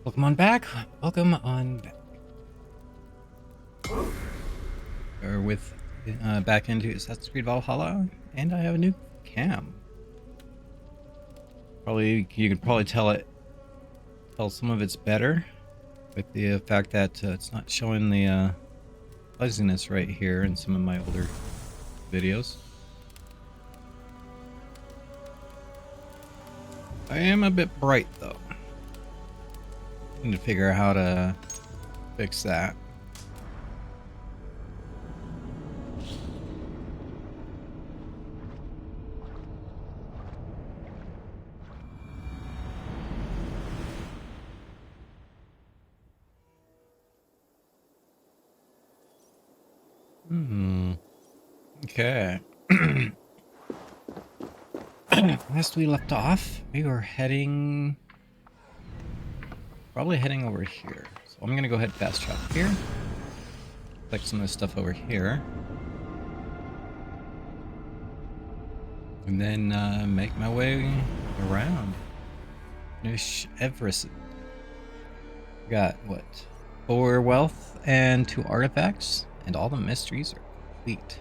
Welcome on back. Welcome on back. We're with back into Assassin's Creed Valhalla, and I have a new cam. Probably you could probably tell some of it's better with the fact that it's not showing the fuzziness right here in some of my older videos. I am a bit bright though. I need to figure out how to fix that. Okay. Last we left off, we were probably heading over here. So I'm gonna go ahead and fast travel here. Collect some of this stuff over here. And then make my way around. Finish Everest. Got what? 4 wealth and 2 artifacts, and all the mysteries are complete.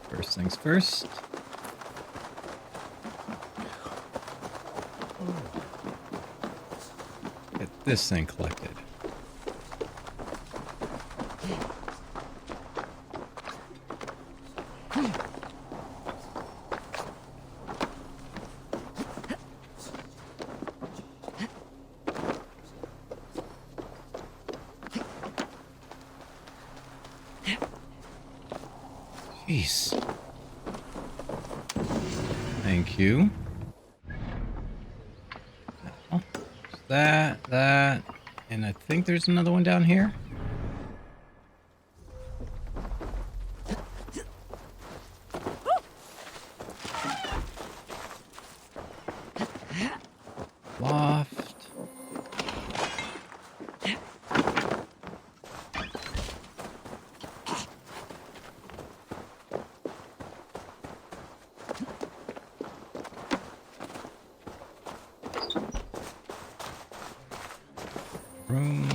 First things first. Get this thing collected. Jeez. Thank you. Now, that, and I think there's another one down here. Loft. Room.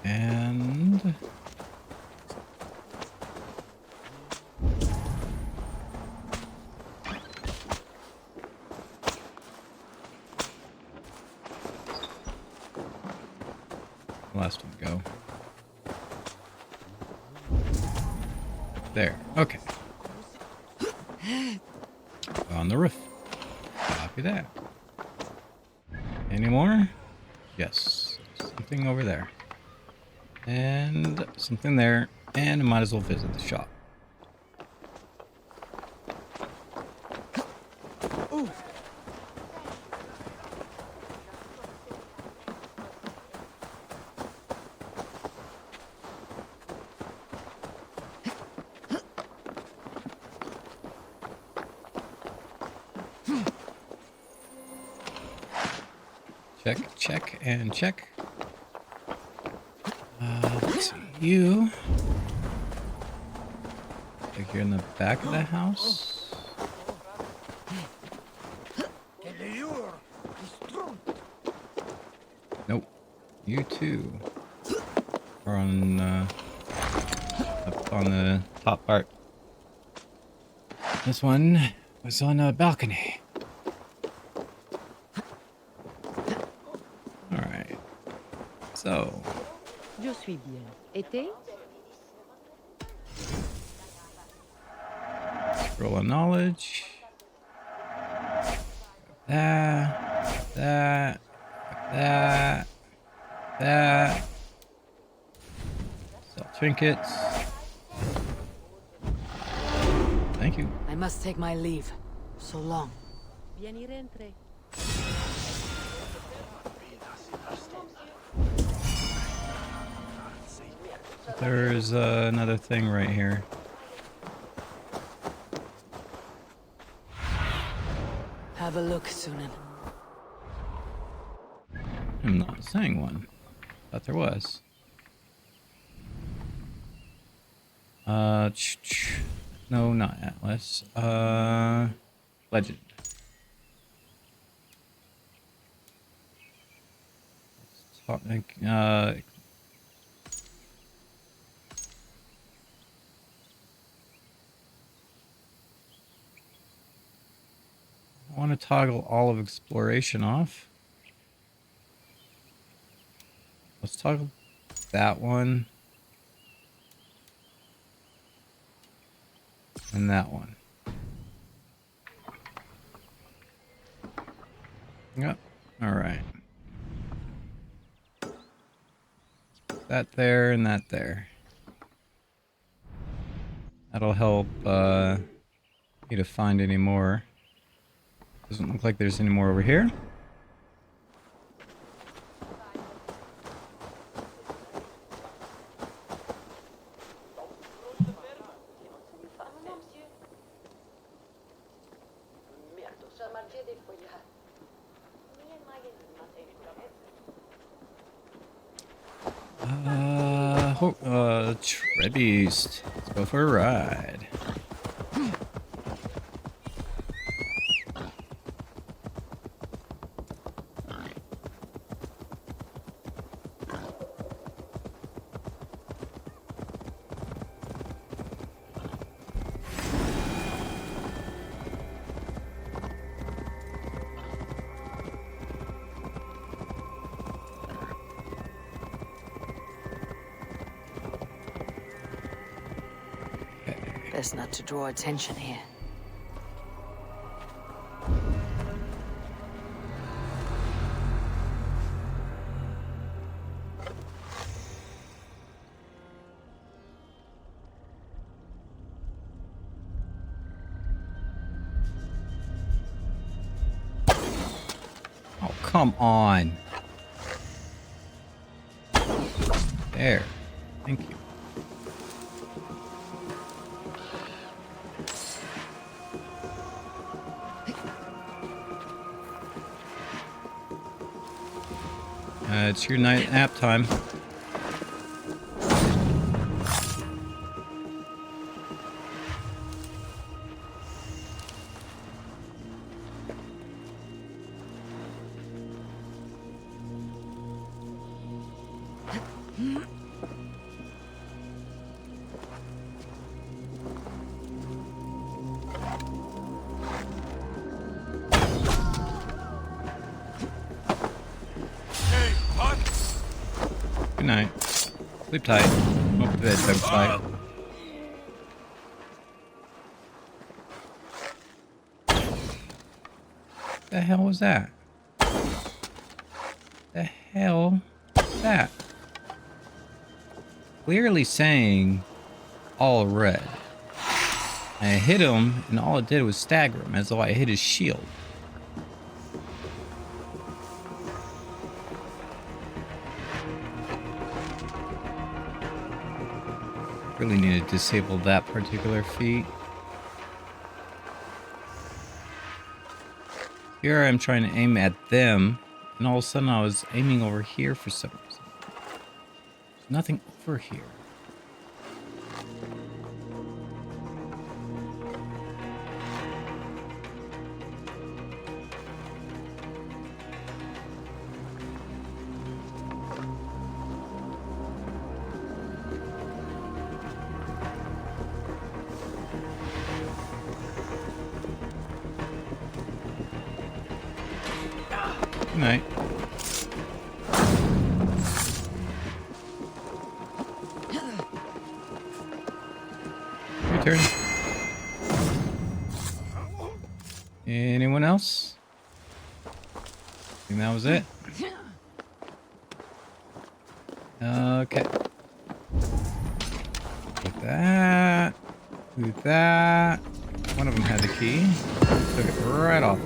And last one go. There. Okay. On the roof. Copy that. Any more? Yes. Something over there. And something there. And I might as well visit the shop. Check, check, and check. Let's see. You. Like you're in the back of the house. Nope. You too are on up on the top part. This one was on a balcony. So, Je suis bien. Été? Scroll of knowledge. That. Sell trinkets. Thank you. I must take my leave. So long. Bien y rentre. There's another thing right here. Have a look, Sunan. I'm not saying one. Thought there was. No, not Atlas. Legend. Let's talk. I want to toggle all of exploration off. Let's toggle that one and that one. Yep. All right. That there and that there. That'll help me to find any more. Doesn't look like there's any more over here. Trebeast. Let's go for a ride. Best not to draw attention here. Oh, come on. There. Thank you. It's your night nap time. Good night. Sleep tight. Hope the bed bugs bite. The hell was that? The hell was that? Clearly saying all red. I hit him, and all it did was stagger him, as though I hit his shield. Really need to disable that particular feat. Here I'm trying to aim at them, and all of a sudden I was aiming over here for some reason. There's nothing over here. Good night. Your turn. Anyone else? I think that was it. Okay. With that. With that. One of them had the key. Took it right off.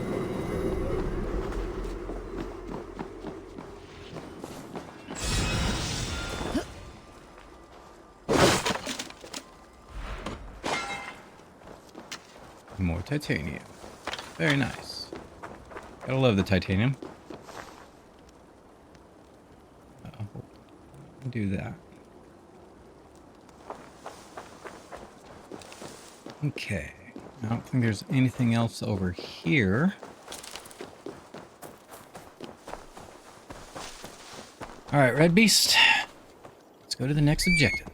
More titanium. Very nice. Gotta love the titanium. Do that. Okay. I don't think there's anything else over here. Alright, Red Beast. Let's go to the next objective.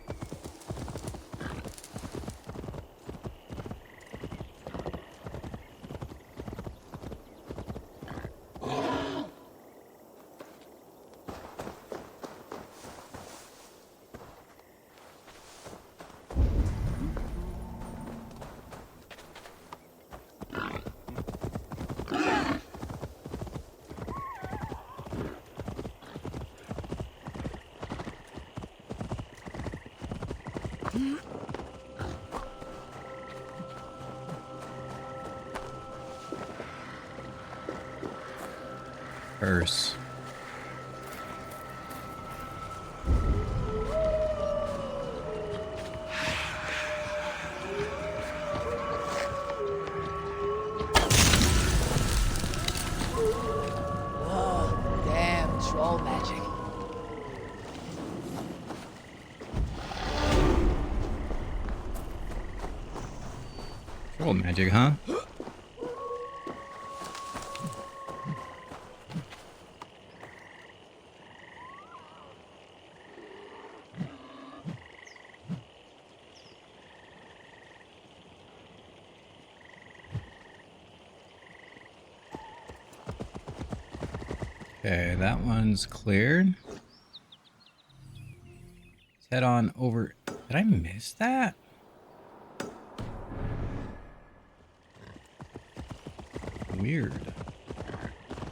Curse. Oh, damn troll magic. Troll magic, huh? Okay, that one's cleared. Let's head on over. Did I miss that? Weird.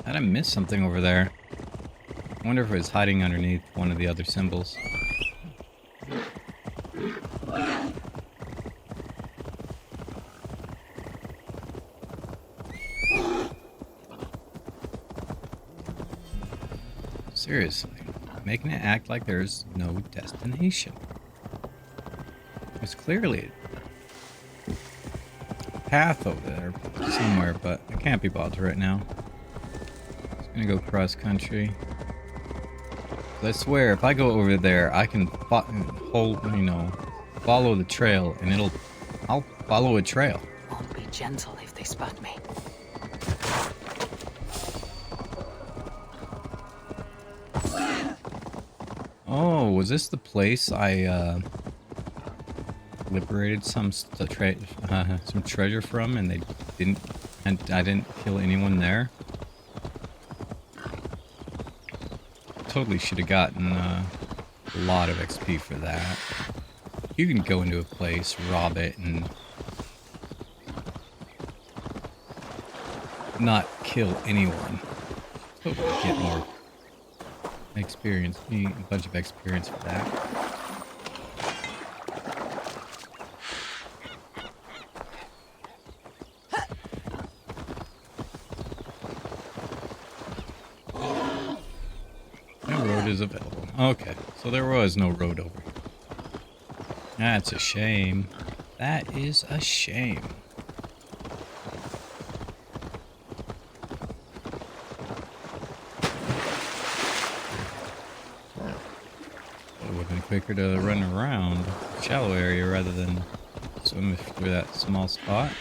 Did I miss something over there? I wonder if it was hiding underneath one of the other symbols. Seriously, making it act like there's no destination. There's clearly a path over there somewhere, but I can't be bothered right now. Just gonna go cross country. I swear, if I go over there, I can follow the trail, and I'll follow a trail. Won't be gentle if they spot me. Oh, was this the place I liberated some treasure from, and I didn't kill anyone there? Totally should have gotten a lot of XP for that. You can go into a place, rob it, and not kill anyone. Totally get more experience, a bunch of experience for that. No road is available. Okay, so there was no road over here. That's a shame. That is a shame. It would have been quicker to run around the shallow area rather than swim through that small spot.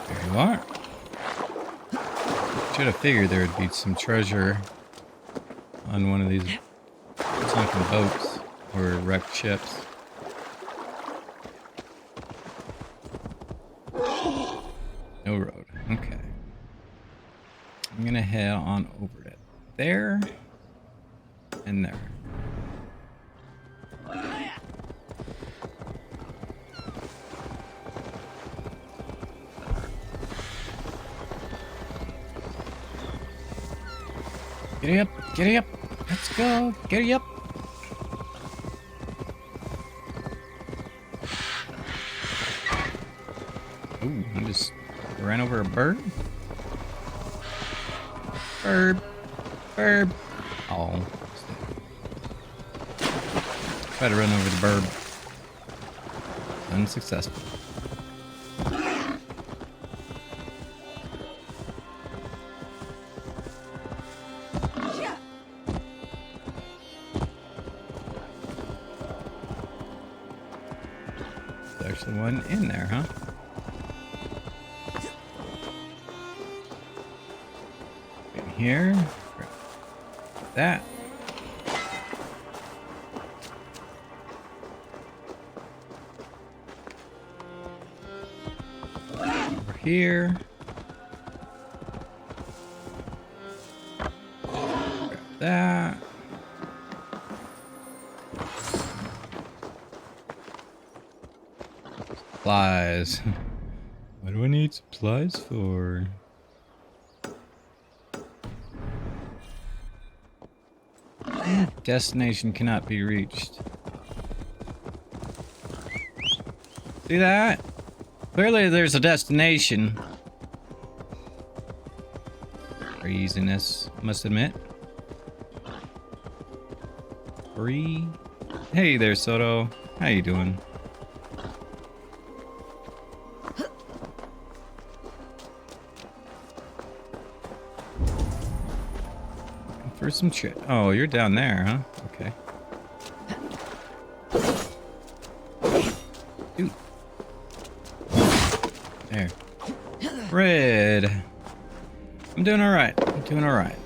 There you are. Should have figured there would be some treasure on one of these sunken boats or wrecked ships. No road. Okay. I'm gonna head on over to there and there. Giddy up, giddy up. Let's go, giddy up. Ooh, I just ran over a bird. Bird, bird. Oh. Try to run over the bird. Unsuccessful. There's actually one in there, huh? In here. Grab that. Over here. Grab that. Supplies. What do I need supplies for? Destination cannot be reached. See that? Clearly there's a destination. Craziness, I must admit. Free. Hey there, Soto. How you doing? For some shit. Oh, you're down there, huh? Okay. Dude. There. Red. I'm doing alright. I'm doing alright.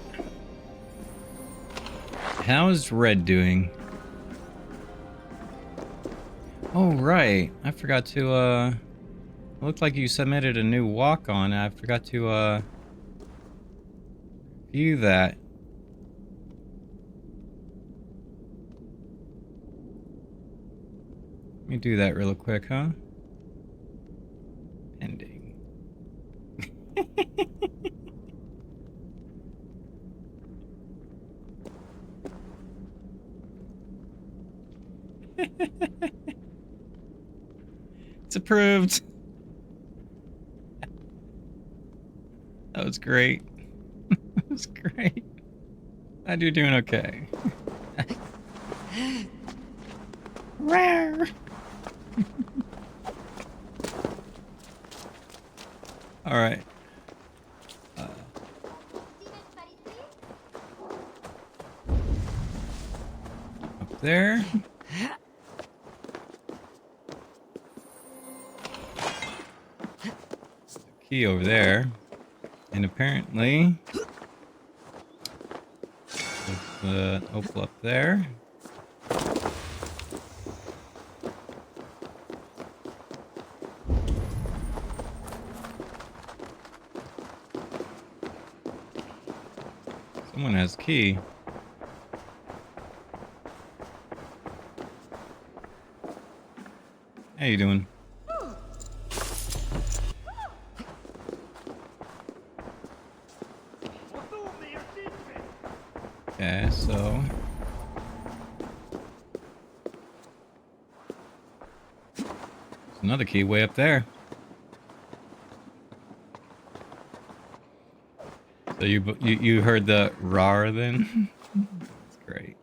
How's Red doing? Oh, right. I forgot to, it looked like you submitted a new walk-on. I forgot to, view that. Let me do that real quick, huh? Pending. It's approved. That was great. That was great. Glad you're doing okay. Rare. All right. Up there. Key over there. And apparently there's an opal up there. Someone has a key. How you doing? Okay, so there's another key way up there. So you heard the roar then? That's great.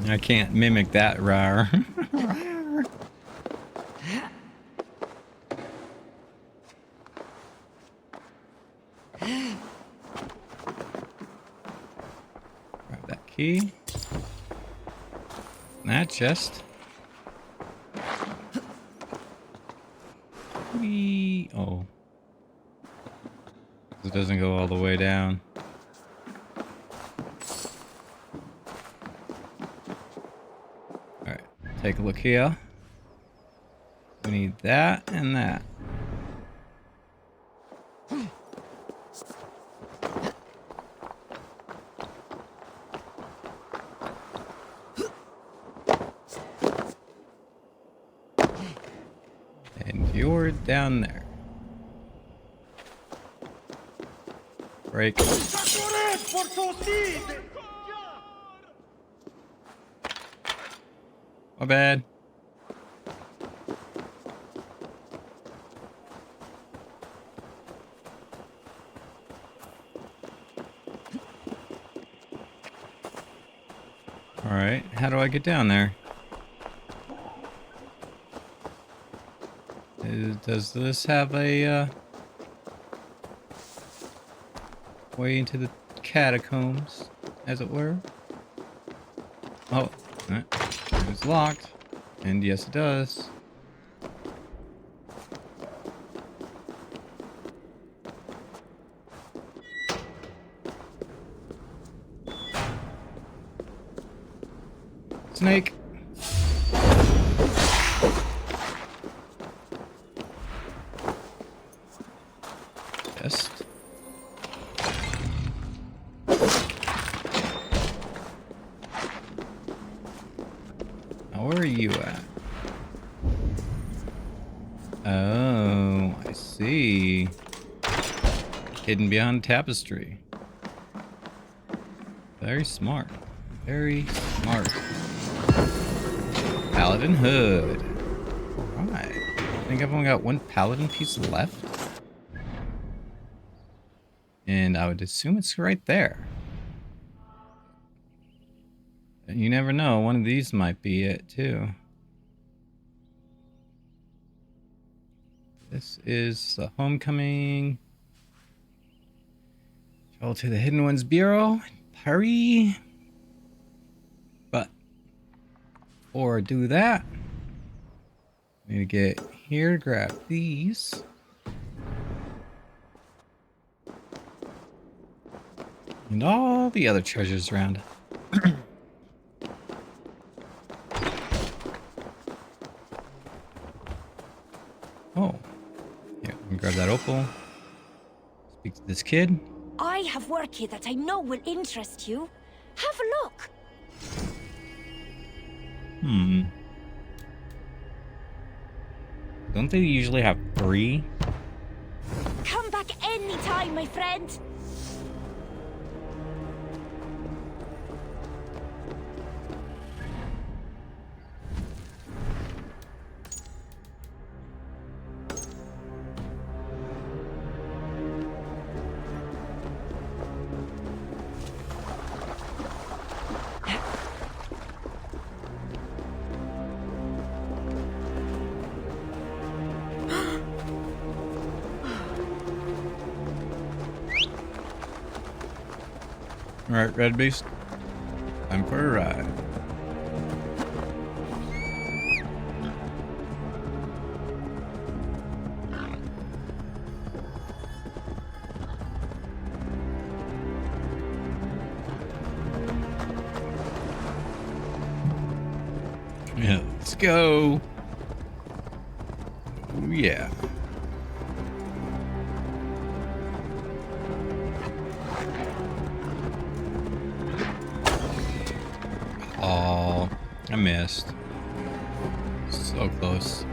I can't mimic that roar. Grab that key. That chest. Whee! Oh. It doesn't go all the way down. Alright, take a look here. We need that and that. And you're down there. Break. My bad. Alright, how do I get down there? Does this have a way into the catacombs, as it were? Oh, it's locked. And yes, it does. Snake. Yes. Now, where are you at? Oh, I see. Hidden behind tapestry. Very smart. Very smart. Paladin hood. Alright. I think I've only got one paladin piece left. And I would assume it's right there. You never know, one of these might be it too. This is the homecoming. Travel to the Hidden Ones Bureau. Hurry. But before I do that, I need to get here, grab these. And all the other treasures around. Oh. Yeah, let me grab that opal. Speak to this kid. I have work here that I know will interest you. Have a look. Don't they usually have 3? Come back anytime, my friend. Alright, Red Beast. Time for a ride. Yeah, let's go. Oh, yeah. Oh, I missed. So close.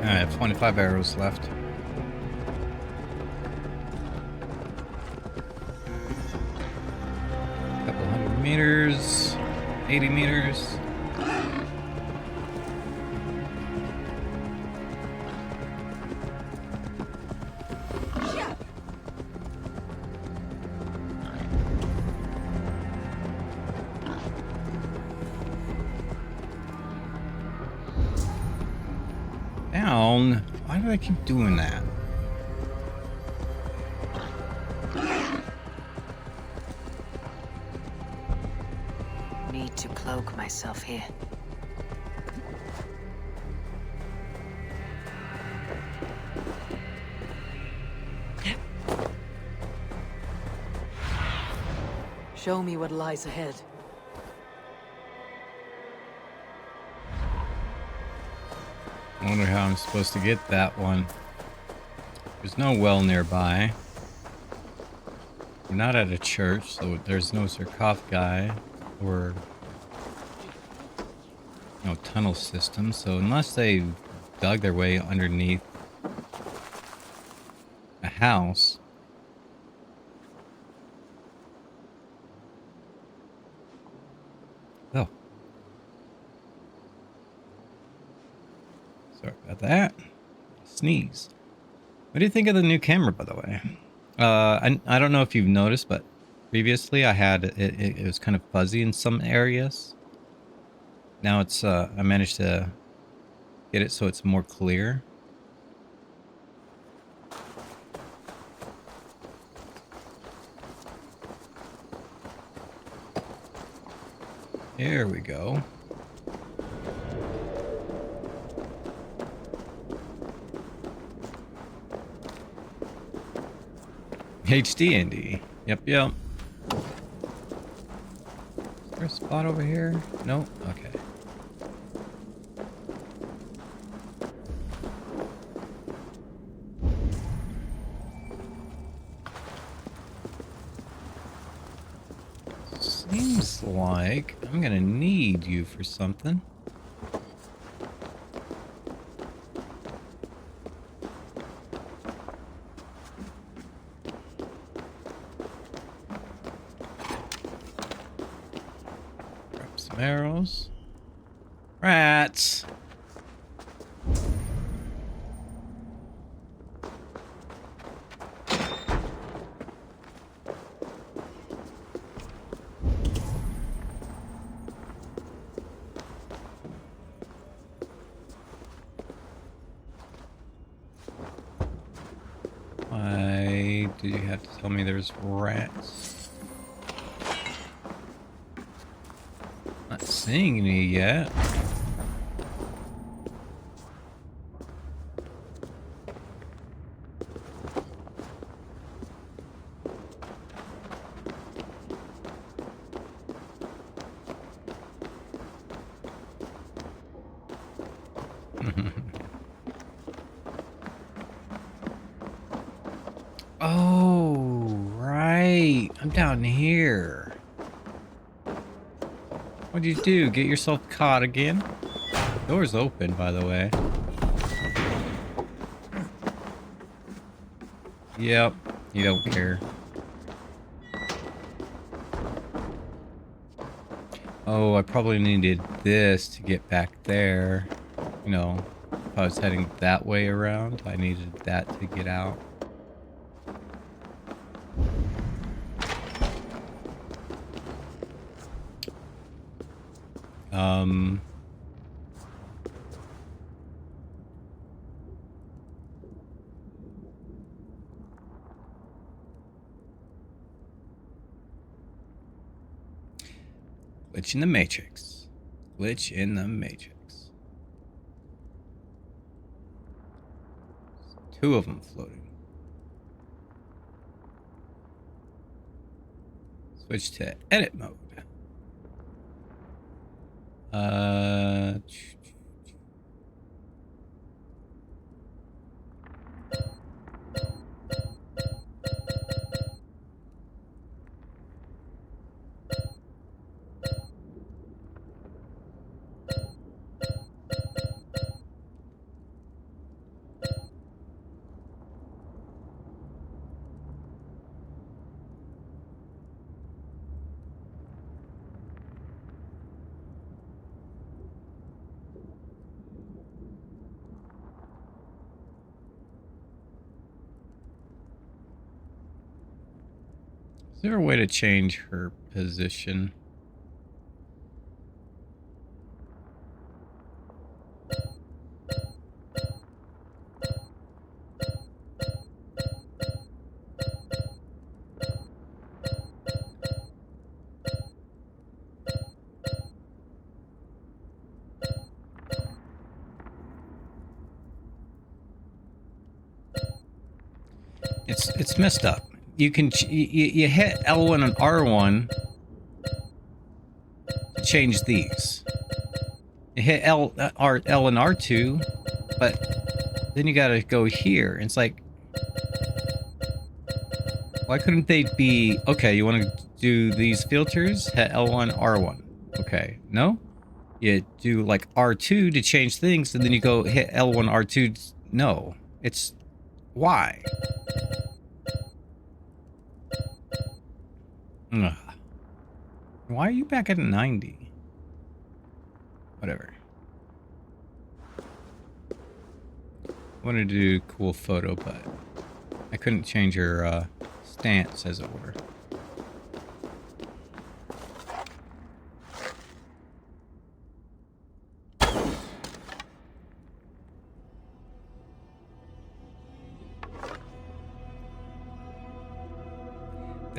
I have 25 arrows left. Couple hundred meters, 80 meters. Down? Why do I keep doing that? Need to cloak myself here. Show me what lies ahead. I wonder how I'm supposed to get that one. There's no well nearby. We're not at a church, so there's no sarcophagi or no tunnel system. So unless they dug their way underneath a house. Oh. Sorry about that. Sneeze. What do you think of the new camera, by the way? I don't know if you've noticed, but Previously, I had it was kind of fuzzy in some areas. Now it's I managed to get it so it's more clear. Here we go. HD Indy. Yep, yep. Is there a spot over here? Nope. Okay. Seems like I'm gonna need you for something. Grab some arrows. Rats! Why did you have to tell me there's rats? Not seeing any yet. Oh, right. I'm down here. What'd you do? Get yourself caught again? Door's open, by the way. Yep. You don't care. Oh, I probably needed this to get back there. You know, if I was heading that way around, I needed that to get out. Um... Glitch in the Matrix. Glitch in the Matrix. Two of them floating. Switch to edit mode. Is there a way to change her position? It's messed up. You can you hit L1 and R1 to change these. You hit L and R2, but then you gotta go here. It's like, why couldn't they be okay? You want to do these filters? Hit L1, R1. Okay, no. You do like R2 to change things, and then you go hit L1, R2. No, it's why. Ugh. Why are you back at 90? Whatever. I wanted to do a cool photo, but I couldn't change her stance, as it were.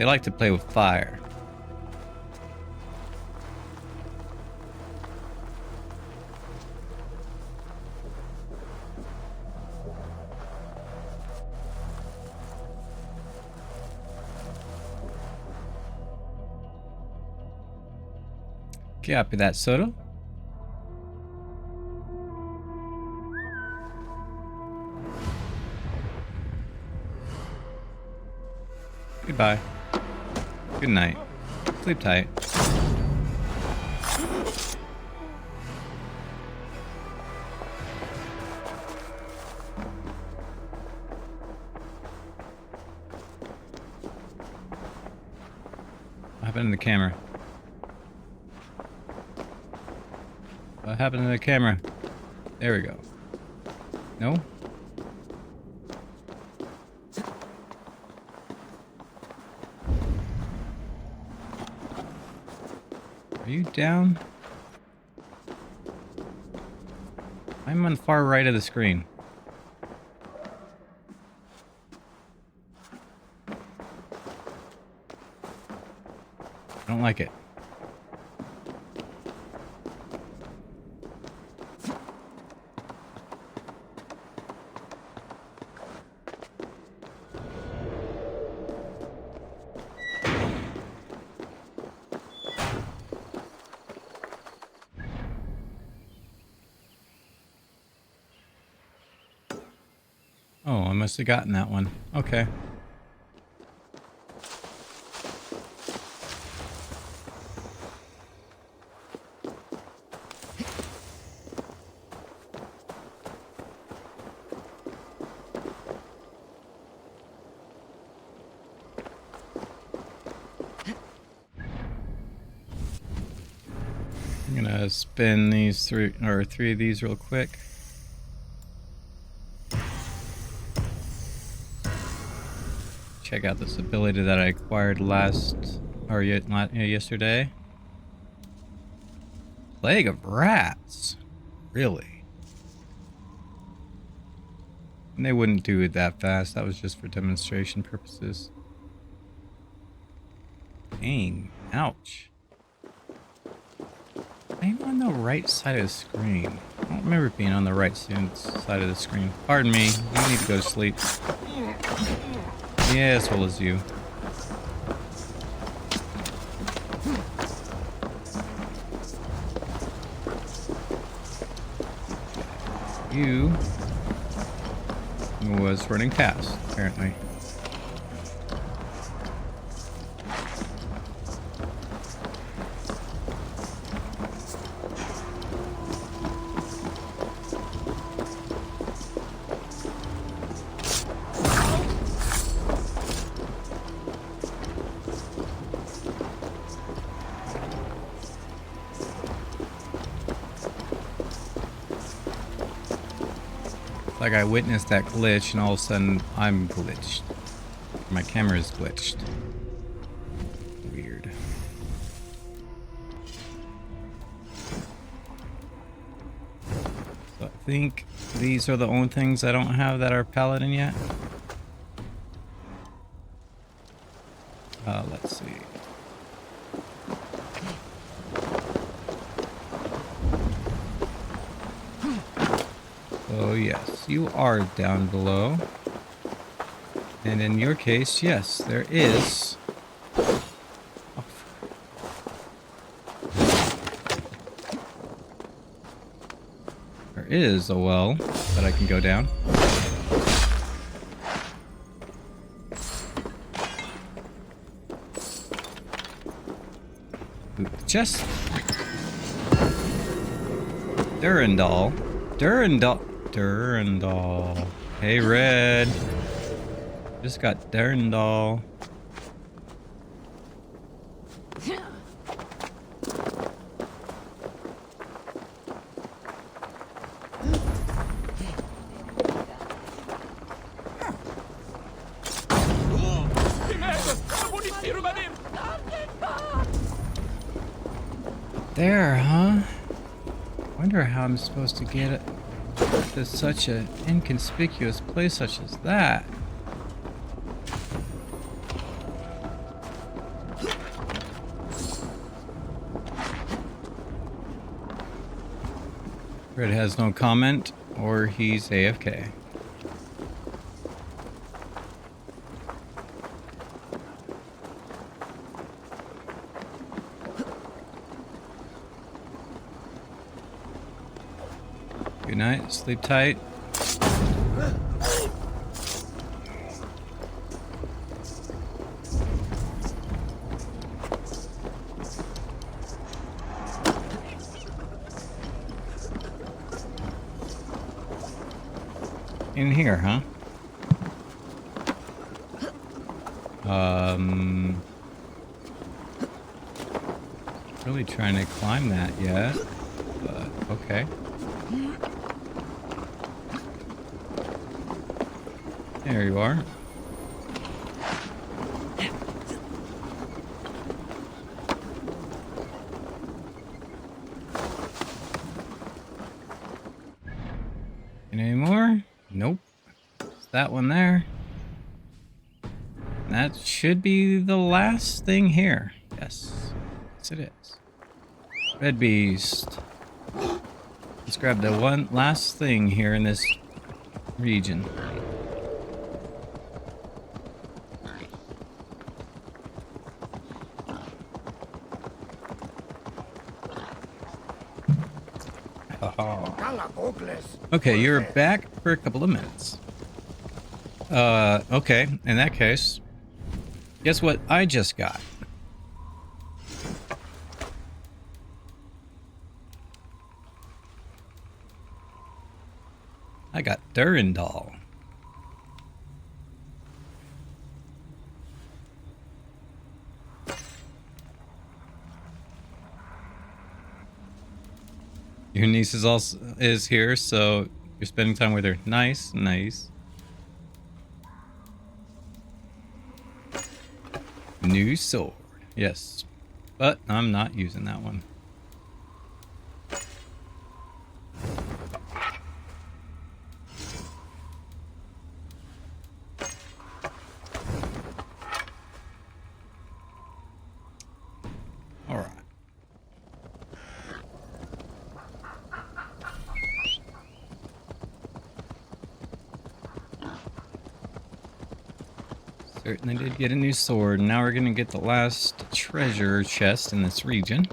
They like to play with fire. Copy that, Soto. Goodbye. Good night. Sleep tight. What happened to the camera? What happened to the camera? There we go. No? Are you down? I'm on the far right of the screen. I don't like it. Oh, I must have gotten that one. Okay. I'm gonna spin these three of these real quick. Check out this ability that I acquired yesterday. Plague of Rats. Really? And they wouldn't do it that fast. That was just for demonstration purposes. Dang. Ouch. I'm on the right side of the screen. I don't remember being on the right side of the screen. Pardon me. You need to go to sleep. Yeah, as well as you. You was running past, apparently. Like I witnessed that glitch and all of a sudden I'm glitched. My camera is glitched. Weird. So I think these are the only things I don't have that are paladin yet. Let's see. Oh yes, you are down below. And in your case, yes, there is. Oh. There is a well that I can go down. Just Durandal. Hey, Red. Just got Durandal. There, huh? Wonder how I'm supposed to get it to such an inconspicuous place such as that. Red has no comment, or he's AFK. Good night, sleep tight. In here, huh? Really trying to climb that yet, but okay. There you are. Any more? Nope. It's that one there. That should be the last thing here. Yes. Yes, it is. Red Beast. Let's grab the one last thing here in this region. Okay, you're back for a couple of minutes. Okay, in that case, guess what I just got? I got Durandal. Your niece is also here, so you're spending time with her. Nice, nice. New sword. Yes. But I'm not using that one. Alright. Certainly did get a new sword. Now we're gonna get the last treasure chest in this region.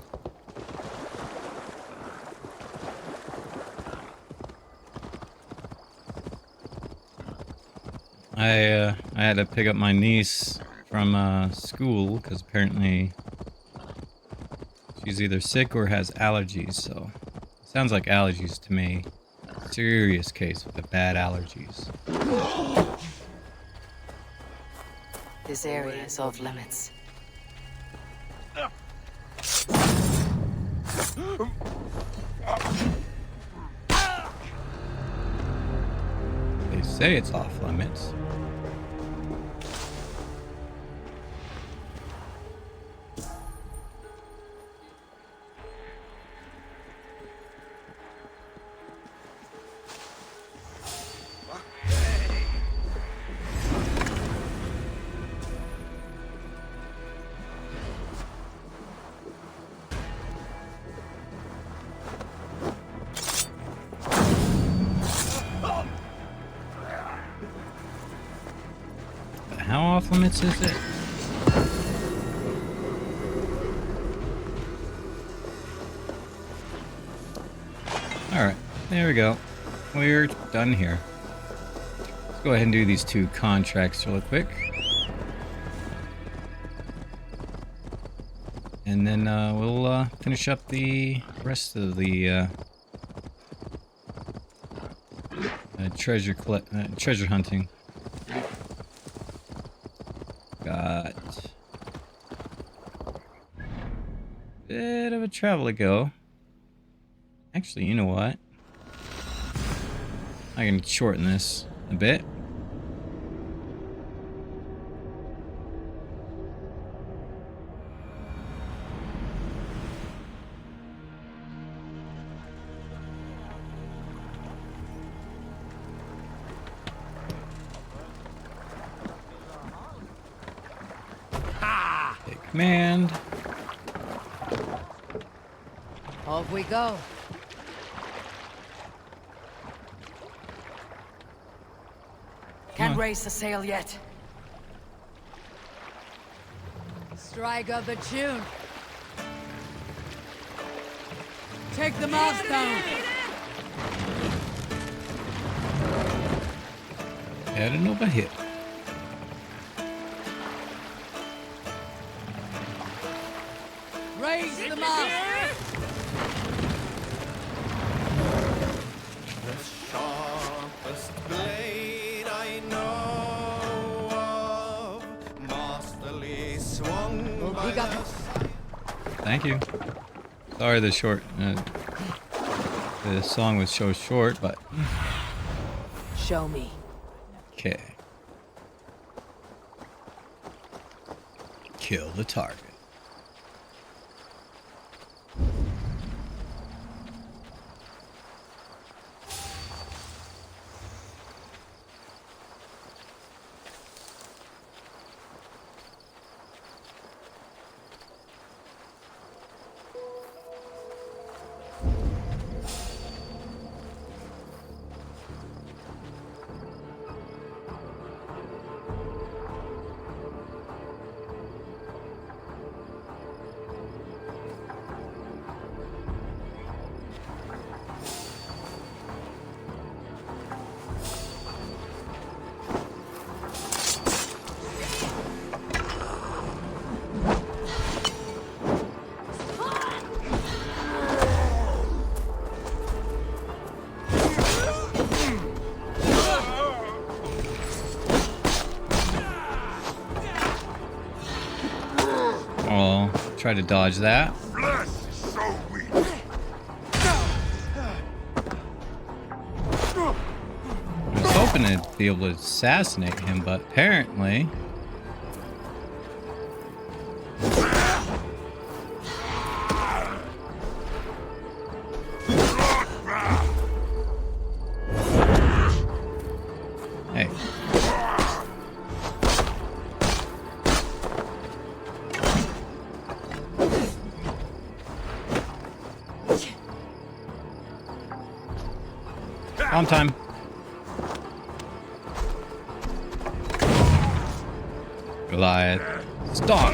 I had to pick up my niece from school because apparently she's either sick or has allergies. So sounds like allergies to me. Serious case with the bad allergies. This area is off limits. They say it's off limits. How off limits is it? Alright, there we go. We're done here. Let's go ahead and do these 2 contracts real quick. And then we'll finish up the rest of the treasure hunting. Got a bit of a travel to go. Actually, you know what? I can shorten this a bit. Take command. Off we go. raise the sail yet. Strike up a tune. Take the mast down. Heading over here. Raise the mast. The sharpest blade I know of, masterly swung by got the it. Thank you. Sorry the song was so short, but Show me. okay. Kill the target. Oh, try to dodge that. Flesh is so weak. I was hoping to be able to assassinate him, but apparently... Hey. On time. Goliath. Stop.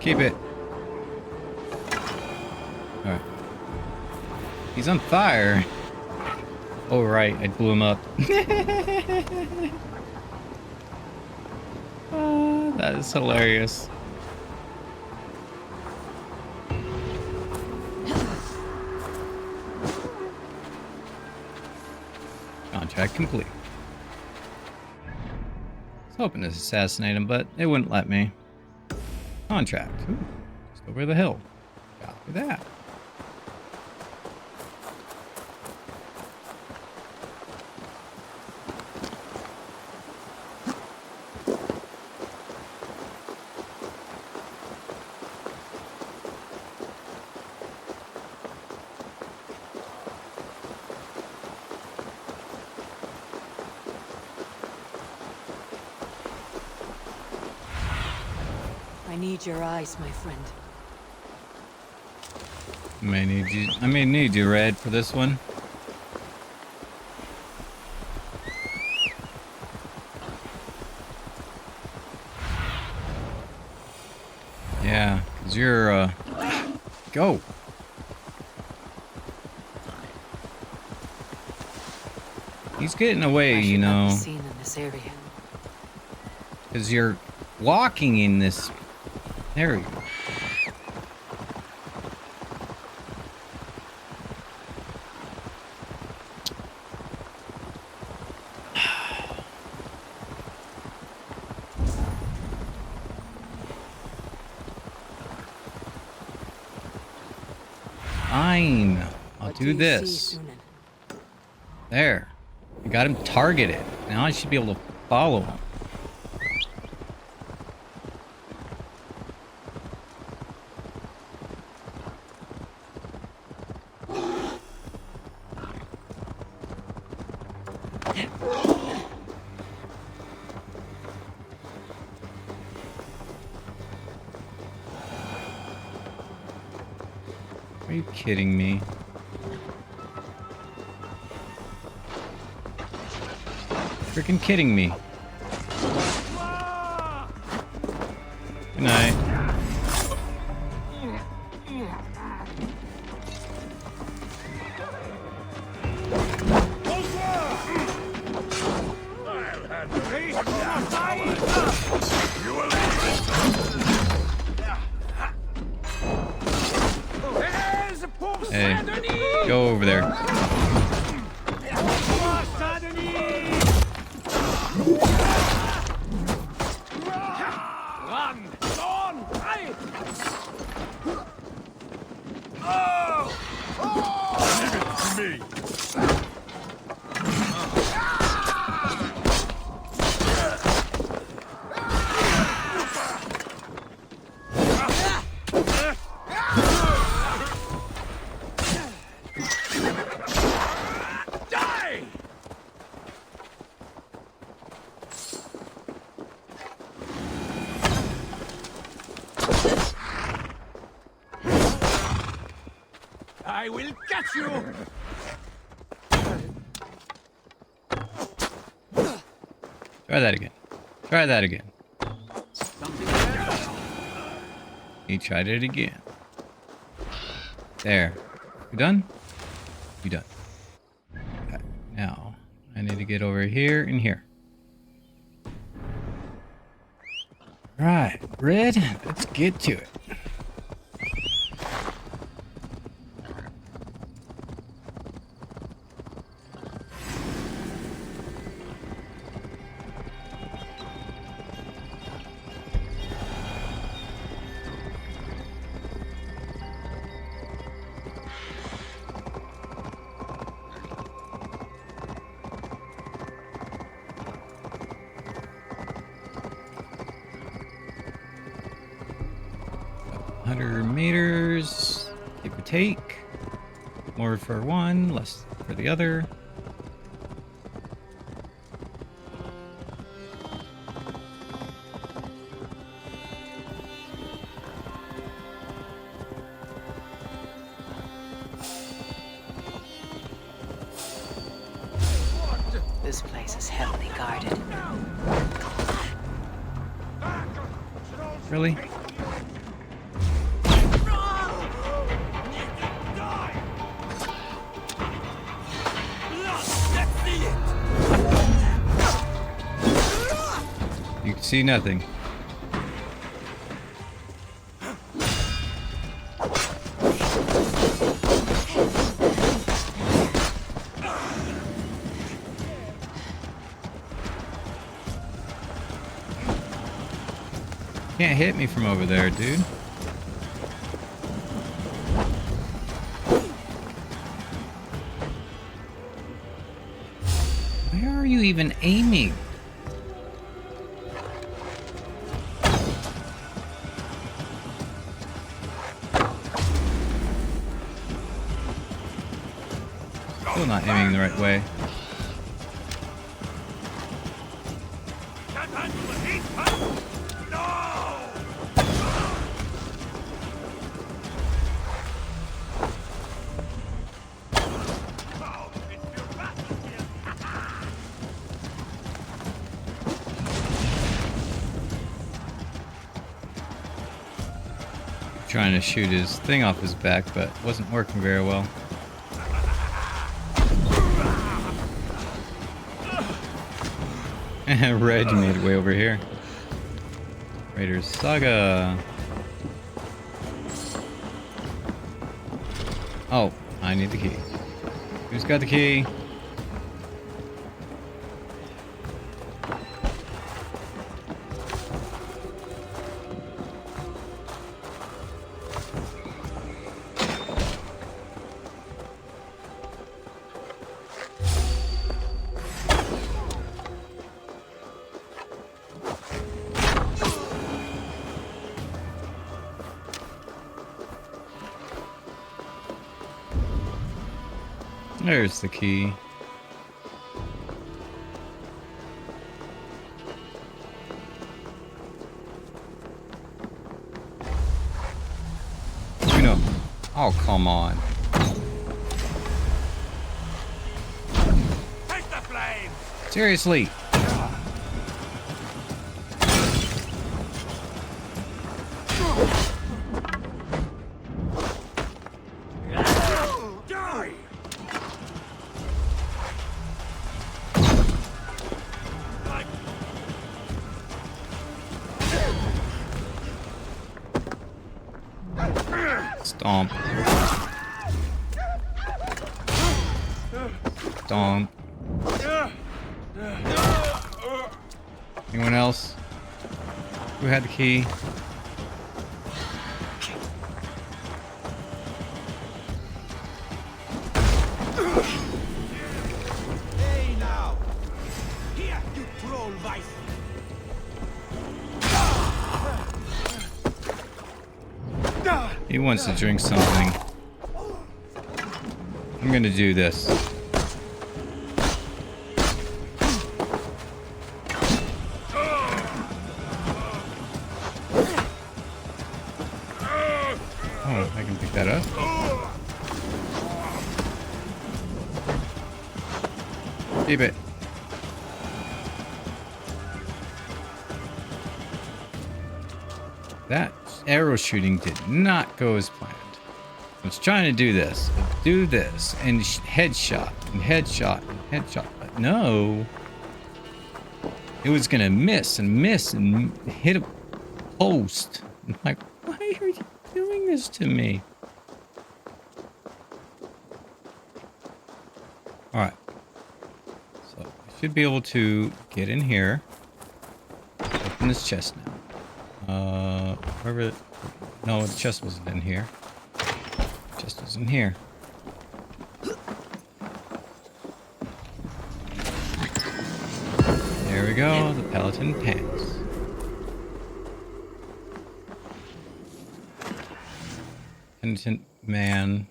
Keep it. Alright. He's on fire. Oh, right. I blew him up. Oh, that is hilarious. Contract complete. I was hoping to assassinate him, but it wouldn't let me. Contract. Ooh, just over the hill. Copy that. I need your eyes, my friend. I may need you, Red, for this one. Yeah, because you're, go. He's getting away, I you should not know, be seen in this area. because you're walking in this area. Fine. I'll What do you see, this. Sunan? There. I got him targeted. Now I should be able to follow him. Are you kidding me? Freaking kidding me. Good night. Hey, go over there. I will catch you! Try that again. Try that again. He tried it again. There. You done? You done. Okay. Now, I need to get over here and here. Right, Red, let's get to it. Meters, give or take. More for one, less for the other. This place is heavily guarded. Really? You can see nothing. Can't hit me from over there, dude. Where are you even aiming? Still not aiming the right way. Trying to shoot his thing off his back, but wasn't working very well. Red made it way over here. Raiders Saga. Oh, I need the key. Who's got the key? There's the key. You know. Oh, come on. Take the flame! Seriously. Stomp. Stomp. Anyone else? Who had the key? Hey now! Here, you troll vice! He wants to drink something. I'm gonna do this. Oh, I can pick that up. Keep it. That arrow shooting did not go as planned. I was trying to do this, and headshot, and headshot, and headshot, but no. It was gonna miss, and hit a post. I'm like, why are you doing this to me? Alright. So, I should be able to get in here. Open this chest now. Wherever... No, the chest wasn't in here. Chest was in here. There we go, the Paladin pants. Penitent man.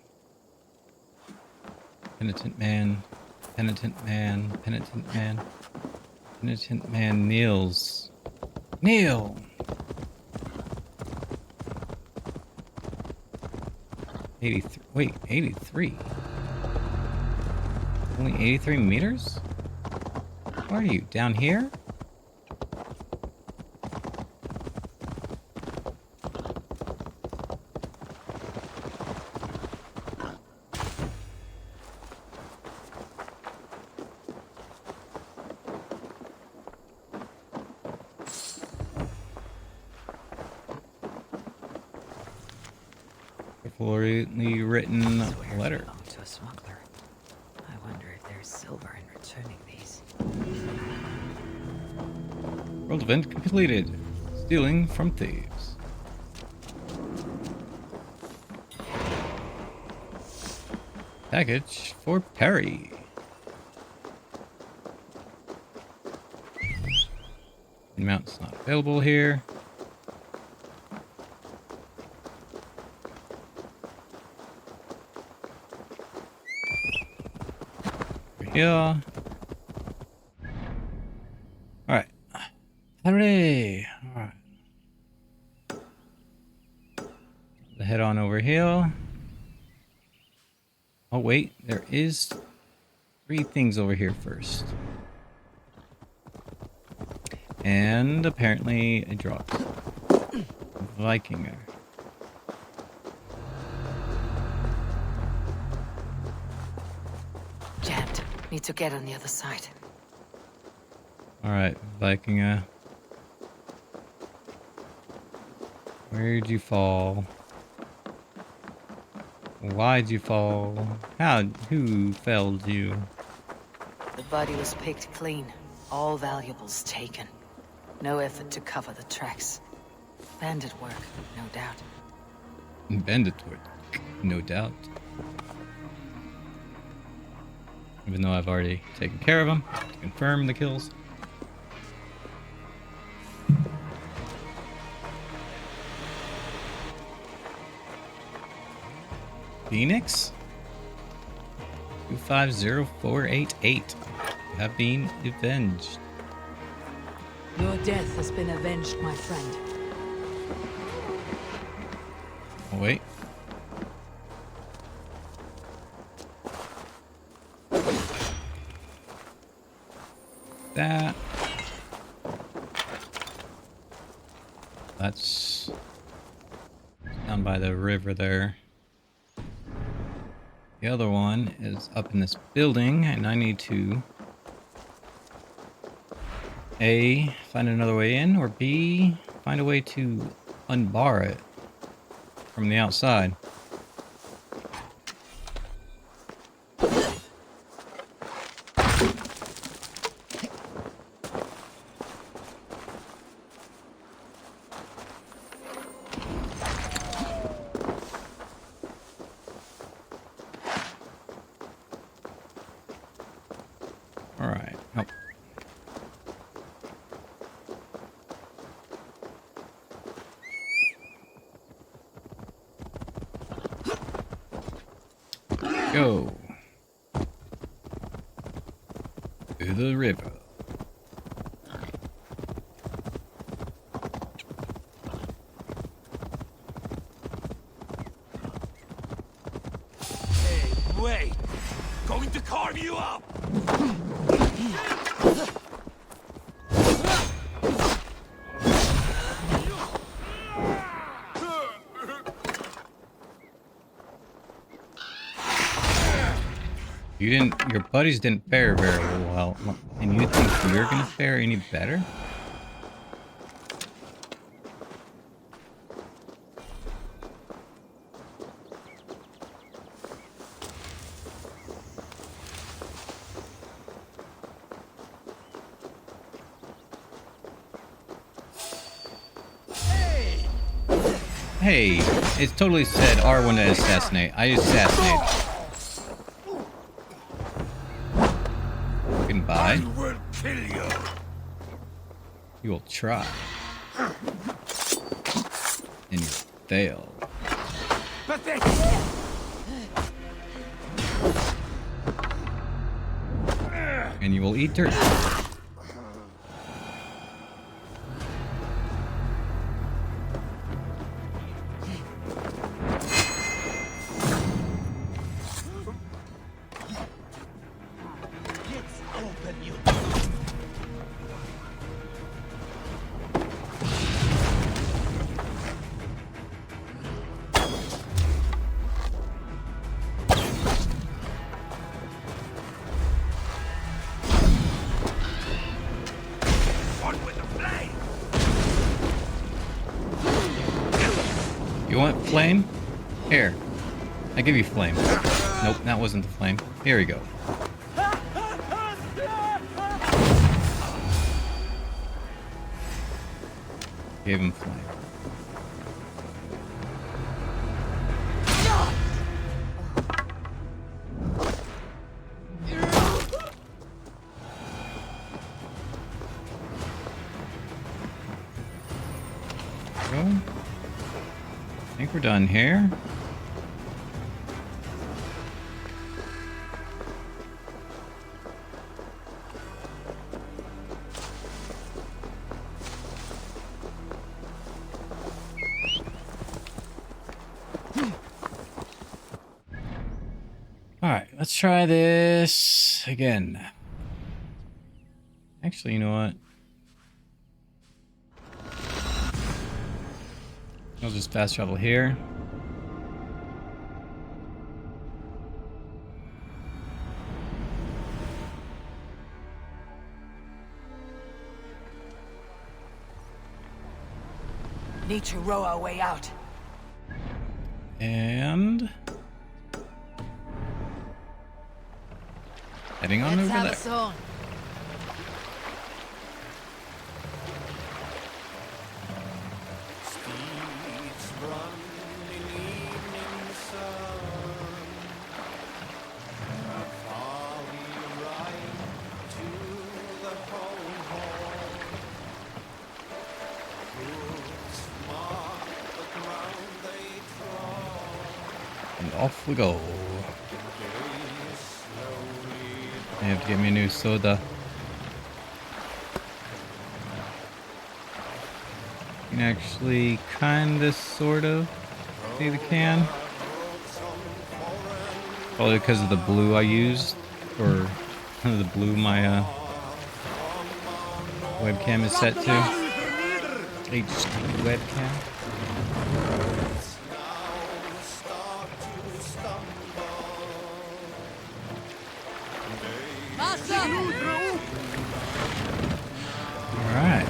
Penitent man. Penitent man. Penitent man. Penitent man kneels. Kneel! 83. Wait, 83? Only 83 meters? Where are you? Down here? Carefully written letter. Belonged to a smuggler. I wonder if there's silver in returning these. World event completed. Stealing from thieves. Package for Perry. Mount's not available here. Yeah. Alright. Hooray! Alright. Head on over here. Oh wait, there is 3 things over here first. And apparently a drop. Vikinger. Jammed. Need to get on the other side. Alright, Vikinger. Where'd you fall? Why'd you fall? Who felled you? The body was picked clean. All valuables taken. No effort to cover the tracks. Bandit work, no doubt. Bandit work, no doubt. Even though I've already taken care of them to confirm the kills. Phoenix? 250488. You have been avenged. Your death has been avenged, my friend. Oh, wait. That's down by the river there. The other one is up in this building, and I need to A, find another way in, or B, find a way to unbar it from the outside. Go to the river. Hey, wait! Going to carve you up! You didn't. Your buddies didn't fare very well, and you think you're gonna fare any better? Hey, it totally said R1 to assassinate. I assassinate. Goodbye. I will kill you! You will try. And you fail. Pathetic! And you will eat dirt. Let's open you! One with the flame! You want flame? Here. I give you flame. Nope, that wasn't the flame. Here we go. Gave him flame. Go. I think we're done here. Alright, let's try this again. Actually, you know what? I'll just fast travel here. Need to row our way out. And heading on over there. song. Steeds run in evening sun. Far we ride to the home hall. Hooves mark the ground they trod. And off we go. I have to get me a new soda. You can actually kinda sort of see the can. Probably because of the blue I used, or the blue my webcam is set to. HD webcam. Alright.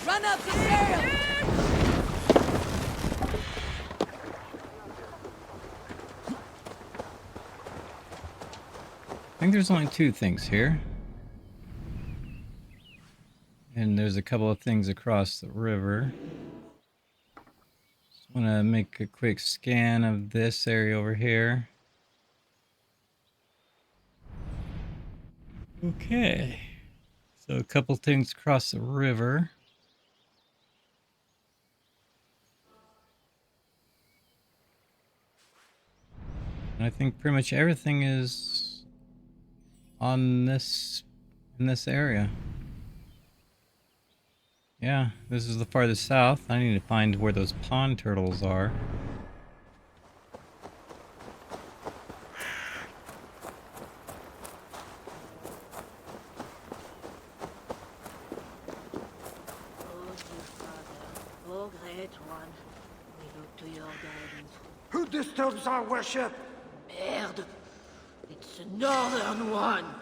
Run up the sail! I think there's only two things here. And there's a couple of things across the river. Just want to make a quick scan of this area over here. Okay. So a couple things across the river. And I think pretty much everything is on this in this area. Yeah, this is the farthest south. I need to find where those pond turtles are. Oh, dear Father, oh, great one, we look to your guidance. Who disturbs our worship? Merde! It's the Northern One! In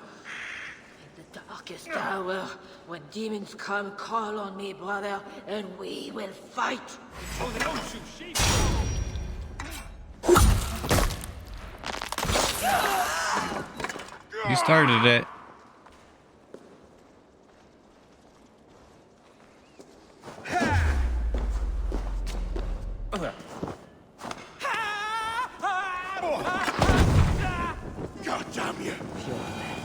the darkest hour, when demons come, call on me, brother, and we will fight! Oh, they don't shoot sheep. You started it. God damn you! Pure men.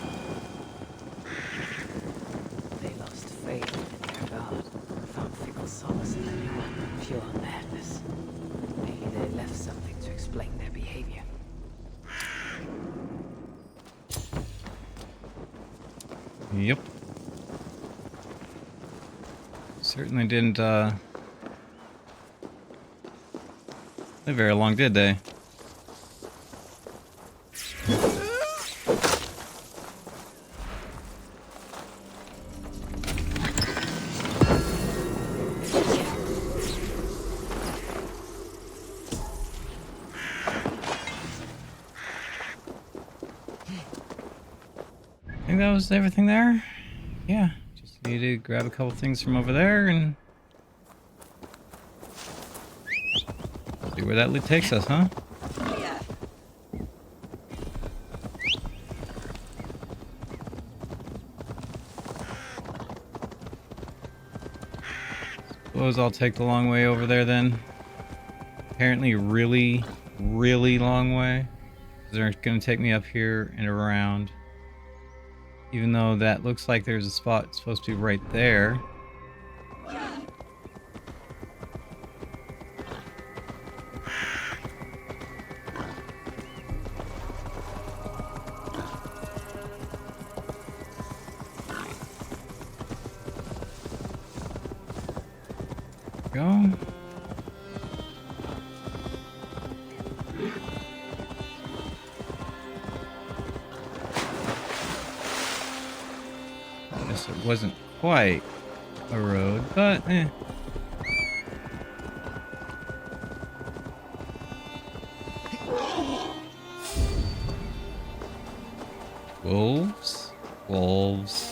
They lost faith in their god, found fickle solace in anyone. Pure madness. Maybe they left something to explain their behavior. Yep. Certainly didn't live very long, did they? I think that was everything there. Yeah, just need to grab a couple things from over there and see where that takes us, huh? Suppose I'll take the long way over there then. Apparently really, really long way. They're gonna take me up here and around. Even though that looks like there's a spot supposed to be right there. Go. Guess it wasn't quite a road, but eh. Wolves? Wolves.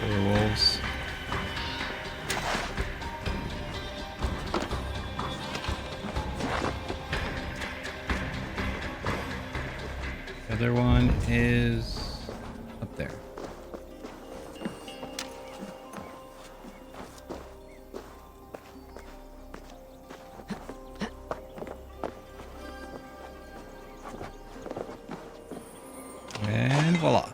Poor wolves. The other one is up there. And voila.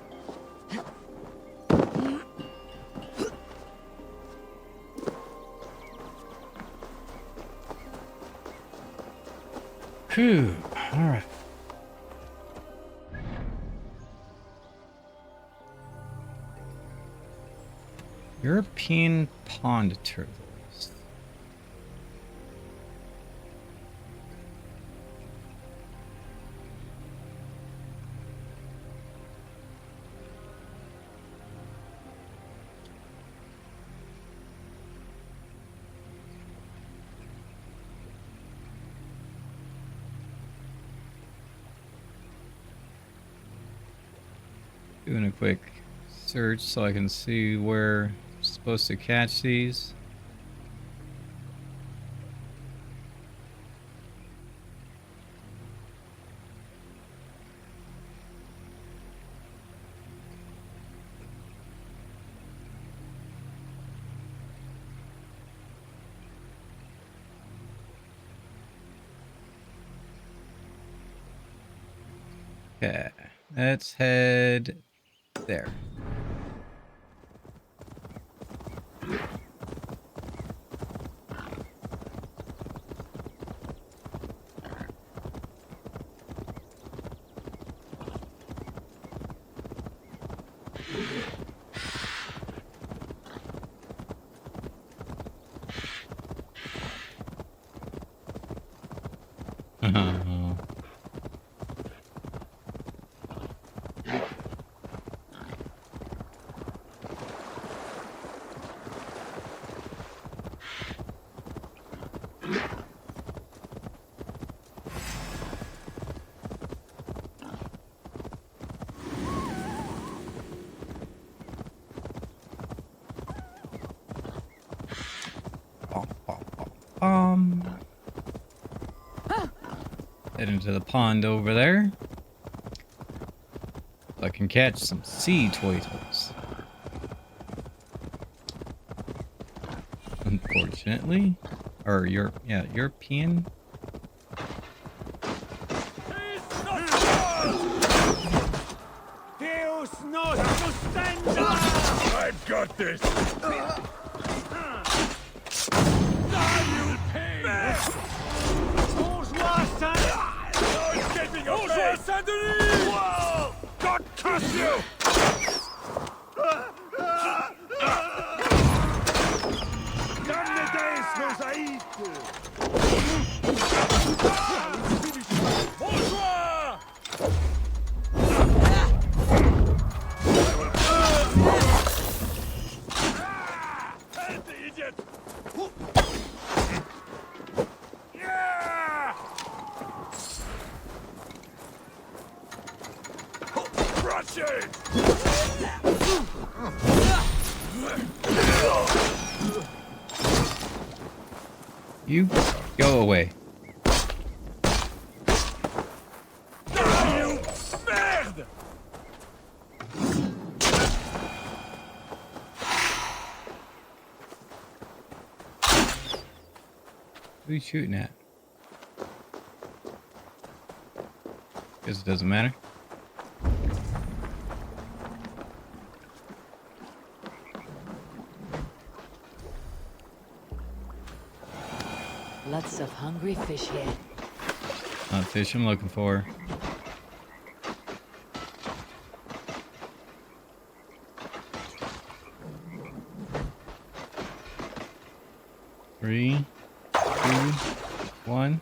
Phew. All right. European pond turtles. Doing a quick search so I can see where I'm supposed to catch these. Okay, let's head there. Head into the pond over there. So I can catch some sea turtles. Unfortunately. Or European. Deus nos sustenta! I've got this! You'll pay! Bourgeois Saint-Denis! No escaping your Bourgeois Saint-Denis! Whoa! God curse you! Damne des mosaïques! Bourgeois! Help the idiot! Yeah! Crush it! You go away. Merde! Who are you shooting at? Guess it doesn't matter. Lots of hungry fish here. Not fish I'm looking for. Three, two, one.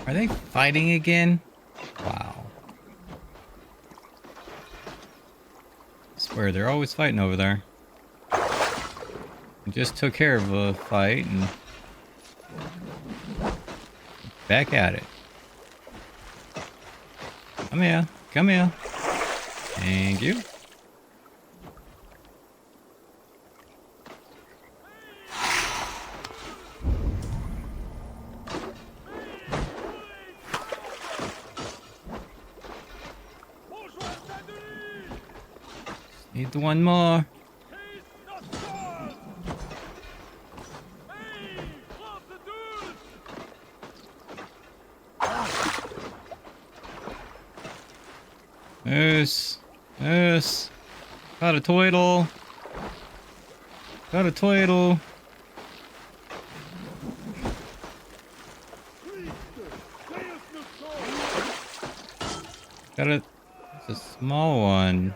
Are they fighting again? Wow. I swear, they're always fighting over there. I just took care of a fight and back at it. Come here. Come here. Thank you. Need the one more. Yes. Yes. Got a turtle. Got a turtle. Got a... It's a small one.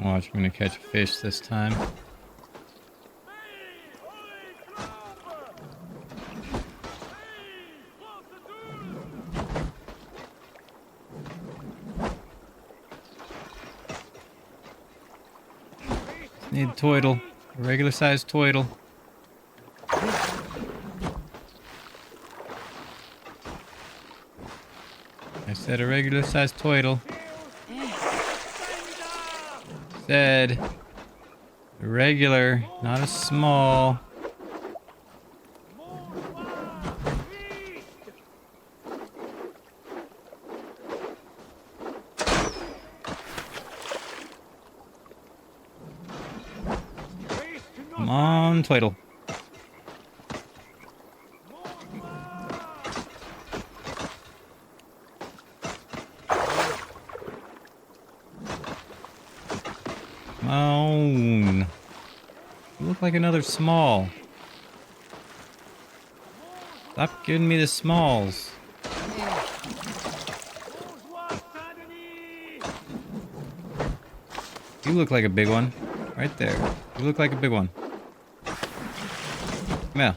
Watch, I'm gonna catch a fish this time. Need a turtle. A regular sized turtle. I said a regular sized turtle. Said a regular, not a small. Come on, turtle. Come on. You look like another small. Stop giving me the smalls. You look like a big one. Right there. You look like a big one. Come here.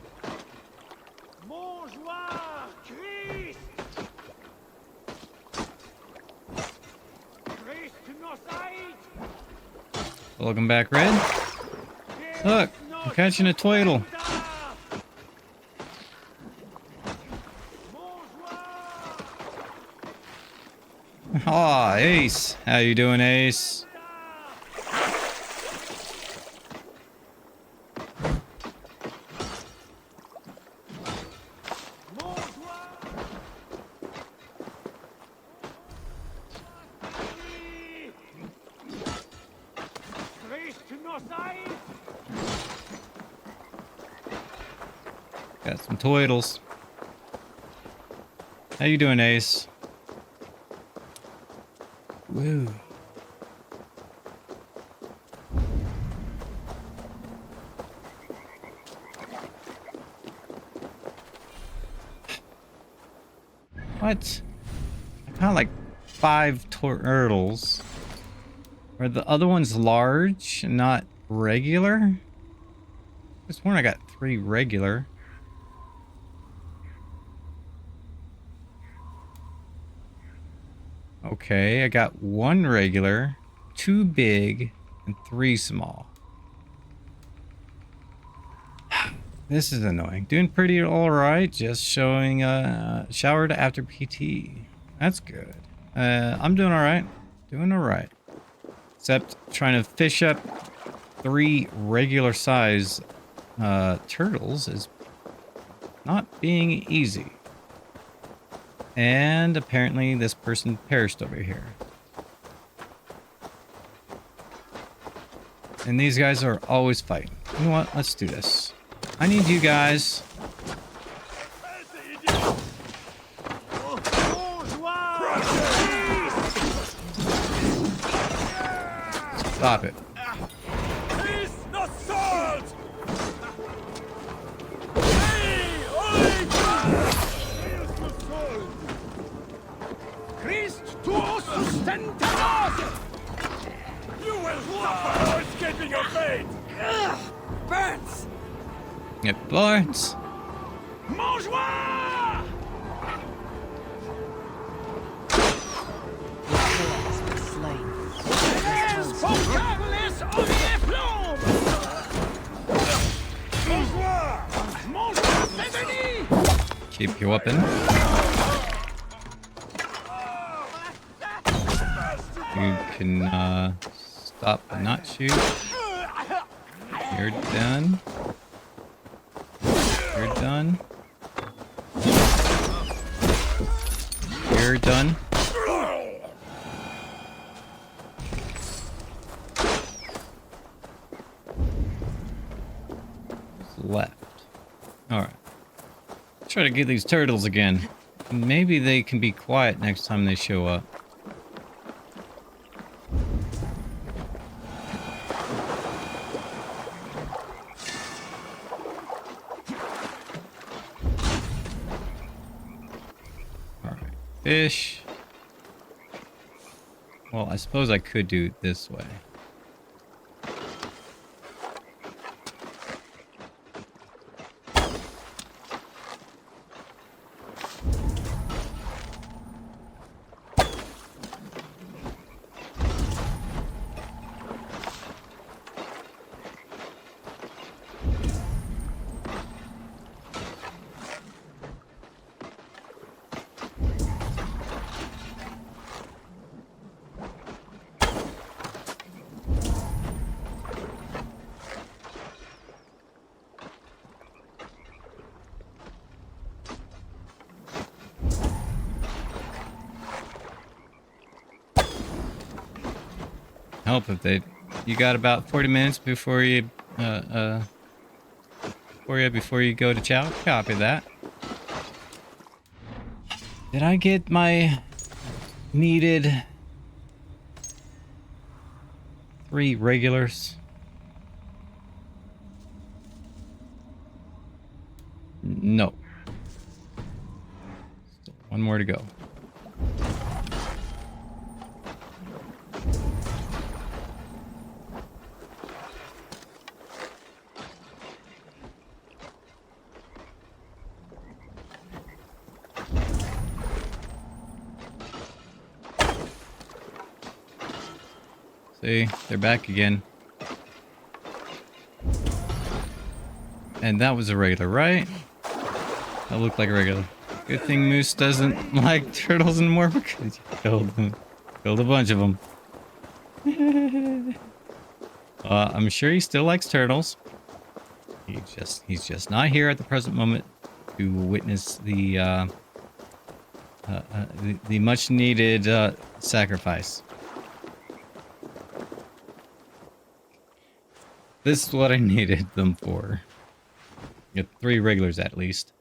Welcome back, Red. Look, I'm catching a turtle. Aw, Ace. How you doing, Ace? Got some turtles. How you doing, Ace? Woo. What? I found like 5 turtles. Are the other ones large, not regular? I sworn I got 3 regular. Okay, I got 1 regular, 2 big, and 3 small. This is annoying. Doing pretty alright, just showing showered after PT. That's good. I'm doing alright. Doing alright. Except trying to fish up 3 regular size turtles is not being easy. And apparently this person perished over here. And these guys are always fighting. You know what? Let's do this. I need you guys. Stop it. You will suffer for escaping your fate! Burns! It burns. Mange-moi! Slain. Carles Olivier Flambe! Mange-moi! Mange-moi, Saint-Denis! Keep you up in. You can stop and not shoot. You're done. You're done. You're done. What's left? Alright. Try to get these turtles again. Maybe they can be quiet next time they show up. Fish. Well, I suppose I could do it this way. help if they. You got about 40 minutes before you before you go to chow. Copy that. Did I get my needed 3 regulars? No. Still 1 more to go. See, they're back again. And that was a regular, right? That looked like a regular. Good thing Moose doesn't like turtles anymore because you killed them. Killed a bunch of them. I'm sure he still likes turtles. He's just not here at the present moment to witness the much needed sacrifice. This is what I needed them for. Get 3 regulars at least.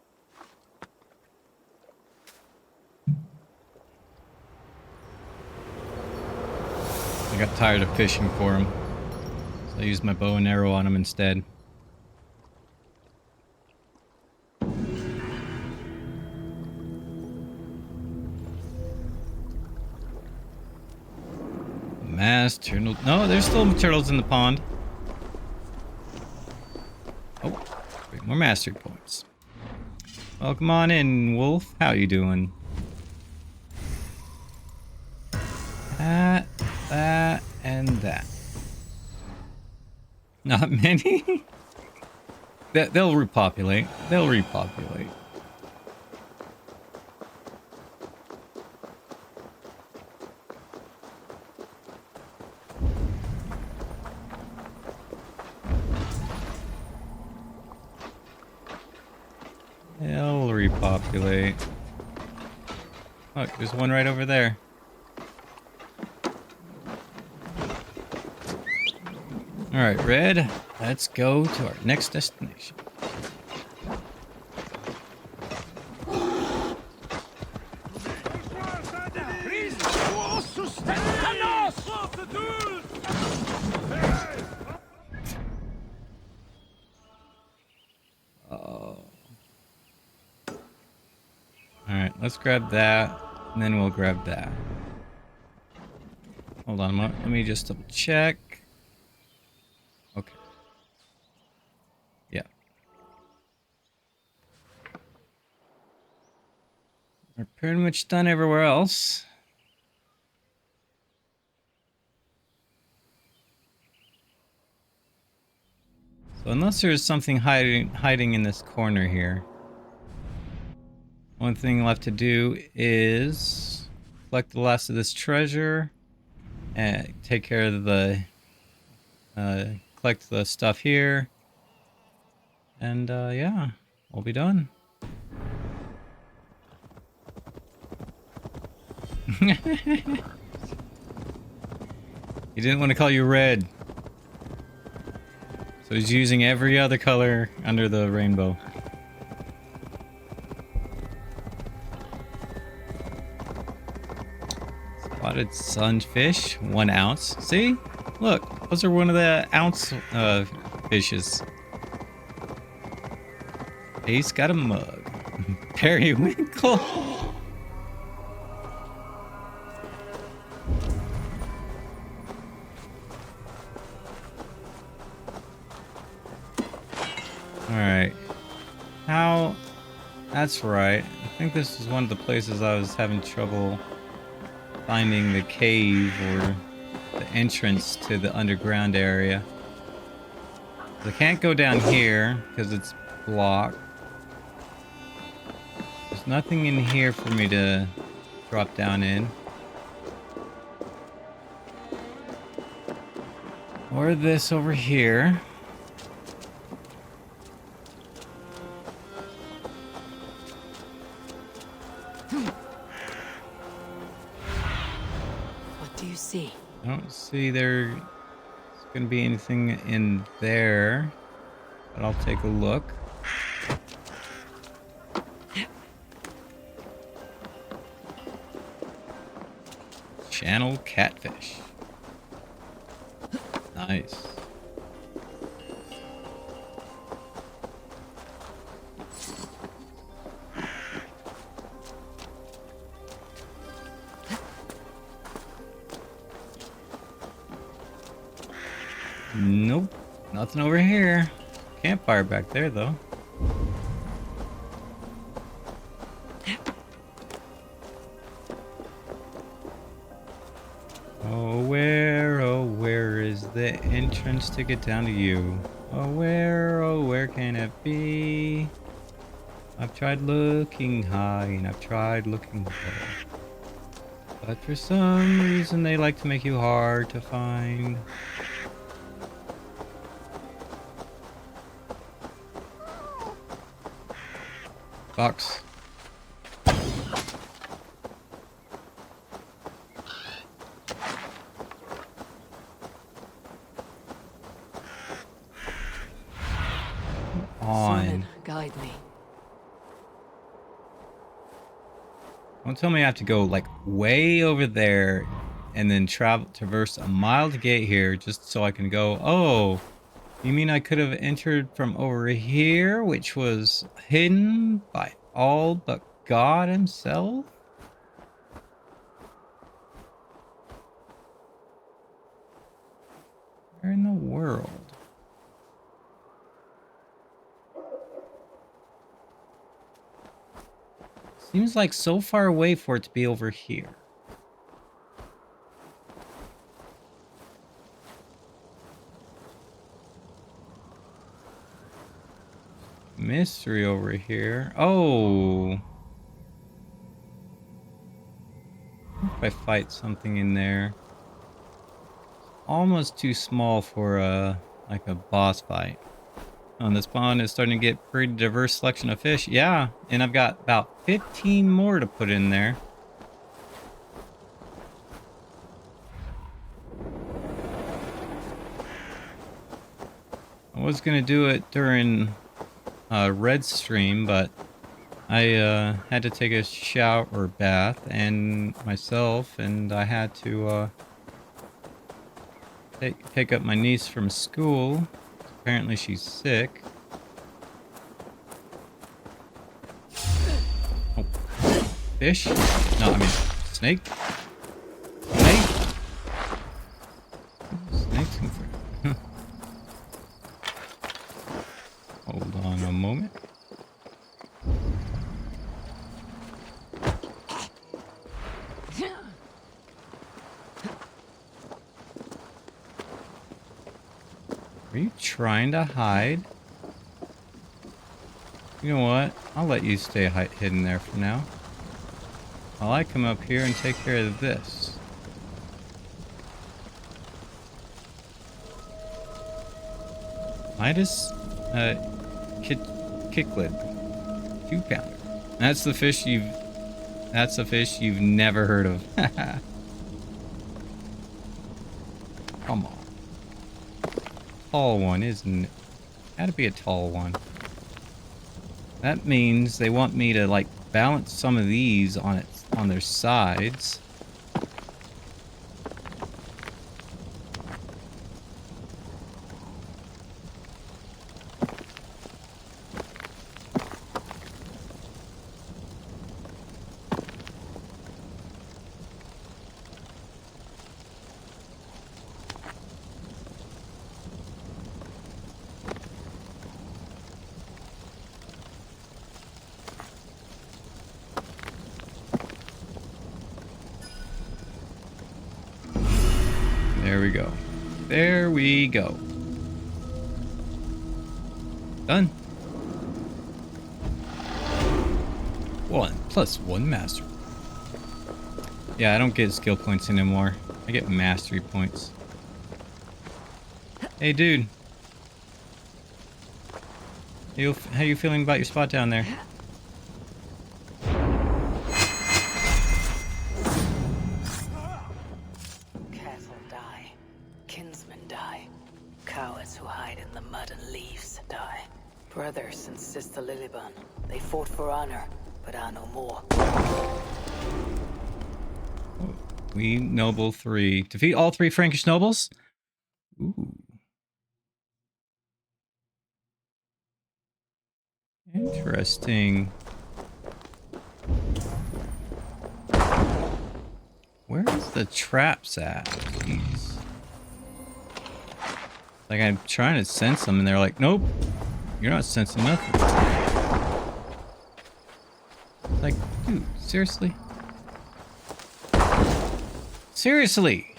I got tired of fishing for him, so I used my bow and arrow on him instead. Mass turtle. No, there's still turtles in the pond. Oh, 3 more mastery points. Welcome on in, Wolf. How you doing? That, and that. Not many? They'll repopulate. They'll repopulate. They'll repopulate. Look, there's one right over there. Alright, Red, let's go to our next destination. Alright, let's grab that, and then we'll grab that. Hold on a moment, let me just double check. Okay. Yeah. We're pretty much done everywhere else. So unless there's something hiding in this corner here, one thing left to do is collect the last of this treasure and take care of the collect the stuff here, and yeah, we'll be done. He didn't want to call you Red, so he's using every other color under the rainbow. Spotted sunfish, 1 ounce. See? Look, those are one of the ounce fishes. He's got a mug. Periwinkle. Alright. How? That's right. I think this is one of the places I was having trouble finding the cave or the entrance to the underground area. I can't go down here because it's blocked. There's nothing in here for me to drop down in. Or this over here. What do you see? I don't see there's gonna be anything in there, but I'll take a look. Channel catfish. Nice. Nope. Nothing over here. Campfire back there, though. Oh, where is the entrance to get down to you? Oh, where can it be? I've tried looking high and I've tried looking low. But for some reason, they like to make you hard to find. Fox. On. Guide me. Don't tell me I have to go like way over there and then traverse a mile to get here just so I can go, oh, you mean I could have entered from over here, which was hidden by all but God himself? Where in the world? Seems like so far away for it to be over here. Mystery over here. Oh. What if I fight something in there? Almost too small for like a boss fight. Oh, this pond is starting to get pretty diverse selection of fish. Yeah, and I've got about 15 more to put in there. I was gonna do it during red stream, but I had to take a shower or bath and myself, and I had to pick up my niece from school. Apparently she's sick. Oh, fish? No, I mean snake. Snake. Snakes in front. Hold on a moment. Are you trying to hide? You know what? I'll let you stay hidden there for now. While I come up here and take care of this. Midas, Kicklid, 2-pounder. That's the fish you've never heard of. Come on. Tall one, isn't it? Gotta be a tall one. That means they want me to like balance some of these on their sides. There we go. There we go. Done. 1+1 master. Yeah, I don't get skill points anymore. I get mastery points. Hey, dude. How you feeling about your spot down there? Careful, cowards who hide in the mud and leaves die. Brother and Sister Liliban, they fought for honor, but are no more. We noble 3. Defeat all 3 Frankish nobles? Ooh. Interesting. Where's the traps at? Jeez. Like, I'm trying to sense them, and they're like, nope, you're not sensing nothing. Like, dude, seriously? Seriously!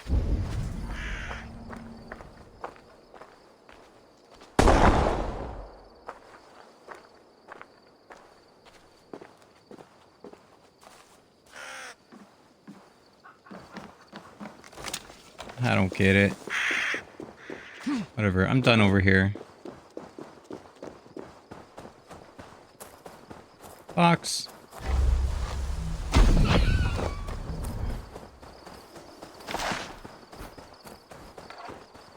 I don't get it. Whatever, I'm done over here. Box.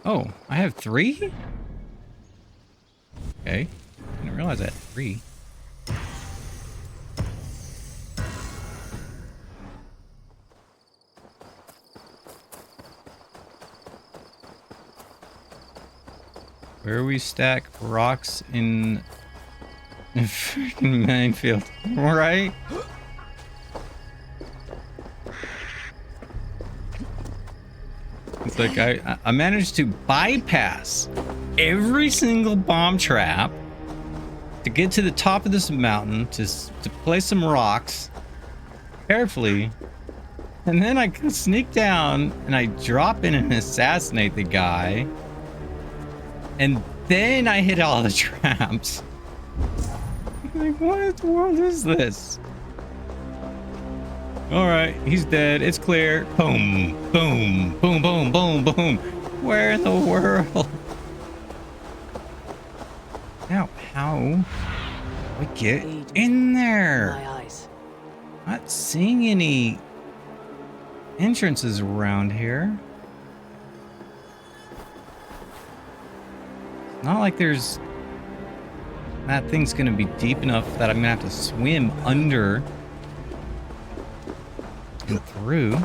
Oh, I have 3? Okay. I didn't realize I had 3. Where we stack rocks in a freaking minefield, right? It's like I managed to bypass every single bomb trap to get to the top of this mountain to place some rocks carefully, and then I can sneak down and I drop in and assassinate the guy, and then I hit all the traps. Like, what in the world is this? Alright, he's dead. It's clear. Boom, boom, boom, boom, boom, boom. Where in the world? Now, how do we get in there? My eyes. Not seeing any entrances around here. Not like there's... That thing's gonna be deep enough that I'm gonna have to swim under and through.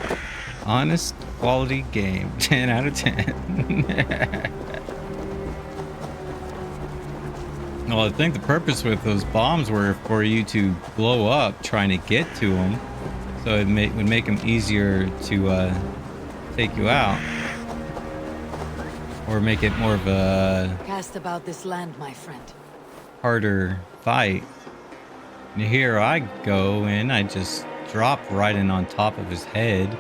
Honest quality game. 10 out of 10. Well, I think the purpose with those bombs were for you to blow up trying to get to them. So it would make them easier to take you out. Or make it more of a... Cast about this land, my friend. harder fight. And here I go and I just drop right in on top of his head.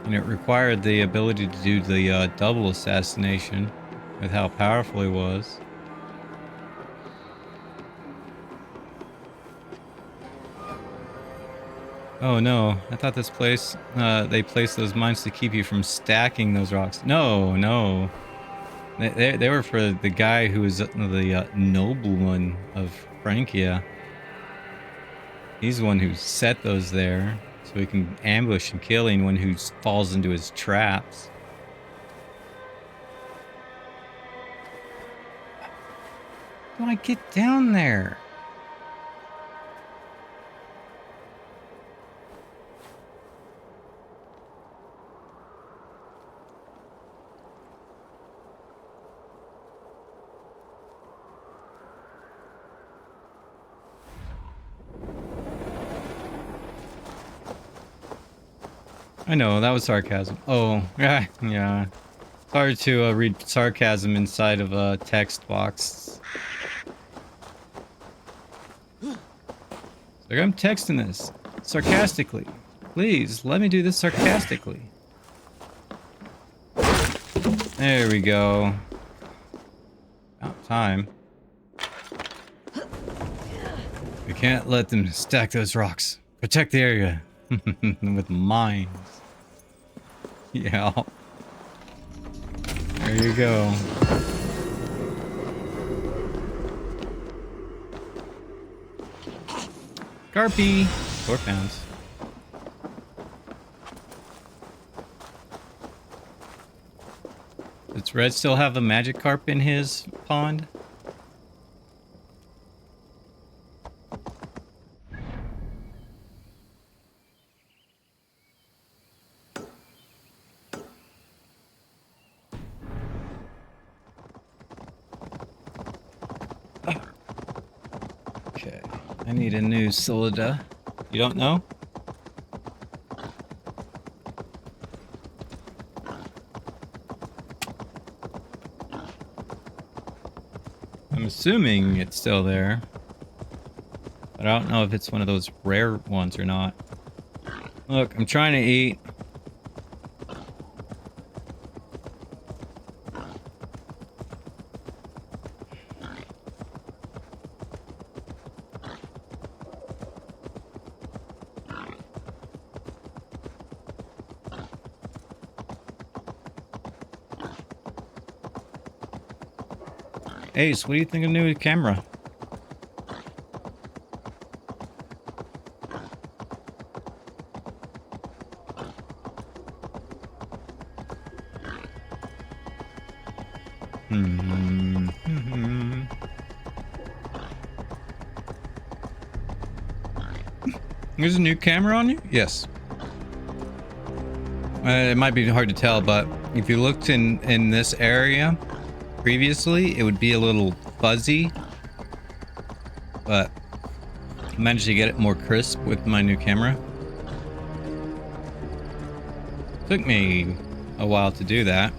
And it required the ability to do the double assassination with how powerful he was. Oh no, I thought this place, they placed those mines to keep you from stacking those rocks. No, no. They were for the guy who was the nobleman of Francia. He's the one who set those there, so he can ambush and kill anyone who falls into his traps. How do I get down there? I know, that was sarcasm. Oh, yeah, yeah. It's hard to read sarcasm inside of a text box. Like, I'm texting this sarcastically. Please, let me do this sarcastically. There we go. About time. We can't let them stack those rocks. Protect the area. With mines. Yeah. There you go. Carpy. Scorpions. Does Red still have a magic carp in his pond? Okay, I need a new cylinder. You don't know? I'm assuming it's still there. But I don't know if it's one of those rare ones or not. Look, I'm trying to eat. Ace, what do you think of the new camera? There's a new camera on you? Yes. It might be hard to tell, but if you looked in this area previously, it would be a little fuzzy. But I managed to get it more crisp with my new camera. Took me a while to do that.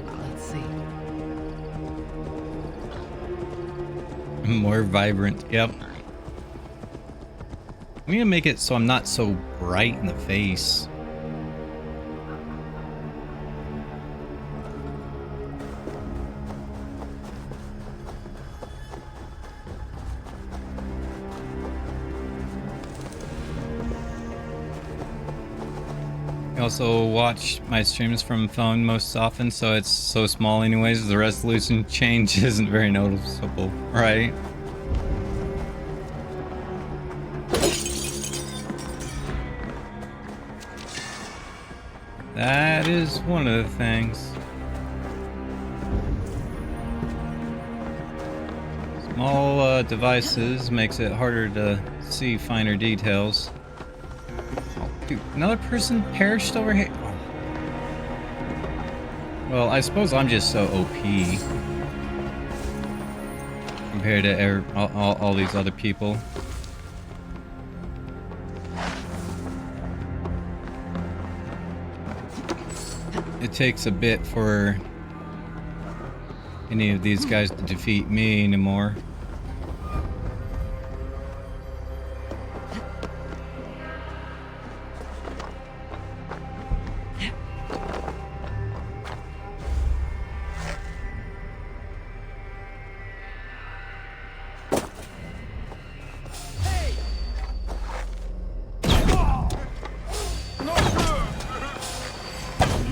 Let's see. More vibrant, yep. I'm gonna make it so I'm not so bright in the face. I also watch my streams from phone most often, so it's so small anyways, the resolution change isn't very noticeable, right? That is one of the things. Small devices makes it harder to see finer details. Oh, dude, another person perished over here. Oh. Well, I suppose I'm just so OP compared to all these other people. It takes a bit for any of these guys to defeat me anymore.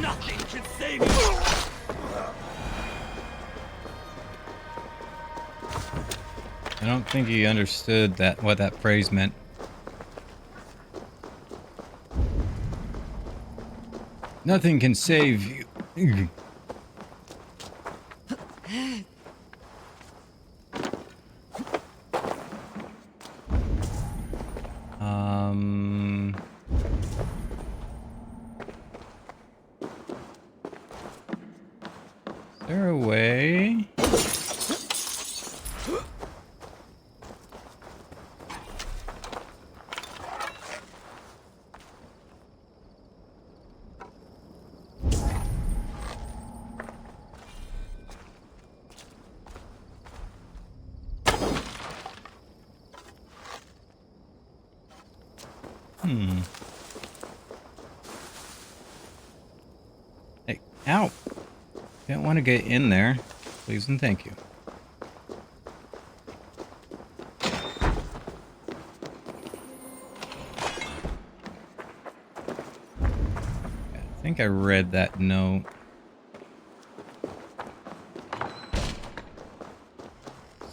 Nothing can save you! I don't think he understood what that phrase meant. Nothing can save you. Is there a way? Hey, ow! Don't want to get in there. Please and thank you. I think I read that note.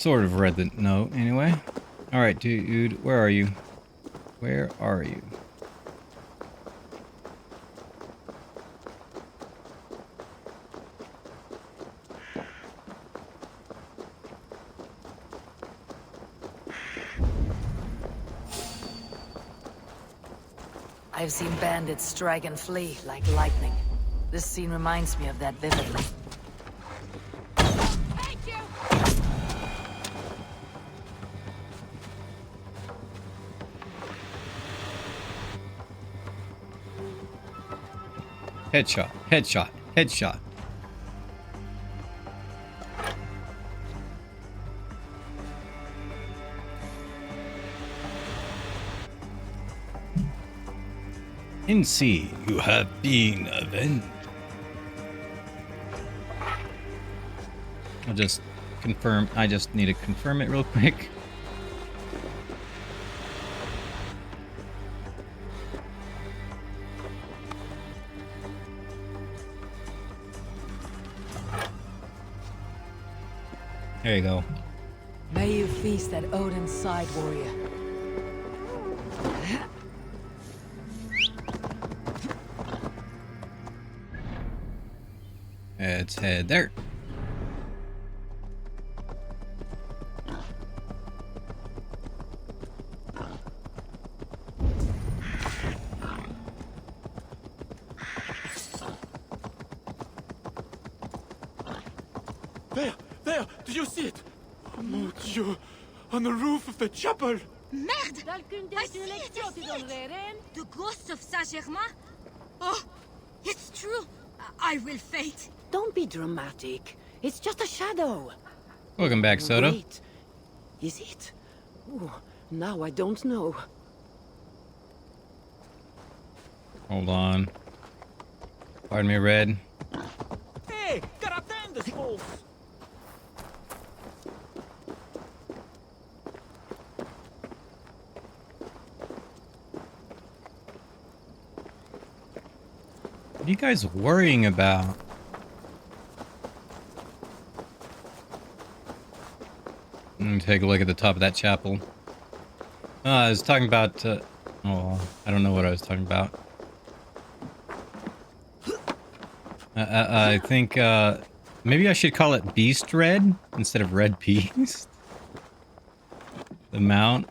Sort of read the note, anyway. Alright, dude, where are you? Where are you? I've seen bandits strike and flee like lightning. This scene reminds me of that vividly. Thank you! Headshot, headshot, headshot. NC, you have been avenged. I'll just confirm. I just need to confirm it real quick. There you go. May you feast at Odin's side, warrior. Let's head there. There! Did you see it? Oh, mon Dieu! On the roof of the chapel! Merde! I see it! The ghost of Saint-Germain? Oh, it's true. I will fate. Don't be dramatic. It's just a shadow. Welcome back, Soda. Wait. Is it? Ooh, now I don't know. Hold on. Pardon me, Red. Hey! Carapin this fools! What are you guys worrying about? Take a look at the top of that chapel. I was talking about... oh, I don't know what I was talking about. I think maybe I should call it Beast Red instead of Red Beast. The mount.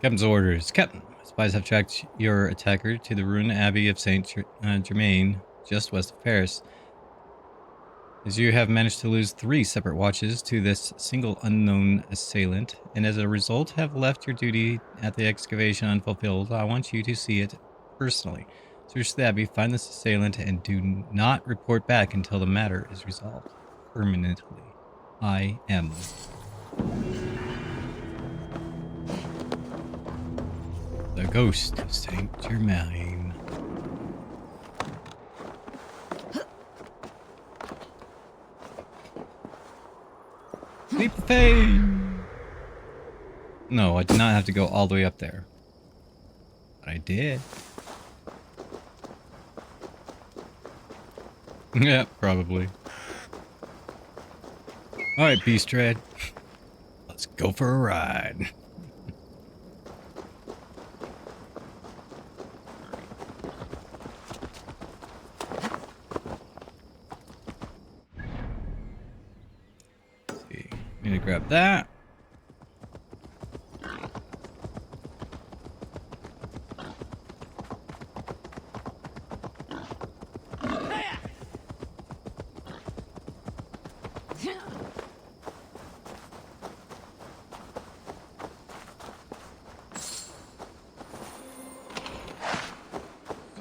Captain's orders. Captain, spies have tracked your attacker to the ruined Abbey of Saint Germain, just west of Paris. As you have managed to lose 3 separate watches to this single unknown assailant, and as a result have left your duty at the excavation unfulfilled, I want you to see it personally. Search the Abbey, find this assailant, and do not report back until the matter is resolved permanently. I am. The Ghost of Saint Germain. Leap of faith! No, I did not have to go all the way up there. But I did. Yeah, probably. Alright, Beast Red. Let's go for a ride. Need to grab that.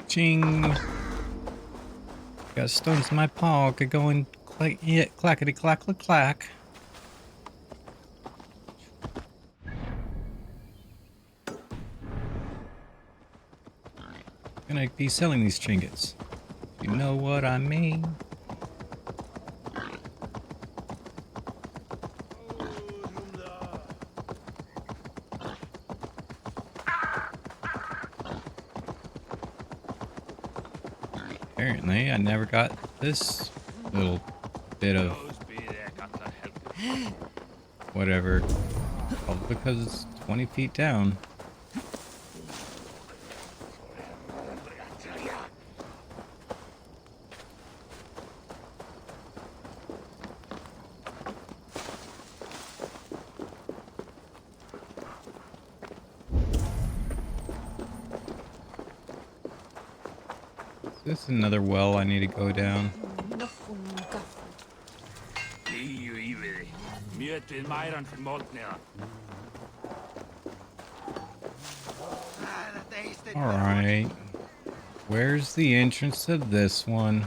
Ching. Got stones in my paw. Could go and clack, yeah, clackety clack clack clack. Gonna be selling these trinkets. You know what I mean? Apparently, I never got this little bit of whatever. Probably because it's 20 feet down. Is this another well I need to go down? Alright. Where's the entrance to this one?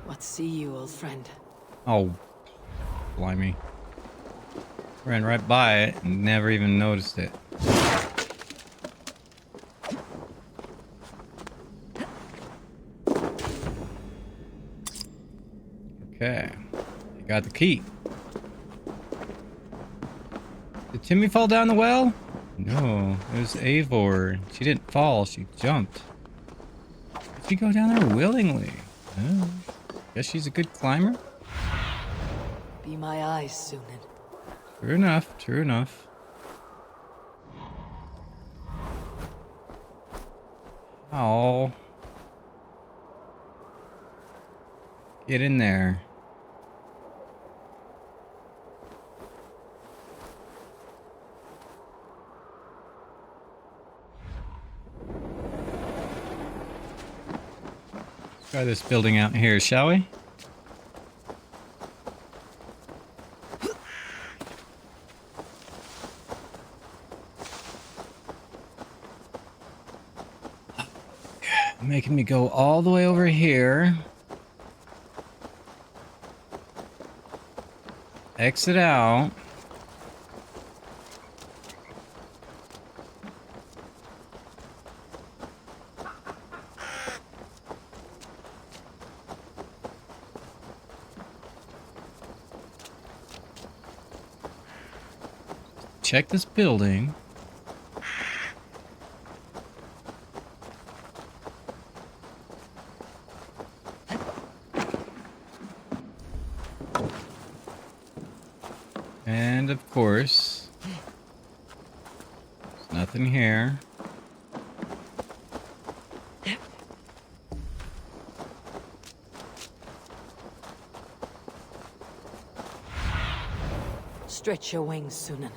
What see you, old friend? Oh, blimey. Ran right by it and never even noticed it. Okay. You got the key. Did Timmy fall down the well? No, it was Eivor. She didn't fall, she jumped. Did she go down there willingly? Oh, guess she's a good climber? Be my eyes, Sunan. True enough, true enough. Oh. Get in there. Let's try this building out here, shall we? Making me go all the way over here. Exit out. Check this building. And of course, there's nothing here. Stretch your wings, Sunan.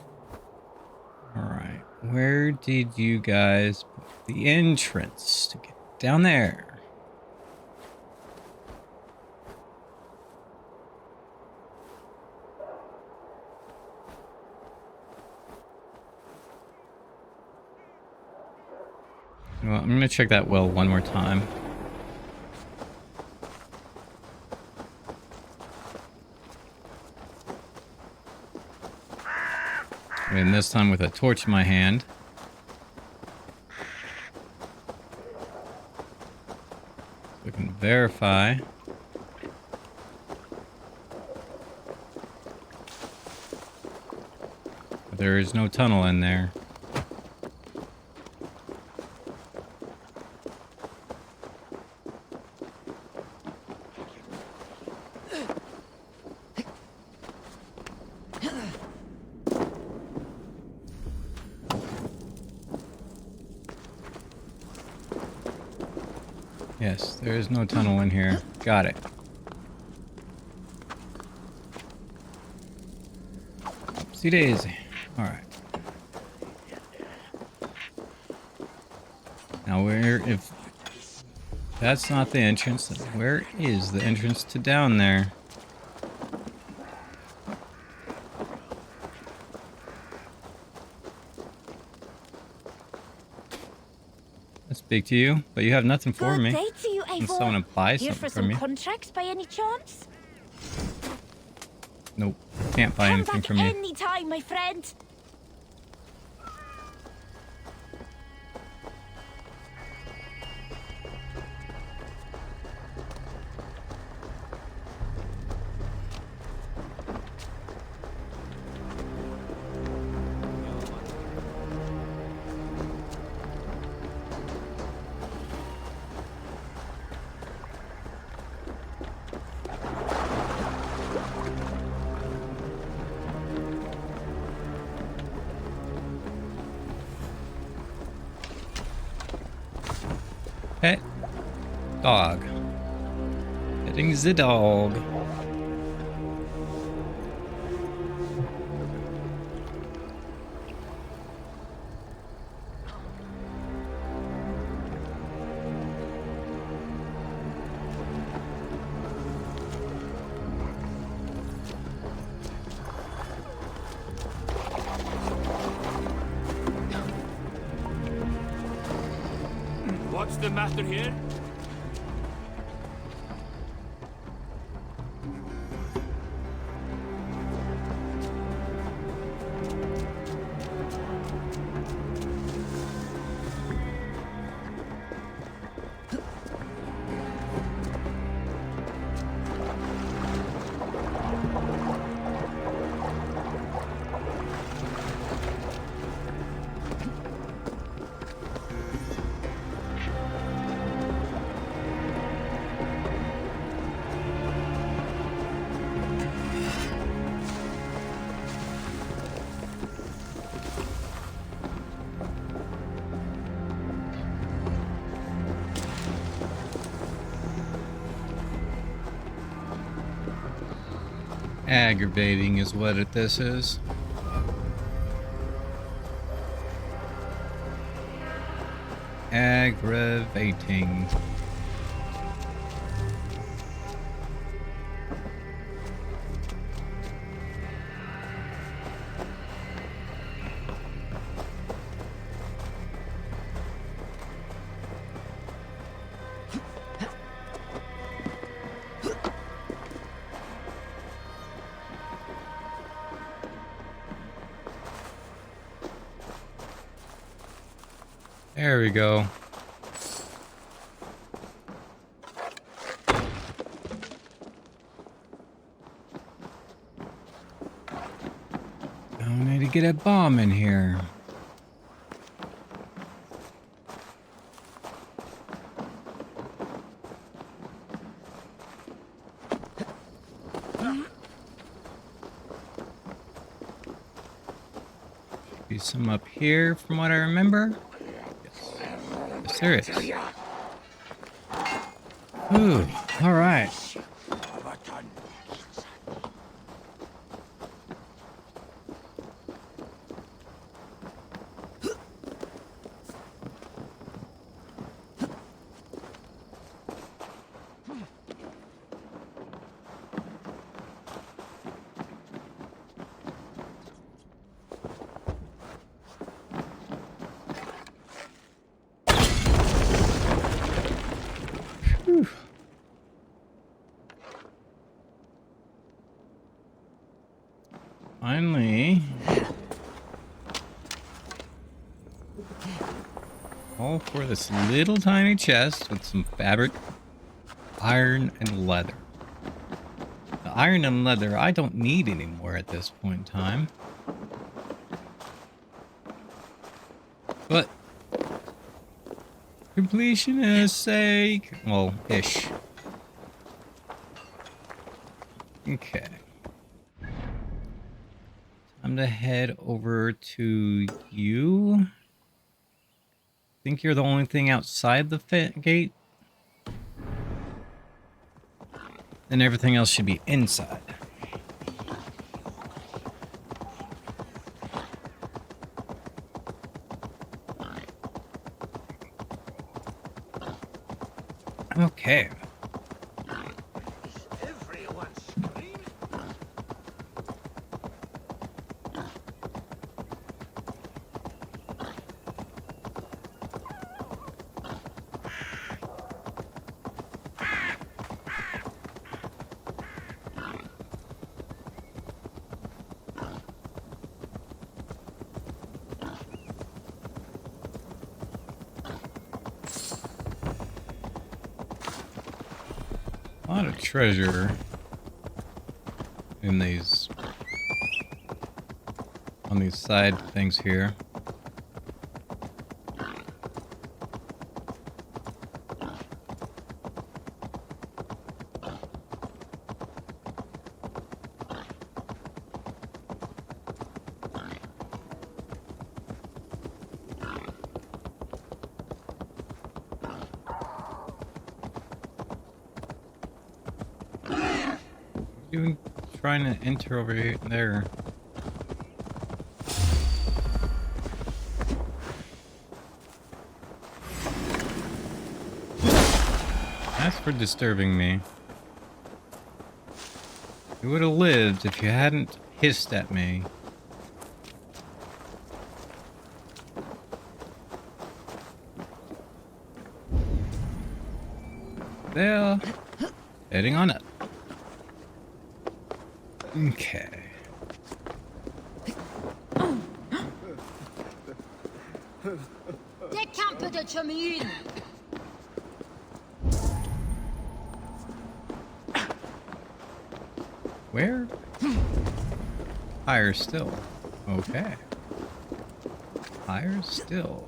Alright, where did you guys put the entrance to get down there? Well, I'm gonna check that well one more time. And this time with a torch in my hand. So we can verify. There is no tunnel in there. Yes, there is no tunnel in here. Got it. Oopsie daisy. Alright. Now if that's not the entrance, then where is the entrance to down there? I speak to you, but you have nothing for Good me. day to you, I'm Eivor. someone to buy Here something for from some you. contracts by any chance? Nope. Can't buy Come anything back from you. any time, my friend. Pet dog. Petting the dog. What's the matter here? Aggravating is what this is. Aggravating. There we go. I need to get a bomb in here. Be some up here from what I remember. Yes, there is. Ooh, all right. Whew. Finally. All for this little tiny chest with some fabric, iron, and leather. The iron and leather I don't need anymore at this point in time. But completionist sake, well, ish. Okay. Time to head over to you. Think you're the only thing outside the gate? Then everything else should be inside. Okay. Everyone screaming. A lot of treasure in these on these side things here. Even trying to enter over here, there. That's for disturbing me. You would have lived if you hadn't hissed at me. There. Heading on up. Okay. Décampe de commune. Where? Higher still. Okay. Higher still.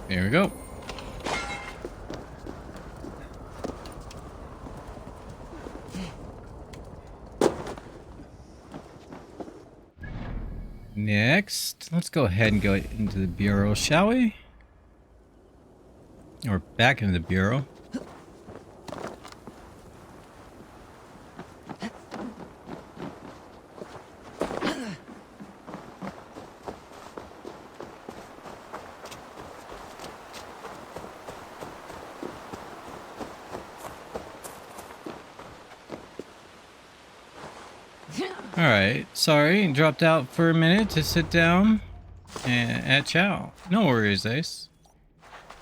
There we go. Next, let's go ahead and go into the bureau, shall we? Or back into the bureau. Alright, sorry, dropped out for a minute to sit down at Chow. No worries, Ace.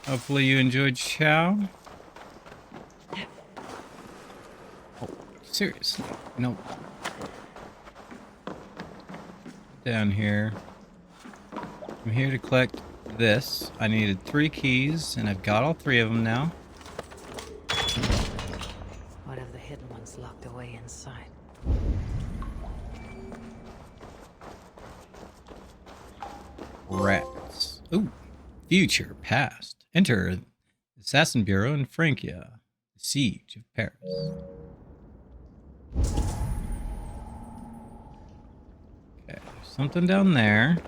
Hopefully you enjoyed Chow. Oh, seriously, no. Down here. I'm here to collect this. I needed 3 keys, and I've got all 3 of them now. What have the hidden ones locked away inside? Rats. Ooh. Future, past. Enter Assassin Bureau in Francia. The Siege of Paris. Okay, there's something down there.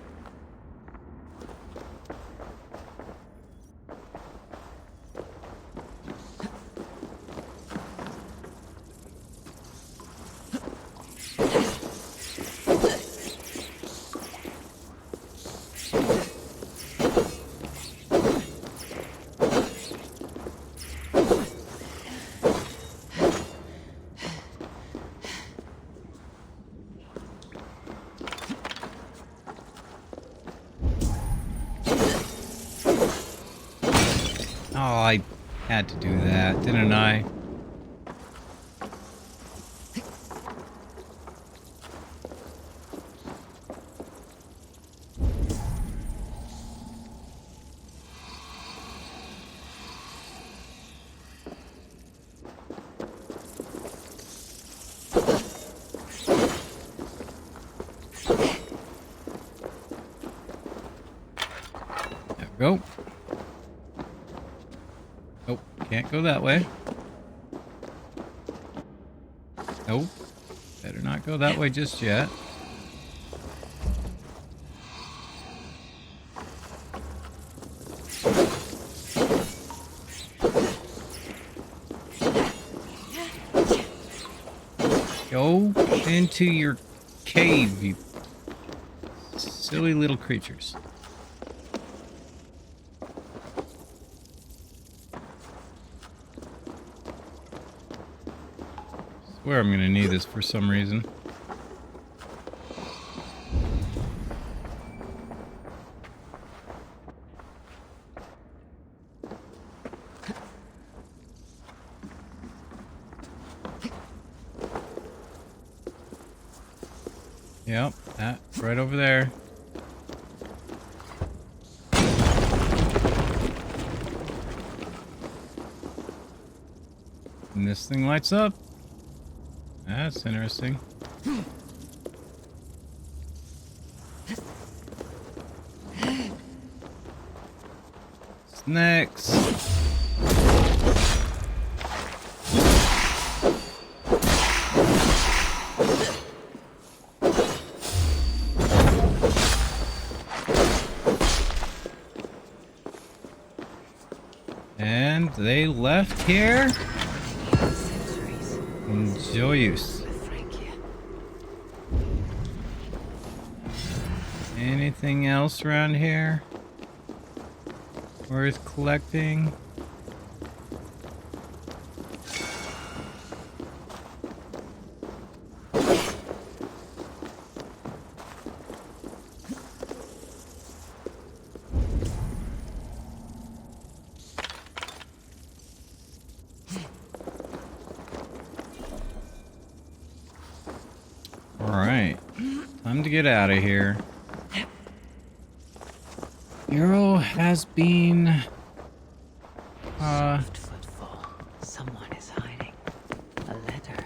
Oh, I had to do that, didn't I? There we go. Oh, can't go that way. Nope. Better not go that way just yet. Go into your cave, you silly little creatures. Swear I'm gonna need this for some reason. Yep, that right over there. And this thing lights up. That's interesting. What's next? And they left here. Centuries. Joyous. Francia. Anything else around here worth collecting? Alright, time to get out of here. Hero has been Soft footfall. Someone is hiding. A letter.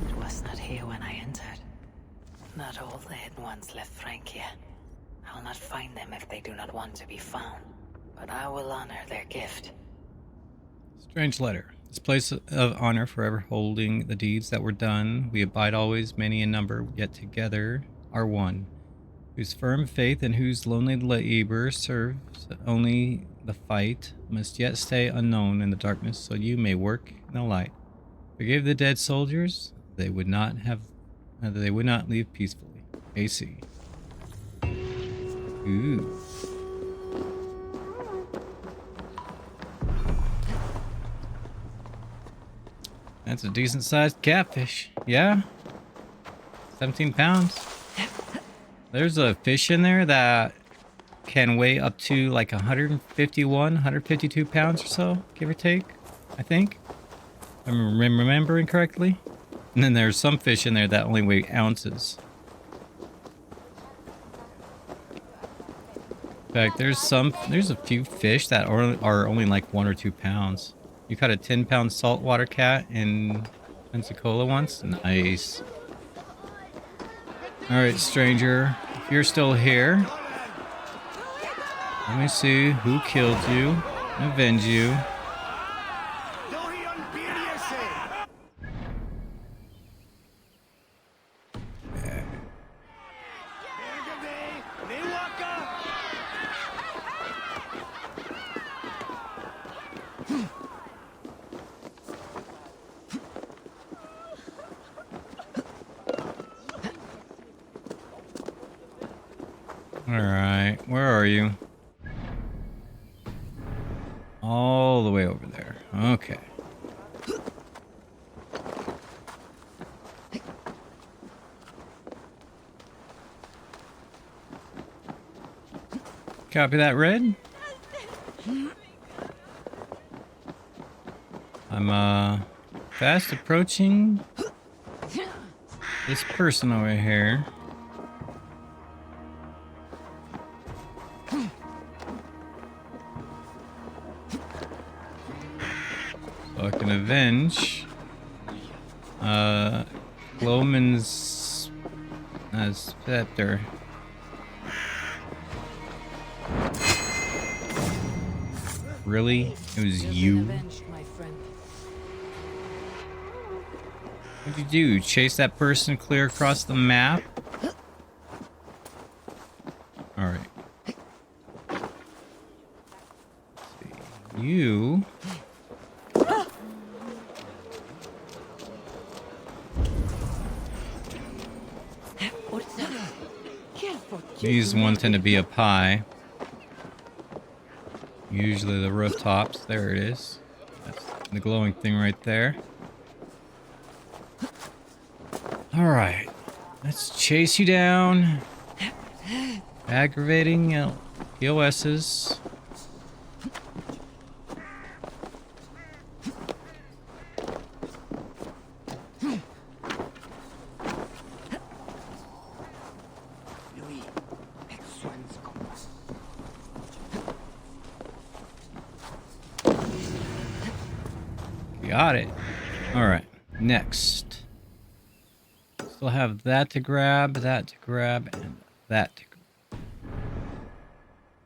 It was not here when I entered. Not all the hidden ones left Francia. I'll not find them if they do not want to be found. But I will honor their gift. strange letter. This place of honor forever holding the deeds that were done. We abide always many in number, yet together are one. Whose firm faith and whose lonely labor serves only the fight must yet stay unknown in the darkness, so you may work in the light. Forgive the dead soldiers; they would not leave peacefully. AC. Ooh. That's a decent sized catfish. Yeah? 17 pounds. There's a fish in there that can weigh up to like 151, 152 pounds or so, give or take, I think. If I'm remembering correctly. And then there's some fish in there that only weigh ounces. In fact, there's a few fish that are only like 1 or 2 pounds. You caught a 10-pound saltwater cat in Pensacola once? Nice. Alright, stranger. If you're still here, let me see who killed you and avenge you. Alright, where are you? All the way over there. Okay. Copy that, Red. I'm fast approaching this person over here. So I can avenge Glowman's scepter. Really? It was you? What'd you do? Chase that person clear across the map? Alright. You... These ones tend to be up high. Usually the rooftops. There it is. That's the glowing thing right there. Alright. Let's chase you down. Aggravating POSs. Got it. Alright, next. Still have that to grab, and that to grab.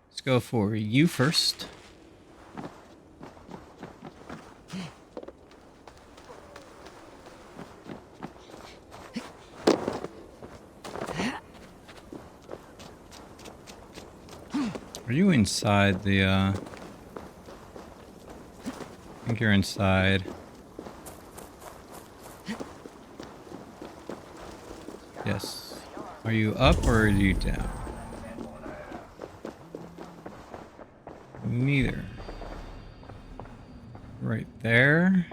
Let's go for you first. Are you inside the, I think you're inside. Yes. Are you up or are you down? Neither. Right there.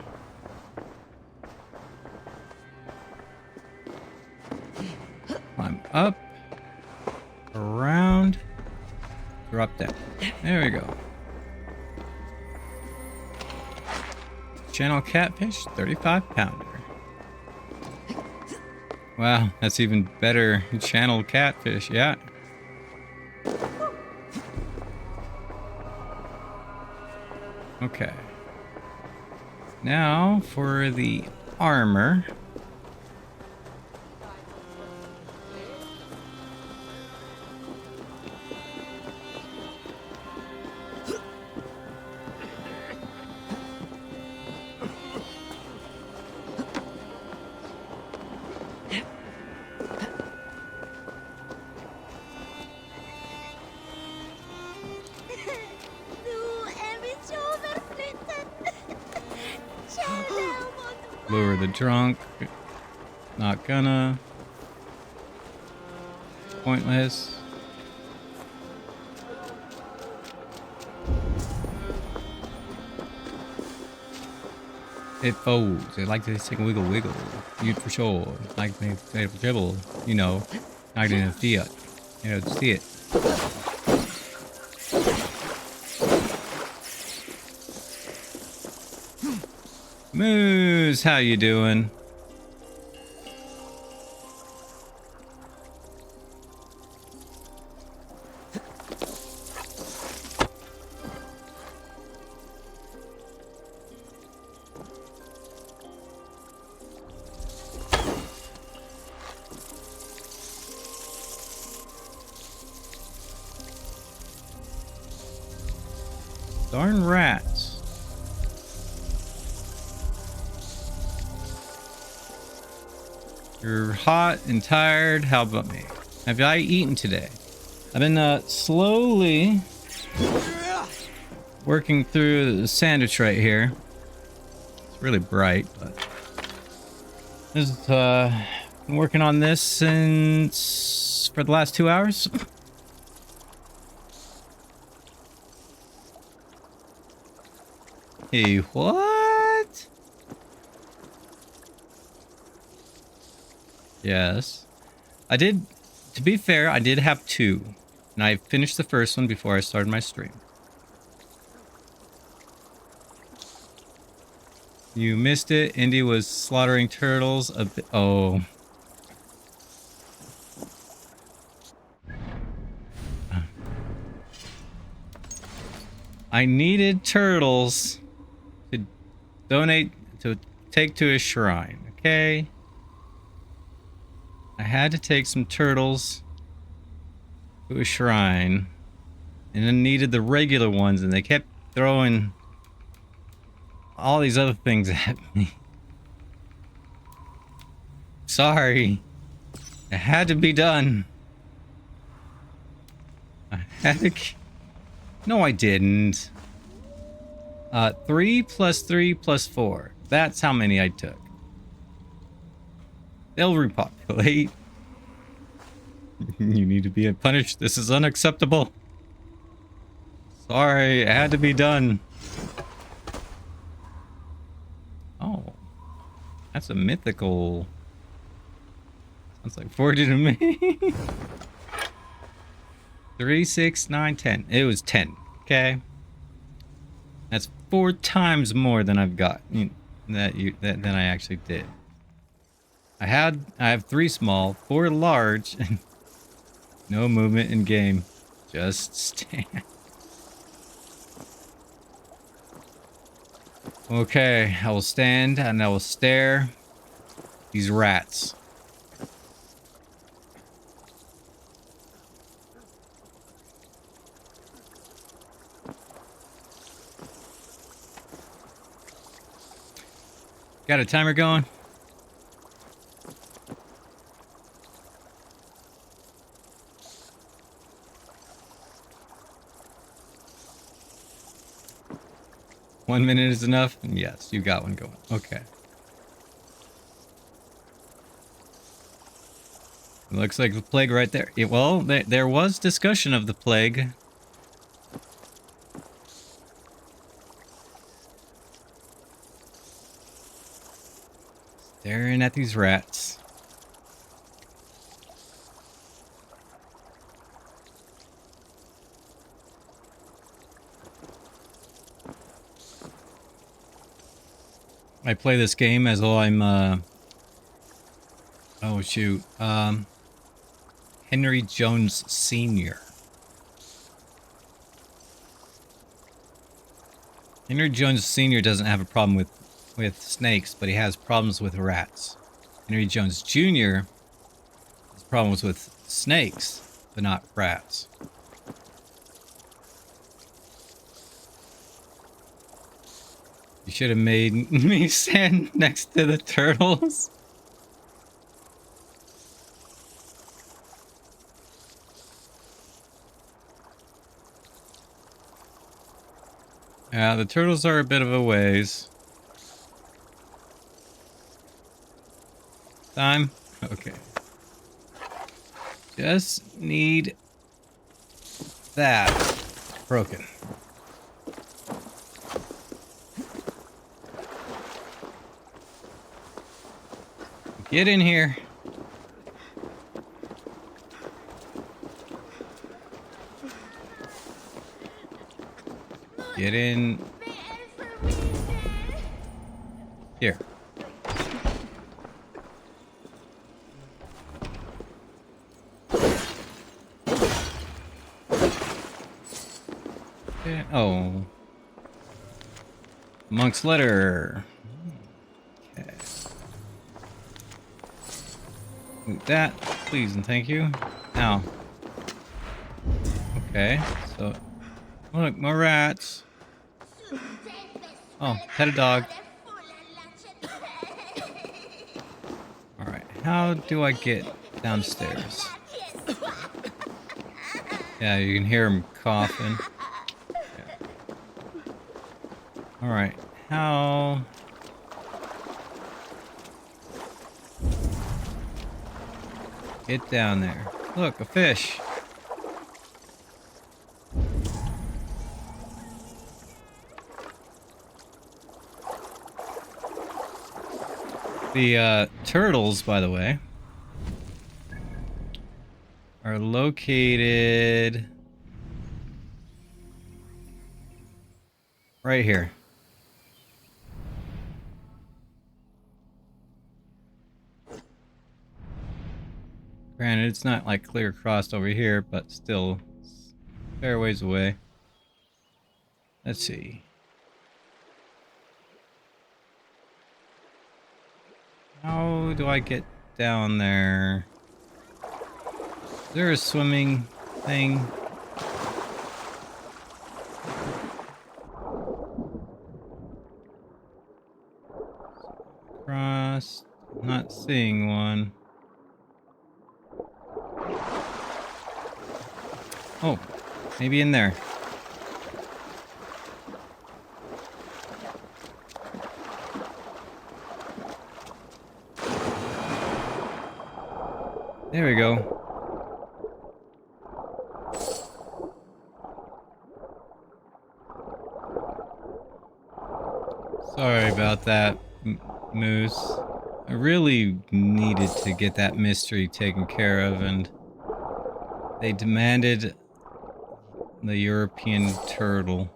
Climb up. Around. Drop down. There we go. Channel catfish, 35 pounder. Wow, that's even better. Channeled catfish, yeah. Okay. Now for the armor. Lure the drunk. Not gonna. Pointless. It folds. It like to sing wiggle wiggle. You for sure. Like me dribble. You know. Not in a fiat. You know, see it. Moose, how you doing? Darn rats. You're hot and tired. How about me? Have I eaten today? I've been slowly working through the sandwich right here. It's really bright, but this is, been working on this since for the last 2 hours. Hey, what? Yes. I did, to be fair, I did have 2. And I finished the first one before I started my stream. You missed it. Indy was slaughtering turtles a bit. Oh. I needed turtles to donate, to take to a shrine, okay? I had to take some turtles to a shrine, and then needed the regular ones, and they kept throwing all these other things at me. Sorry. It had to be done. I had to... No, I didn't. 3 plus 3 plus 4. That's how many I took. They'll repopulate. You need to be punished. This is unacceptable. Sorry, it had to be done. Oh. That's a mythical... Sounds like 40 to me. 3, 6, 9, 10. It was 10. Okay. That's 4 times more than I've got. Than I actually did. I have 3 small, 4 large, and no movement in game. Just stand. Okay, I will stand and I will stare. These rats. Got a timer going? One minute is enough? Yes, you got one going. Okay. Looks like the plague right there. Well, there was discussion of the plague. Staring at these rats. I play this game as though I'm, oh shoot, Henry Jones Sr. Henry Jones Sr. doesn't have a problem with snakes, but he has problems with rats. Henry Jones Jr. has problems with snakes, but not rats. You should have made me stand next to the turtles. Yeah, the turtles are a bit of a ways. Time? Okay. Just need that broken. Get in here. Get in. Here. Okay. Oh. Monk's letter. Okay. Eat that, please and thank you. Now. Okay, so look, more rats. Oh, pet a dog. Alright, how do I get downstairs? Yeah, you can hear him coughing. Yeah. Alright, how... Get down there. Look, a fish. The turtles, by the way, are located right here. Granted, it's not like clear across over here, but still, it's a fair ways away. Let's see. How do I get down there? Is there a swimming thing? Across. I'm not seeing one. Oh, maybe in there. There we go. Sorry about that, Moose. I really needed to get that mystery taken care of, and they demanded the European turtle.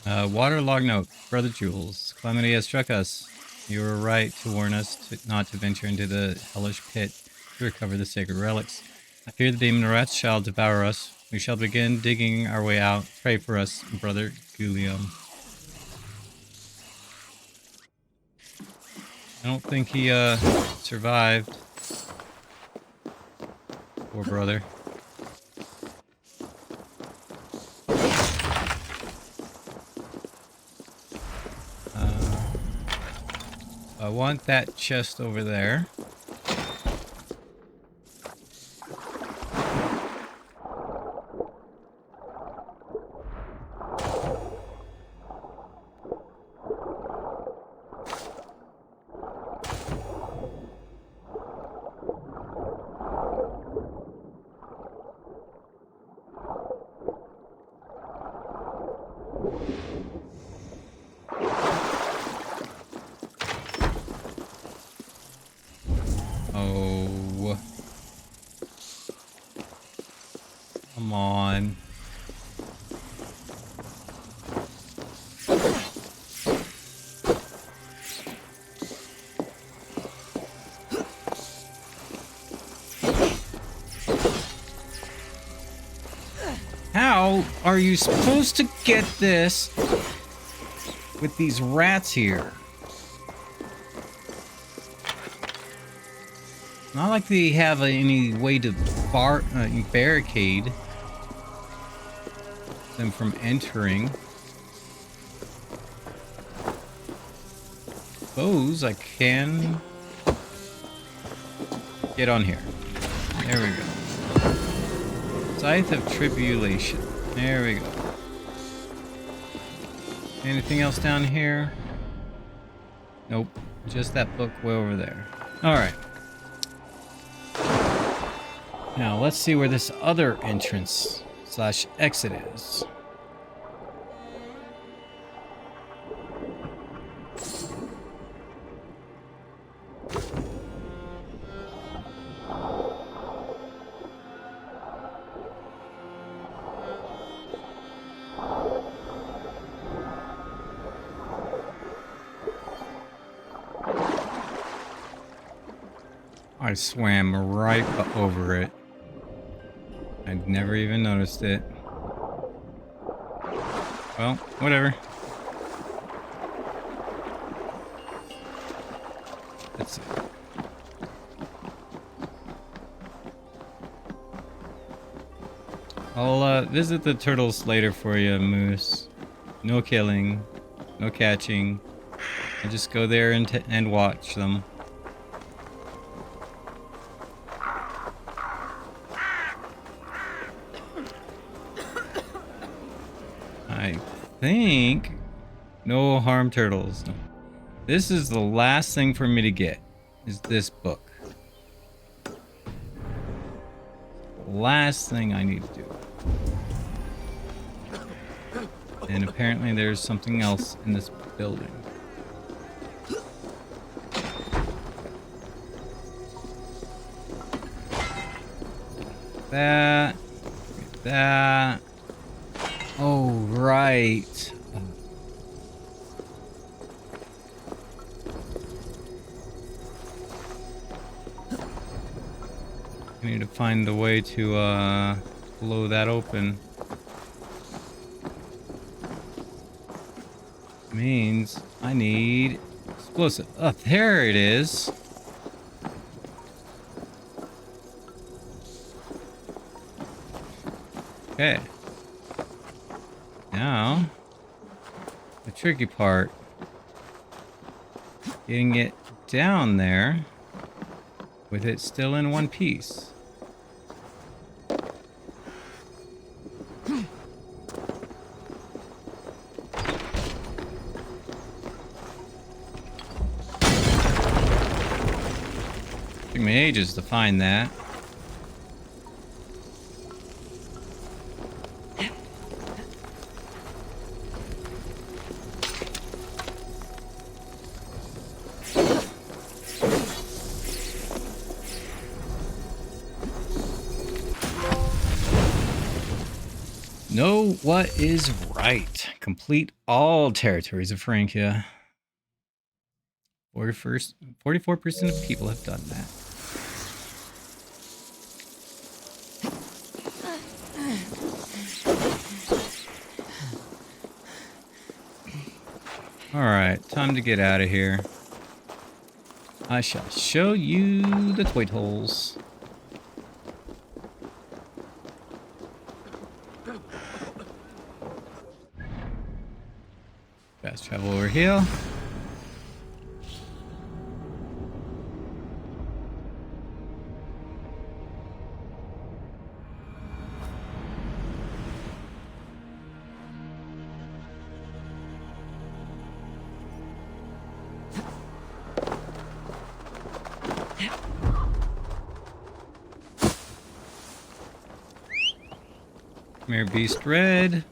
Waterlogged note. Brother Jules, calamity has struck us. You were right to warn us not to venture into the hellish pit to recover the sacred relics. I fear the demon rats shall devour us. We shall begin digging our way out. Pray for us, Brother Guillaume. I don't think he survived. Poor brother. I want that chest over there. Oh. Come on. How are you supposed to get this with these rats here? Not like they have any way to barricade them from entering. Suppose I can get on here. There we go. Scythe of Tribulation. There we go. Anything else down here? Nope. Just that book way over there. Alright. Now, let's see where this other entrance / exit is. I swam right over it. I'd never even noticed it. Well, whatever. Let's see. I'll visit the turtles later for you, Moose. No killing, no catching. I just go there and watch them. I think no harm turtles. No. This is the last thing for me to get, is this book. Last thing I need to do. And apparently there's something else in this building. That. Oh, right. I need to find a way to blow that open. Means I need explosive. Oh, there it is. Okay. Now, the tricky part, getting it down there with it still in one piece. Took me ages to find that. Know what is right. right. Complete all territories of Francia. 44% of people have done that. Alright, time to get out of here. I shall show you the twit holes. Fast travel over here. Come here, Beast Red.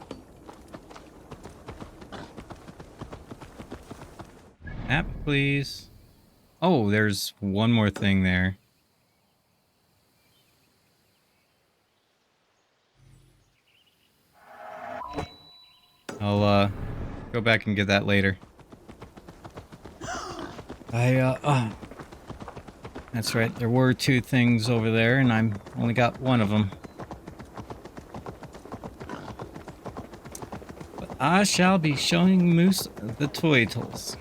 Map, please. Oh, there's one more thing there. I'll go back and get that later. That's right. There were two things over there, and I'm only got one of them. But I shall be showing Moose the Toitles.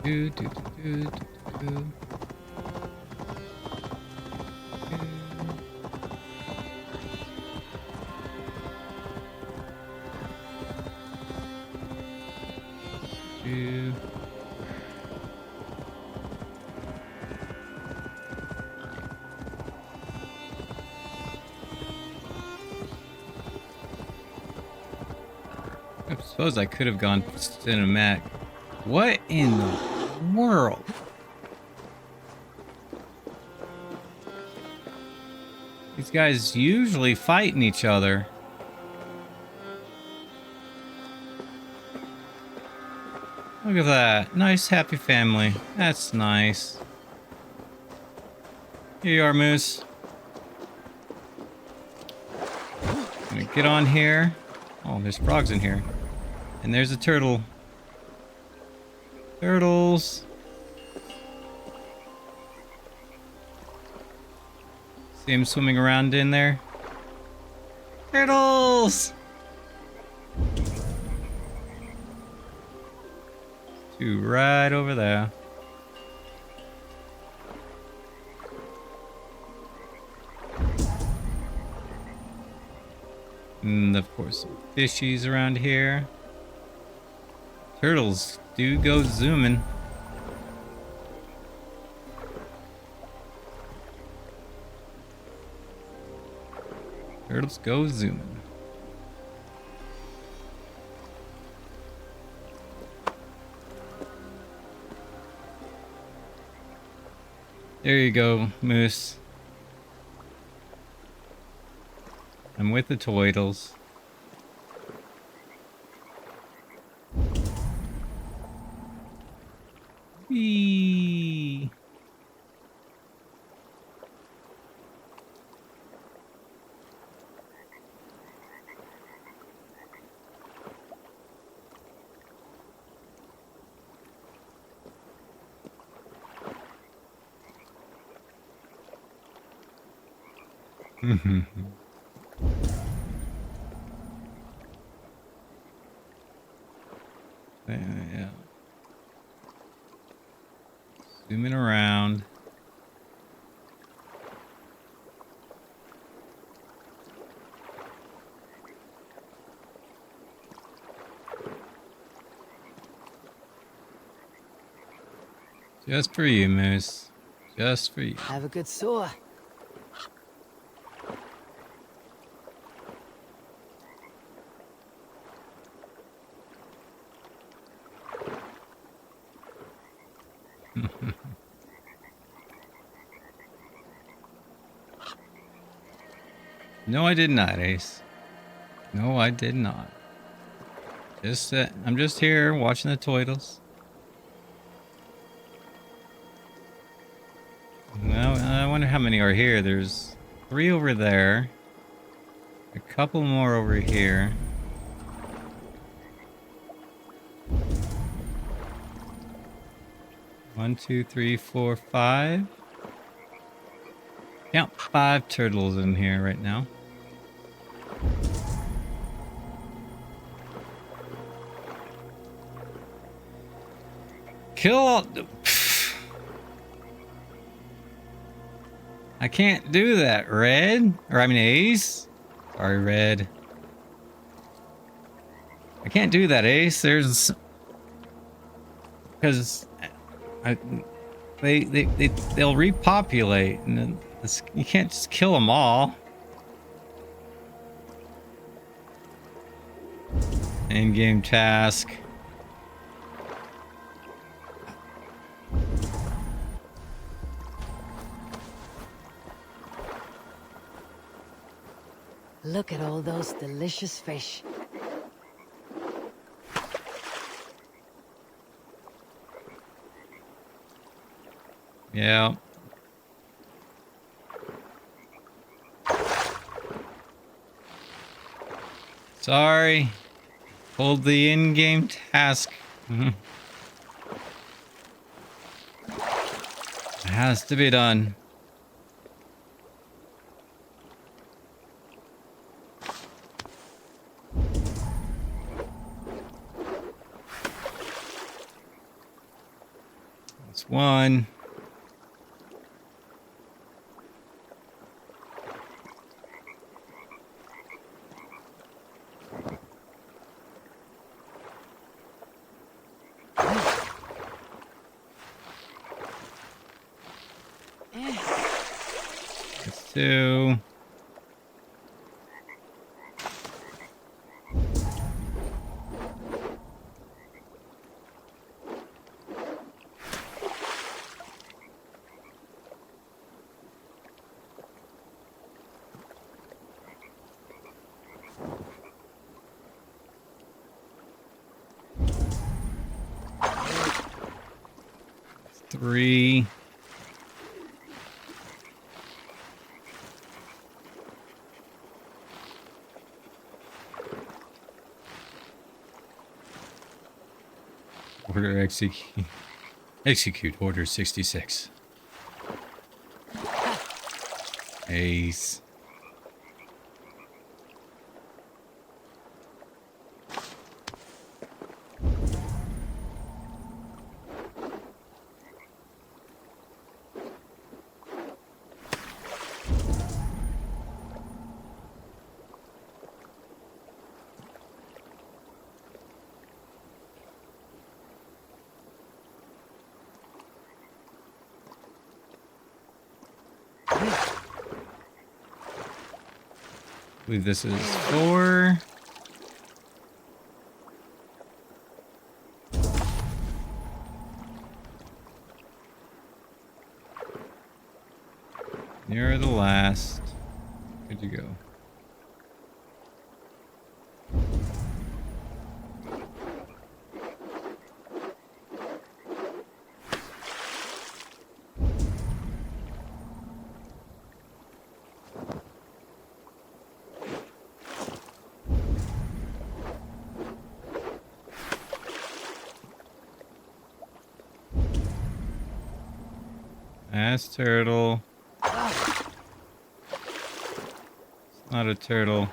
Do, do, do, do, do, do. Do. I suppose I could have gone cinematic. What in the world? These guys usually fighting each other. Look at that. Nice, happy family. That's nice. Here you are, Moose. Gonna get on here. Oh, there's frogs in here. And there's a turtle. Turtles. See him swimming around in there? Turtles! Two right over there. And of course, some fishies around here. Turtles do go zooming. Turtles go zooming. There you go, Moose. I'm with the Toidles. Whee! Yeah. Zooming around. Just for you, Moose. Just for you. Have a good soar. No, I did not, Ace. No, I did not. Just I'm just here watching the turtles. Now I wonder how many are here. There's 3 over there. A couple more over here. One, two, three, four, 5. Count 5 turtles in here right now. Kill all... I can't do that, Red. Or I mean Ace. Sorry, Red. I can't do that, Ace. There's... Because... They'll repopulate. And then you can't just kill them all. In-game task. Look at all those delicious fish. Yeah. Sorry. Pulled the in-game task. It has to be done. That's one. That's 2. That's 3. Order execute. Execute order 66. Ace. I believe this is 4. You're the last. Good to go. Last turtle. It's not a turtle.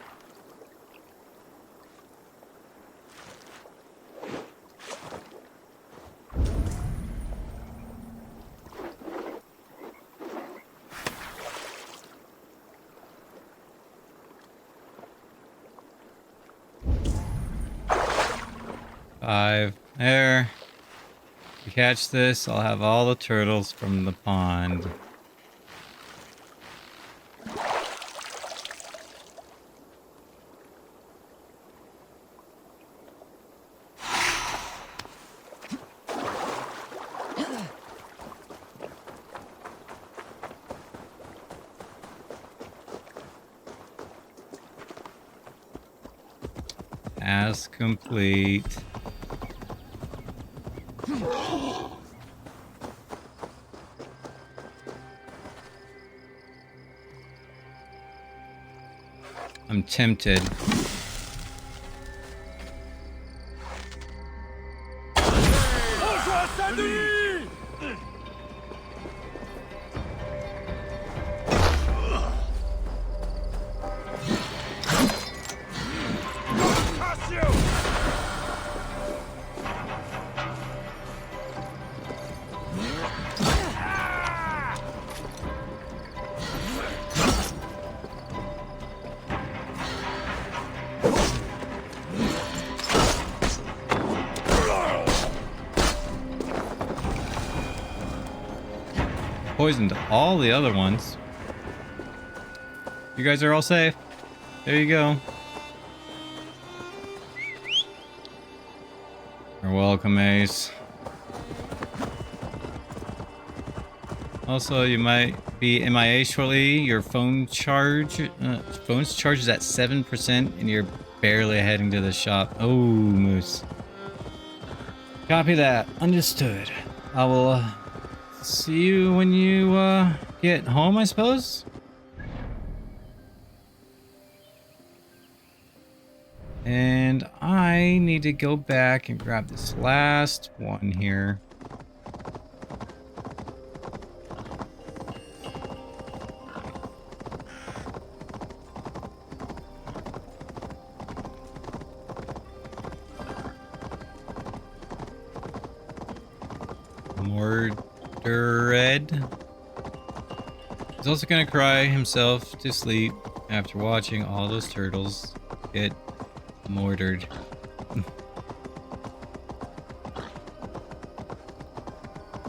5. There. If you catch this, I'll have all the turtles from the pond. Task complete. I'm tempted. Poisoned all the other ones. You guys are all safe. There you go. You're welcome, Ace. Also, you might be MIA shortly. Your phone's charge is at 7% and you're barely heading to the shop. Oh, Moose. Copy that. Understood. I will see you when you get home, I suppose? And I need to go back and grab this last one here. Red. He's also gonna cry himself to sleep after watching all those turtles get mortared.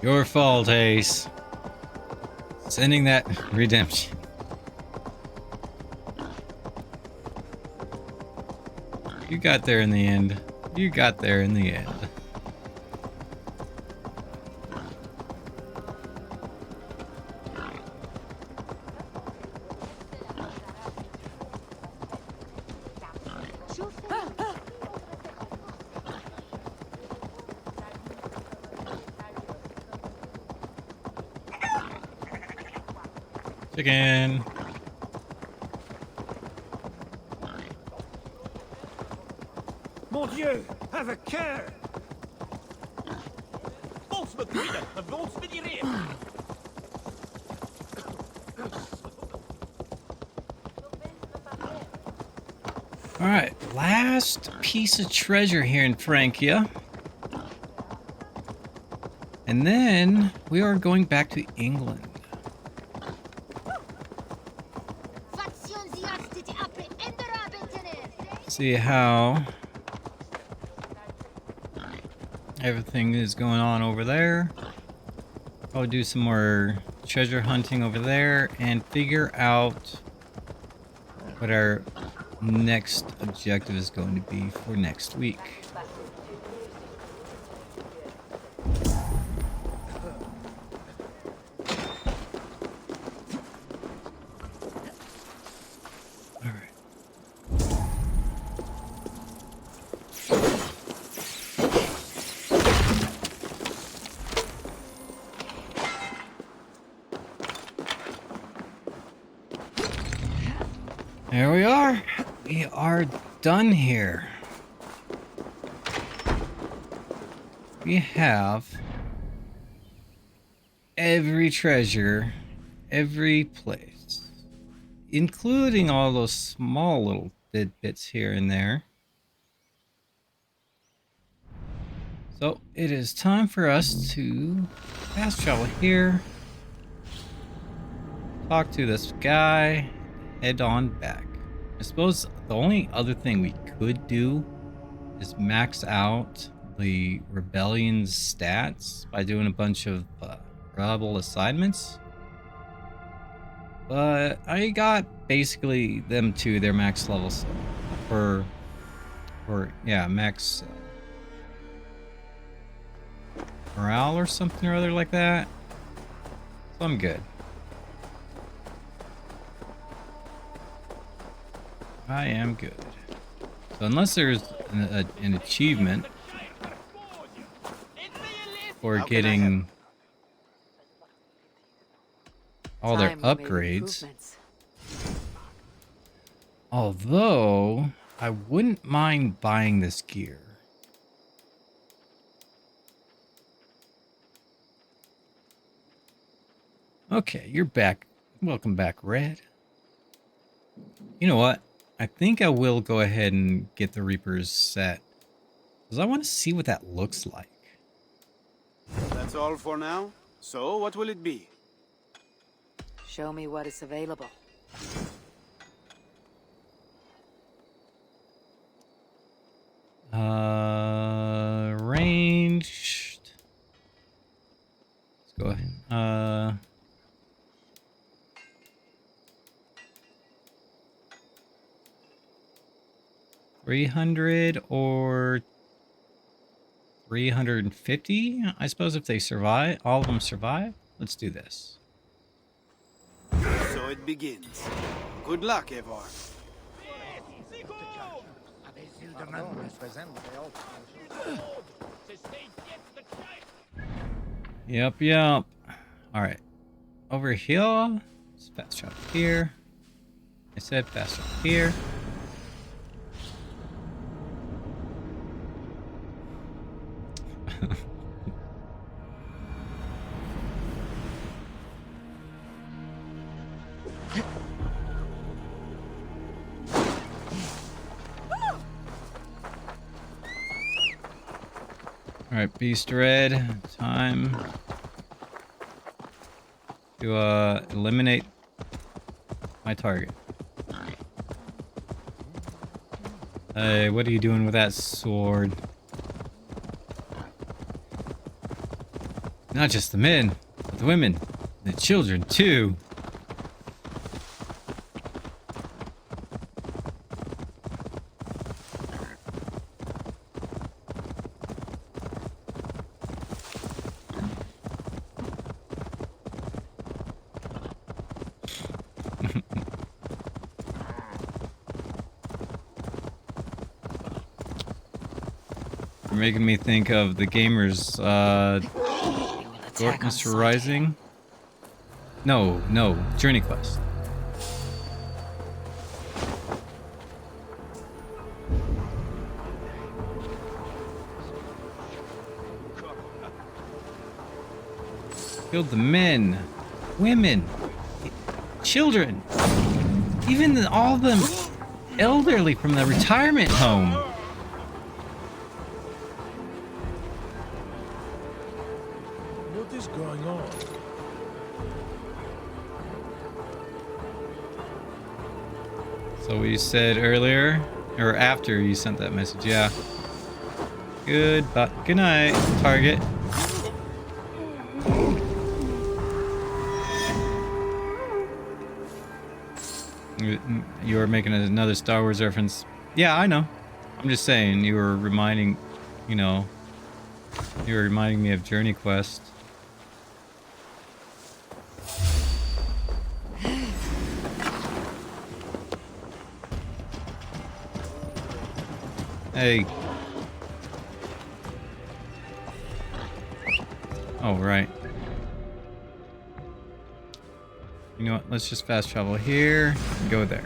Your fault, Ace. Sending that redemption. You got there in the end. You got there in the end. Chicken. Mon Dieu, have a care! Alright, last piece of treasure here in Francia. And then we are going back to England. See how everything is going on over there. Probably do some more treasure hunting over there and figure out what our next objective is going to be for next week. There we are. We are done here. We have every treasure, every place, including all those small little bits here and there. So it is time for us to fast travel here, talk to this guy, head on back. I suppose the only other thing we could do is max out the rebellion's stats by doing a bunch of rebel assignments. But I got basically them to their max levels yeah, max morale or something or other like that. So I'm good. I am good. So unless there's an achievement for getting all their Time we made upgrades. improvements. Although, I wouldn't mind buying this gear. Okay, you're back. Welcome back, Red. You know what? I think I will go ahead and get the Reaper's set. Because I want to see what that looks like. That's all for now? So, what will it be? Show me what is available. Ranged. Let's go ahead. 300 or 350? I suppose if they survive, all of them survive. Let's do this. So it begins. Good luck, Evar. Yep. All right. Over here. Let's fast travel here. I said fast travel here. Alright, Beast Red. Time to eliminate my target. Hey, what are you doing with that sword? Not just the men, but the women, the children too. You're making me think of the gamers, Darkness Rising. No, Journey Quest. Killed the men, women, children, even all of them elderly from the retirement home. What is going on? So we said earlier, or after you sent that message, yeah. Good night, target. You were making another Star Wars reference. Yeah, I know. I'm just saying, you were reminding me of Journey Quest. Hey. Oh, right. You know what? Let's just fast travel here and go there.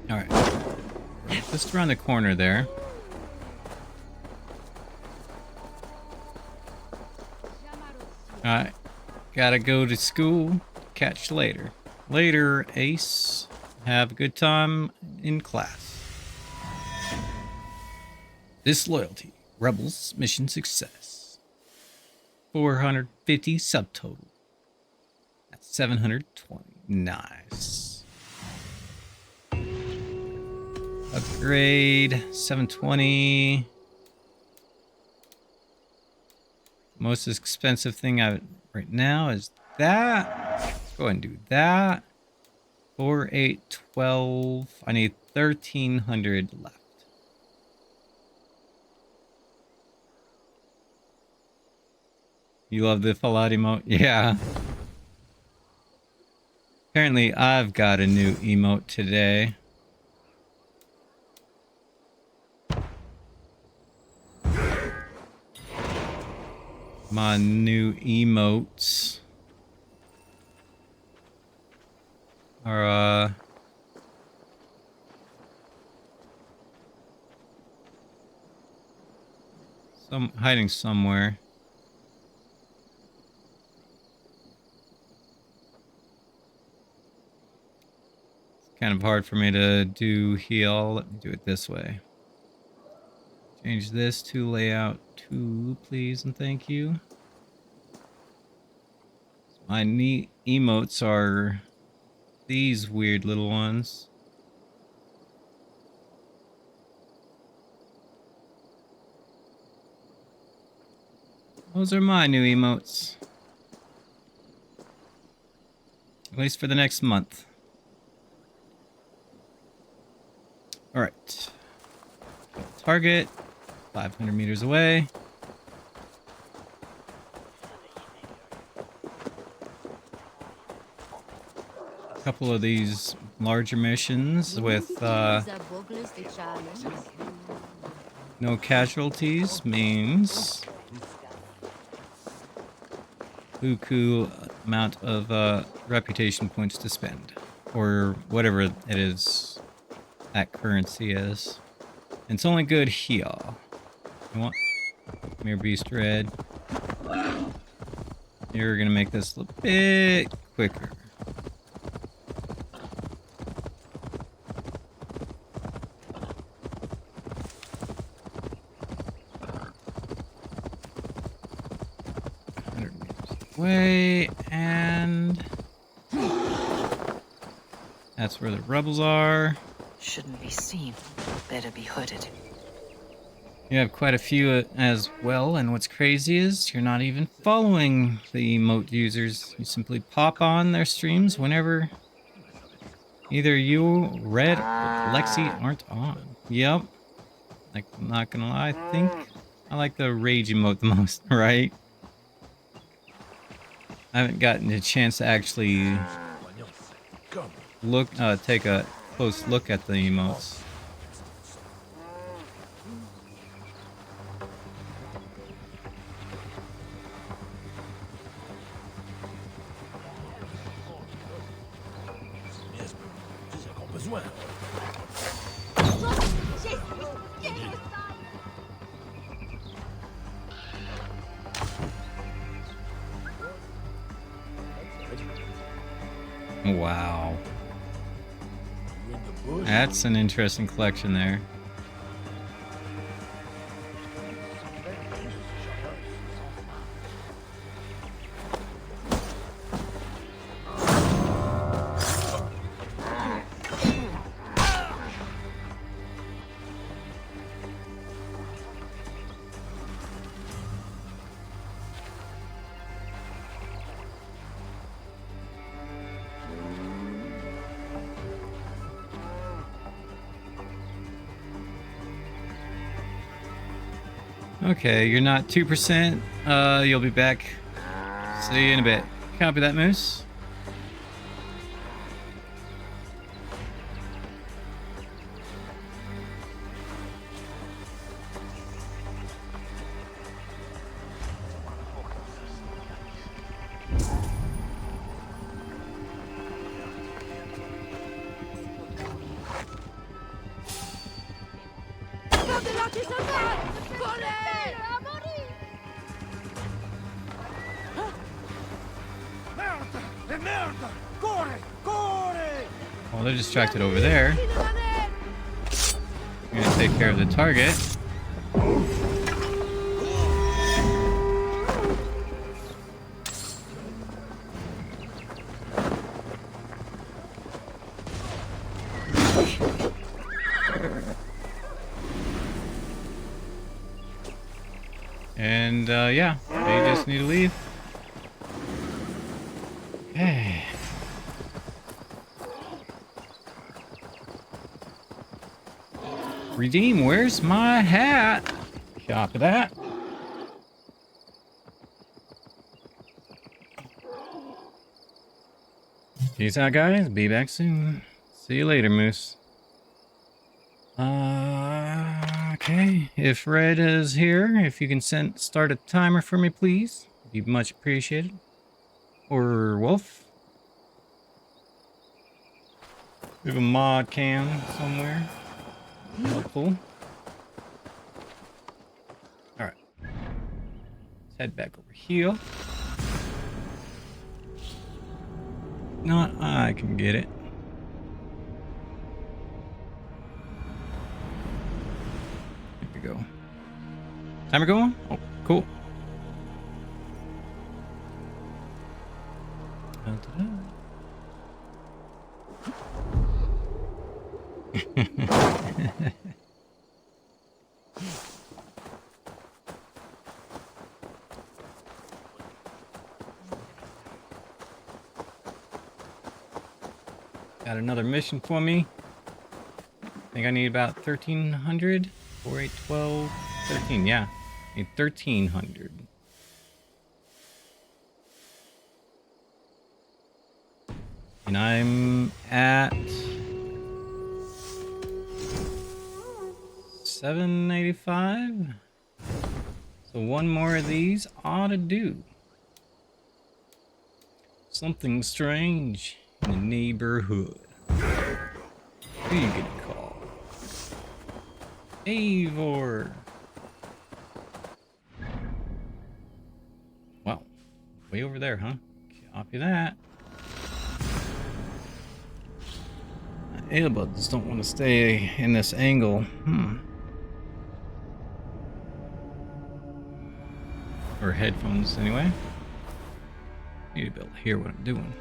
All right. Just around the corner there. Alright. Gotta go to school. Catch you later. Later, Ace. Have a good time in class. Disloyalty. Rebels. Mission success. 450 subtotal. That's 720. Nice. Upgrade 720. Most expensive thing right now is that. Let's go ahead and do that. 4, 8, 12. I need 1,300 left. You love the Fallout emote? Yeah. Apparently, I've got a new emote today. My new emotes are, hiding somewhere. It's kind of hard for me to do heal. Let me do it this way. Change this to layout 2, please, and thank you. My neat emotes are these weird little ones. Those are my new emotes. At least for the next month. Alright. Target. 500 meters away. A couple of these larger missions with no casualties means buku amount of reputation points to spend, or whatever it is that currency is. And it's only good here. You want Mere Beast Red. You're gonna make this a little bit quicker. Way, and that's where the rebels are. Shouldn't be seen. Better be hooded. You have quite a few as well, and what's crazy is you're not even following the emote users. You simply pop on their streams whenever either you, Red, or Lexi aren't on. Yep. Like, I'm not gonna lie, I think I like the rage emote the most, right? I haven't gotten a chance to actually take a close look at the emotes. Wow. That's an interesting collection there. Okay, you're not 2%. You'll be back. See you in a bit. Copy that, Moose. Well, they're distracted over there. I'm gonna take care of the target. And yeah, they just need to leave. Okay. Redeem, where's my hat? Copy that. Peace out, guys. Be back soon. See you later, Moose. Okay. If Red is here, if you can start a timer for me, please. It'd be much appreciated. Or Wolf. We have a mod cam somewhere. Helpful. Alright. Let's head back over here. Not I can get it. Here we go. Timer going? Oh, cool. Got another mission for me. I think I need about 1,300. 4, 8, 12, 13. Yeah, I need 1,300. And I'm at 785. So one more of these ought to do. Something strange in the neighborhood. Who you gonna call? Eivor. Wow. Way over there, huh? Copy that. Earbuds don't want to stay in this angle. Or headphones, anyway. Need to be able to hear what I'm doing.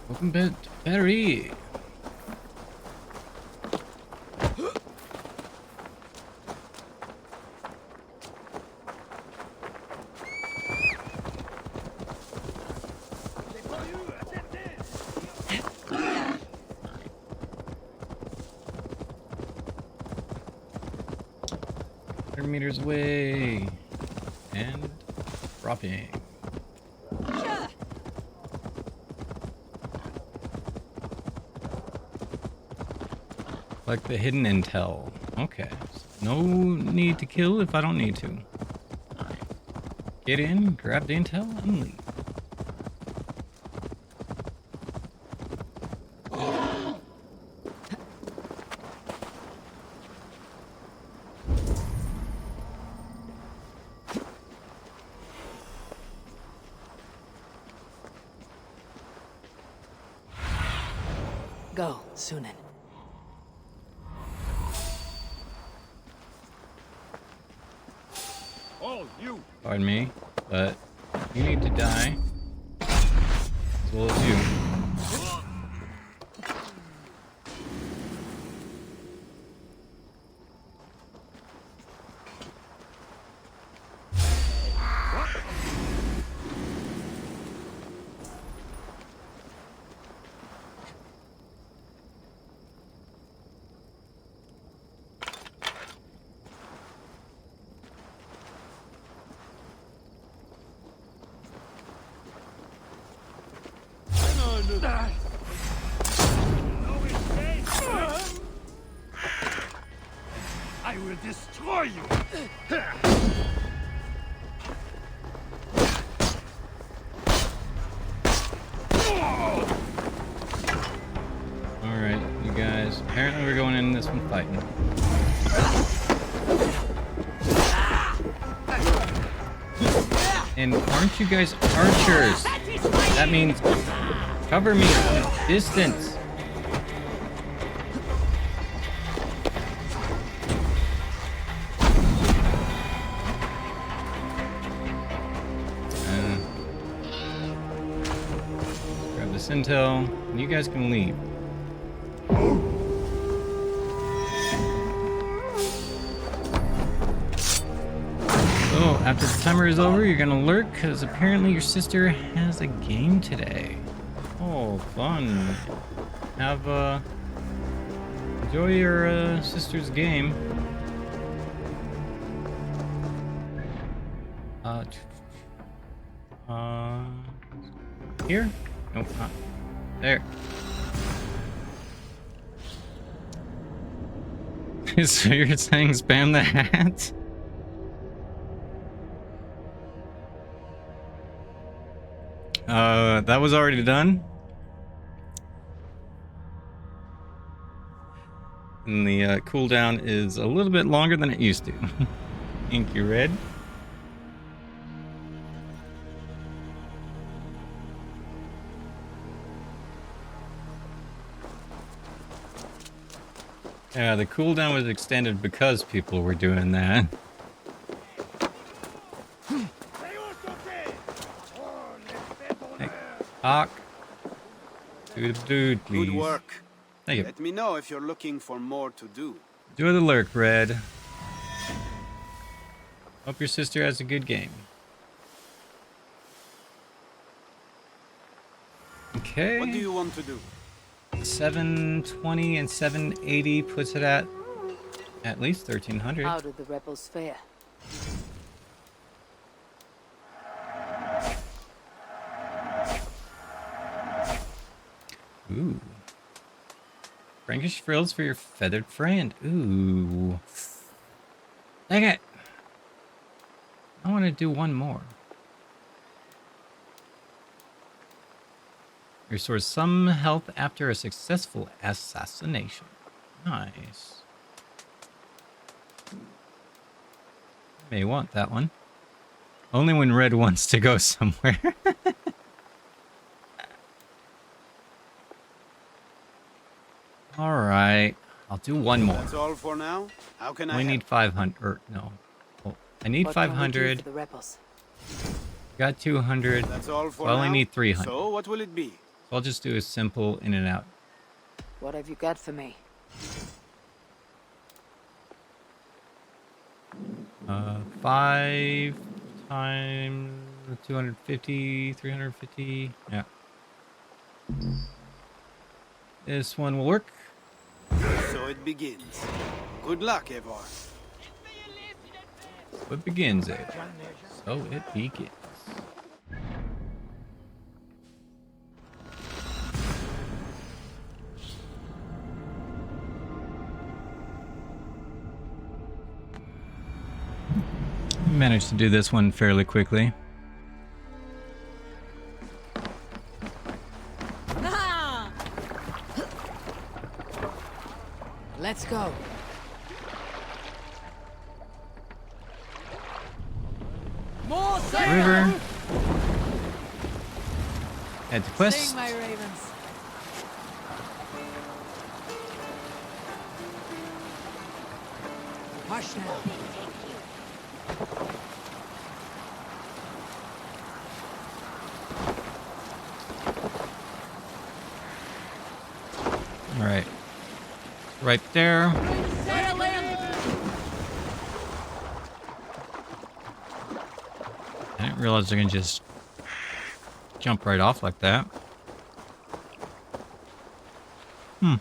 Welcome back to Paris. Meters away and dropping. Like the hidden intel. Okay. No need to kill if I don't need to. Get in, grab the intel, and leave. Go, Sunan. All you. Pardon me, but you need to die. As well as you. I will destroy you. Alright, you guys. Apparently we're going in this one fighting. And aren't you guys archers? That means cover me from distance. this intel, and you guys can leave. So, after the timer is over, you're gonna lurk, because apparently your sister has a game today. Oh, fun. Have, enjoy your, sister's game. Here? Nope, not there. So you're saying spam the hat? That was already done. And the cooldown is a little bit longer than it used to. Thank you, Red. Yeah, the cooldown was extended because people were doing that. Hey, Hawk. Do the dude, please. Good work. Thank you. Let me know if you're looking for more to do. Enjoy the lurk, Red. Hope your sister has a good game. Okay. What do you want to do? 720 and 780 puts it at least 1300. How did the rebels fare? Ooh. Frankish frills for your feathered friend. Ooh. Dang it. I want to do one more. Restores some health after a successful assassination. Nice. May want that one. Only when Red wants to go somewhere. Alright. I'll do one more. That's all for now? How can I We help? need 500. Or, no. Oh, I need What can we do 500. for the rebels? Got 200. That's all for I only now? need 300. So what will it be? So I'll just do a simple in and out. What have you got for me? 5 times 250, 350. Yeah. This one will work. So it begins. Good luck, Eivor. So it begins, eh? So it begins. Managed to do this one fairly quickly. Let's go. More River. Head to quest. Sing, my ravens. Hush now. All right. Right there. I didn't realize I can just jump right off like that. Hmm.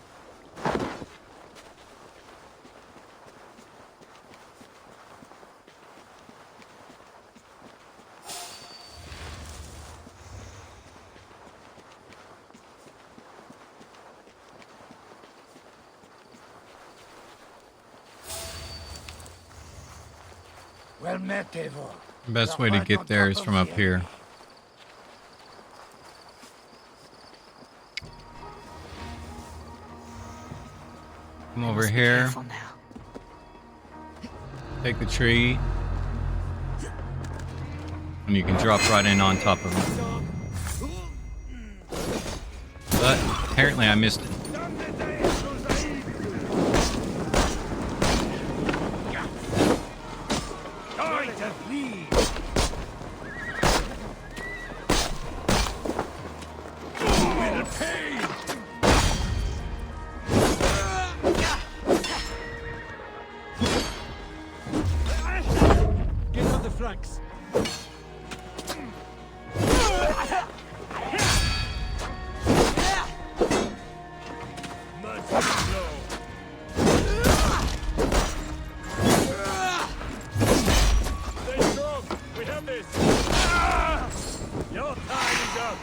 Well met, Eivor. The best way to get there is from up here. Come over Must be here. careful now. Take the tree. And you can drop right in on top of it. But apparently I missed it. Franks. Stay strong. We have this. Your time is up.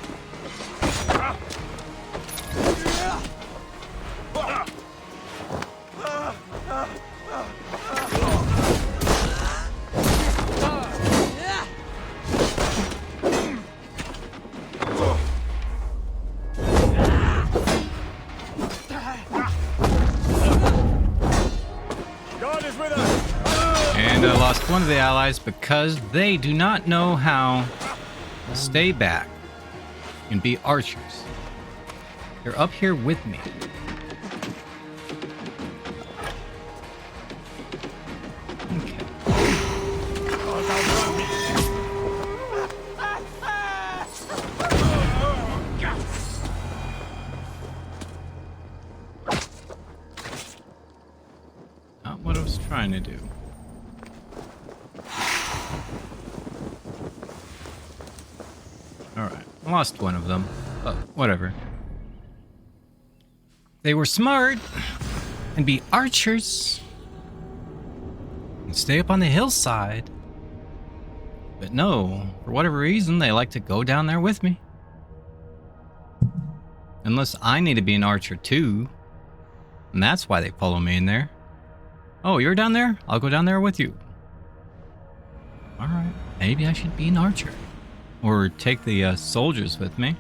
God is with us. And I lost one of the allies because they do not know how to stay back and be archers. They're up here with me. Okay. Not what I was trying to do. Alright, I lost one of them, but whatever. They were smart and be archers and stay up on the hillside. But no, for whatever reason, they like to go down there with me. Unless I need to be an archer too. And that's why they follow me in there. Oh, you're down there? I'll go down there with you. Alright, maybe I should be an archer. Or take the soldiers with me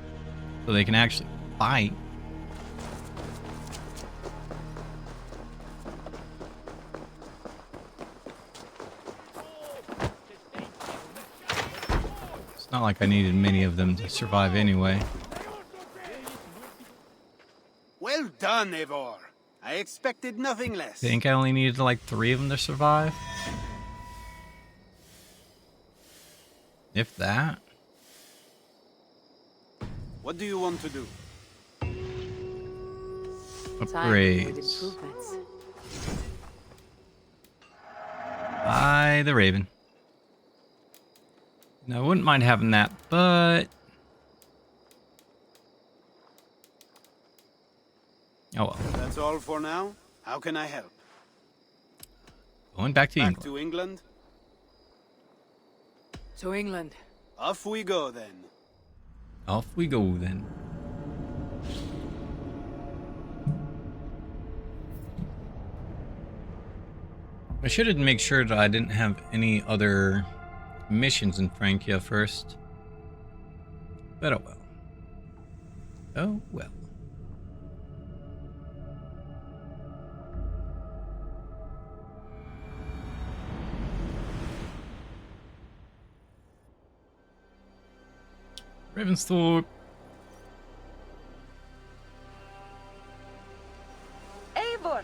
so they can actually fight. It's not like I needed many of them to survive anyway. Well done, Eivor. I expected nothing less. Think I only needed like 3 of them to survive? If that. What do you want to do? Upgrades. Improvements. By the Raven. Now, I wouldn't mind having that, but... oh well. That's all for now. How can I help? Going back to Back England. to England? To England. Off we go then. Off we go then. I should make sure that I didn't have any other missions in Francia first. But oh well. Oh well. Ravensthorpe. Eivor!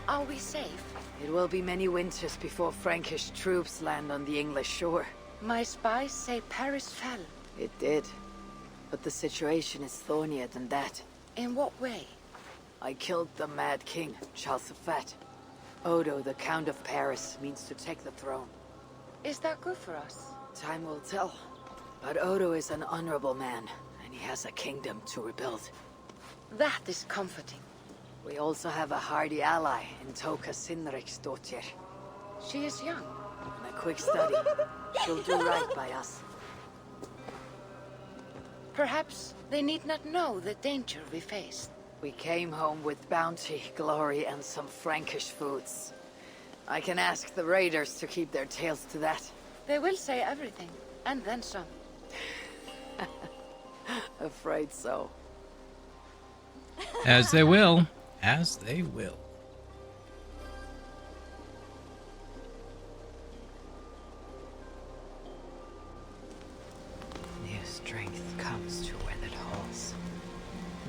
Are we safe? It will be many winters before Frankish troops land on the English shore. My spies say Paris fell. It did. But the situation is thornier than that. In what way? I killed the Mad King, Charles the Fat. Odo, the Count of Paris, means to take the throne. Is that good for us? Time will tell. But Odo is an honorable man, and he has a kingdom to rebuild. That is comforting. We also have a hardy ally in Toka Sinriksdottir. She is young. And a quick study. She'll do right by us. Perhaps they need not know the danger we faced. We came home with bounty, glory, and some Frankish foods. I can ask the raiders to keep their tails to that. They will say everything, and then some. Afraid so. As they will. As they will. New strength comes to withered halls.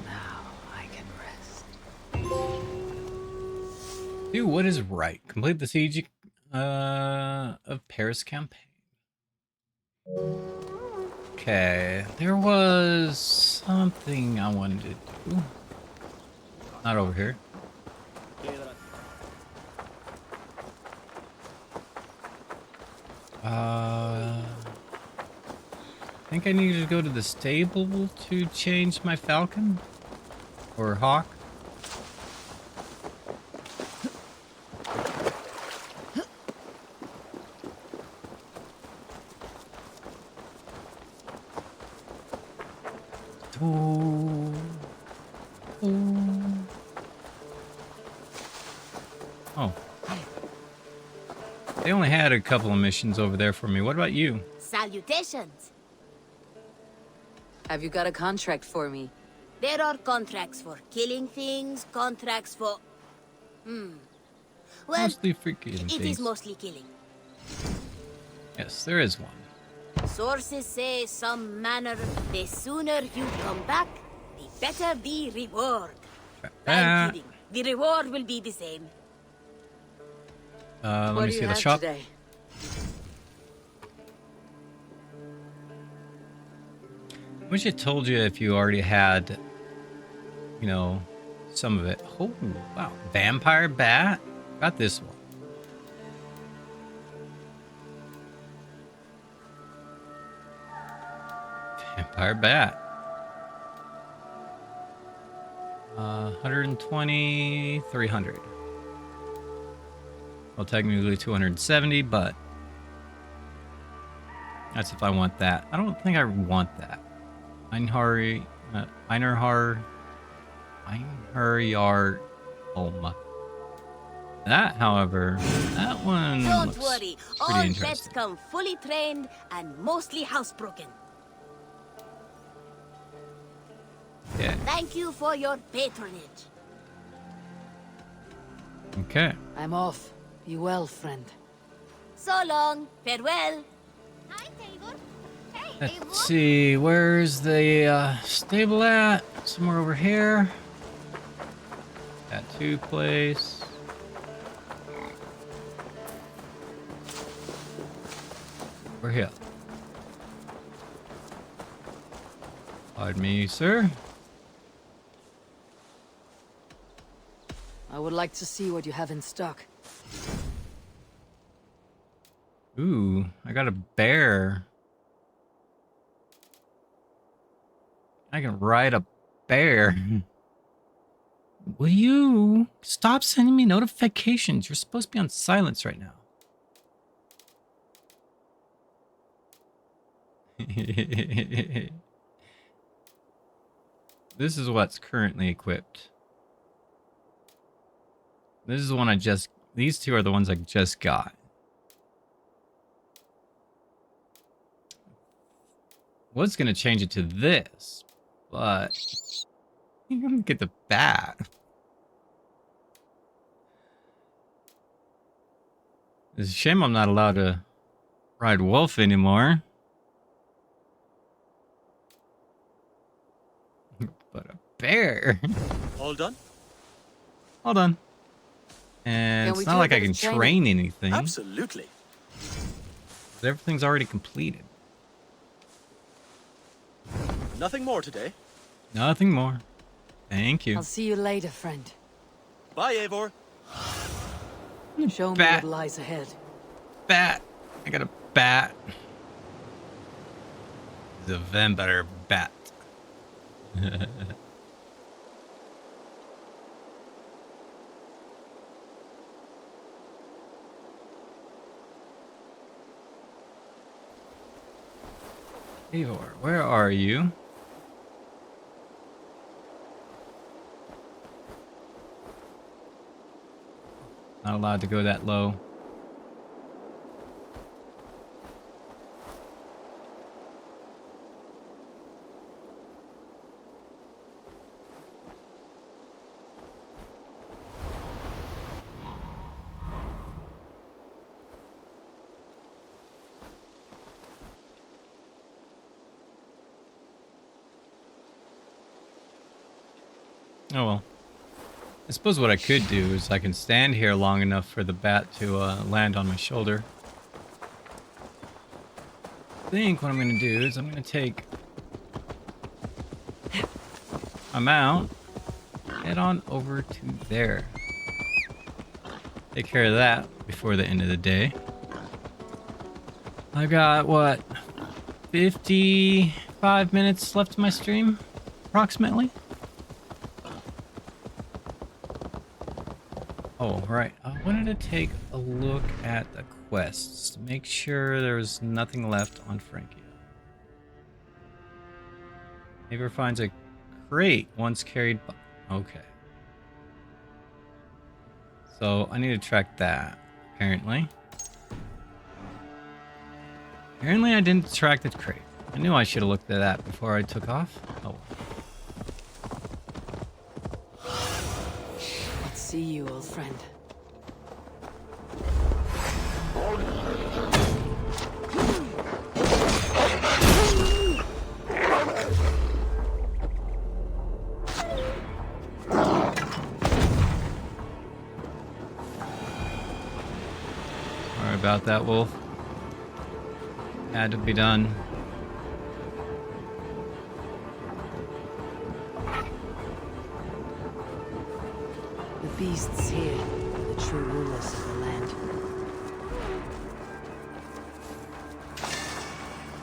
Now I can rest. Do what is right. Complete the siege of Paris campaign. Okay, there was something I wanted to do. Not over here. I think I need to go to the stable to change my falcon or hawk. Ooh. Ooh. Oh. They only had a couple of missions over there for me. What about you? Salutations. Have you got a contract for me? There are contracts for killing things, contracts for... Well, Mostly for killing it things. is mostly killing. Yes, there is one. Sources say some manner, the sooner you come back, the better the reward. I'm kidding. The reward will be the same. Let What me do see you the have shop. today? Wish it told you if you already had, you know, some of it. Oh, wow. Vampire bat? Got this one. Vampire bat. 120, 300. Well, technically 270, but that's if I want that. I don't think I want that. Einherjar Home. That, however, that one Don't looks worry, pretty all pets interesting. come fully trained and mostly housebroken. Yeah. Thank you for your patronage. Okay. I'm off. Be well, friend. So long, farewell. Hi, Tabor. Hey, Let's see. Where's the stable at? Somewhere over here. Tattoo place. We're here. Pardon me, sir. I would like to see what you have in stock. Ooh, I got a bear. I can ride a bear. Will you stop sending me notifications? You're supposed to be on silence right now. This is what's currently equipped. This is the one these two are the ones I just got. Was gonna change it to this, but you're gonna get the bat. It's a shame I'm not allowed to ride Wolf anymore. But a bear. All done? Hold on. And Can we it's do not a like I bit can of training? train anything. Absolutely. Everything's already completed. Nothing more today. Nothing more. Thank you. I'll see you later, friend. Bye, Eivor. Show me Bat. what lies ahead. Bat. I got a bat. The vampire bat. Eivor, where are you? Not allowed to go that low. Oh well. I suppose what I could do is I can stand here long enough for the bat to land on my shoulder. think what I'm gonna do is I'm gonna take my mount, head on over to there. Take care of that before the end of the day. I got what, 55 minutes left of my stream, approximately. Oh, right. I wanted to take a look at the quests to make sure there was nothing left on Francia. Neighbor finds a crate once carried by... Okay. So I need to track that, apparently. Apparently I didn't track the crate. I knew I should have looked at that before I took off. Oh. Let's see you, old friend. Sorry about that, Wolf. Had to be done. The beasts here are the true rulers of the land.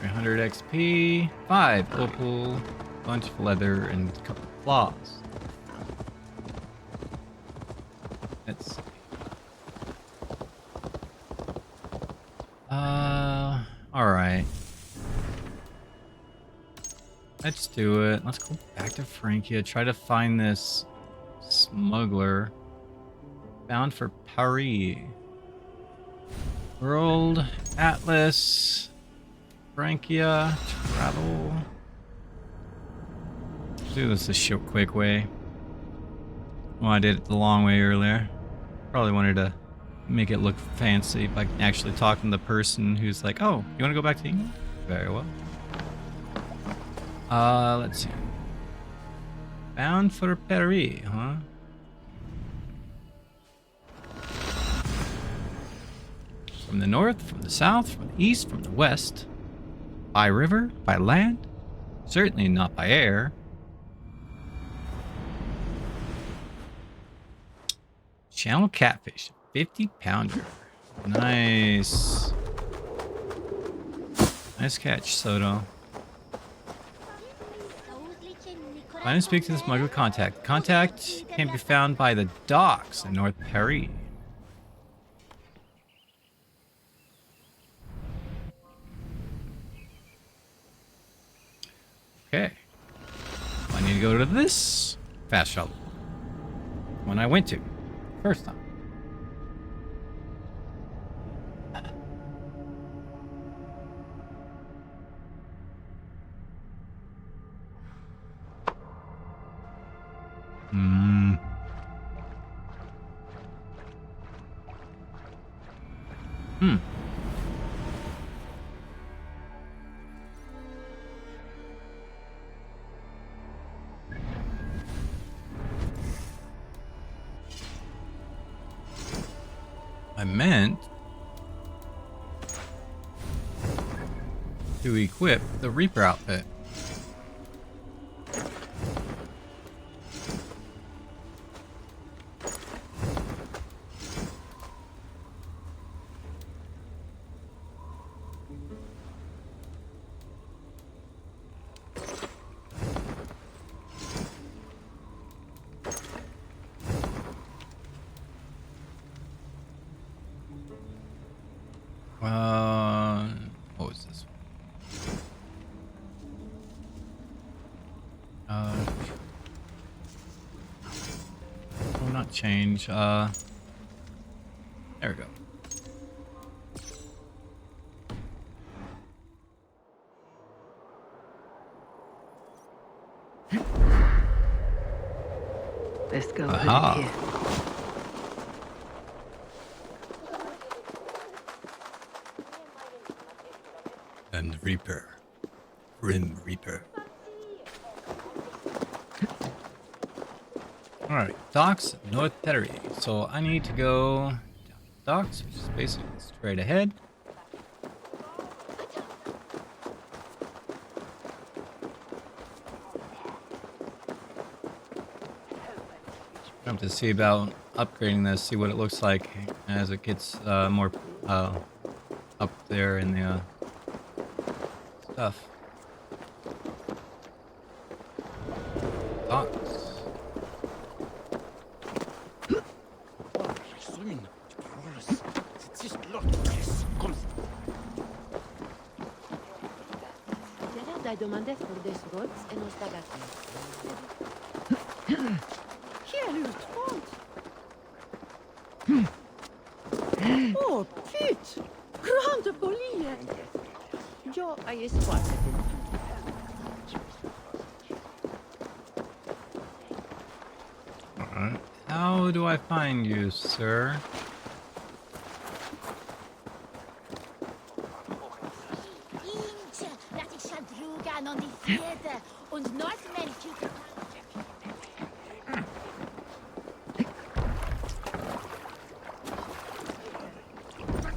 300 XP, 5 opal, bunch of leather, and a couple of claws. Let's see. Alright. Let's do it. Let's go back to Francia. Try to find this smuggler. Bound for Paris. World Atlas. Francia. Travel. Do this a short, quick way. Well, I did it the long way earlier. Probably wanted to make it look fancy by actually talking to the person who's like, oh, you want to go back to England? Very well. Let's see. Bound for Paris, huh? From the north, from the south, from the east, from the west. By river, by land. Certainly not by air. Channel catfish, 50-pounder. Nice. Nice catch, Soto. Find and speak to the smuggler contact. Contact can be found by the docks in North Paris. Okay. I need to go to this fast shuttle. When I went to. First time. I meant to equip the Reaper outfit. What was this one? Will not change. There we go. Let's go. Aha. Here. And Reaper. Grim Reaper. Alright, docks, North Paris. So I need to go down the docks, which is basically straight ahead. I have to see about upgrading this, see what it looks like as it gets more up there in the stuff. Thoughts? Gerard demandait pour des routes et nos tagati. Quelle honte! Oh, pute! Grande folie! Yo hay espoir. Alright. How do I find you, sir?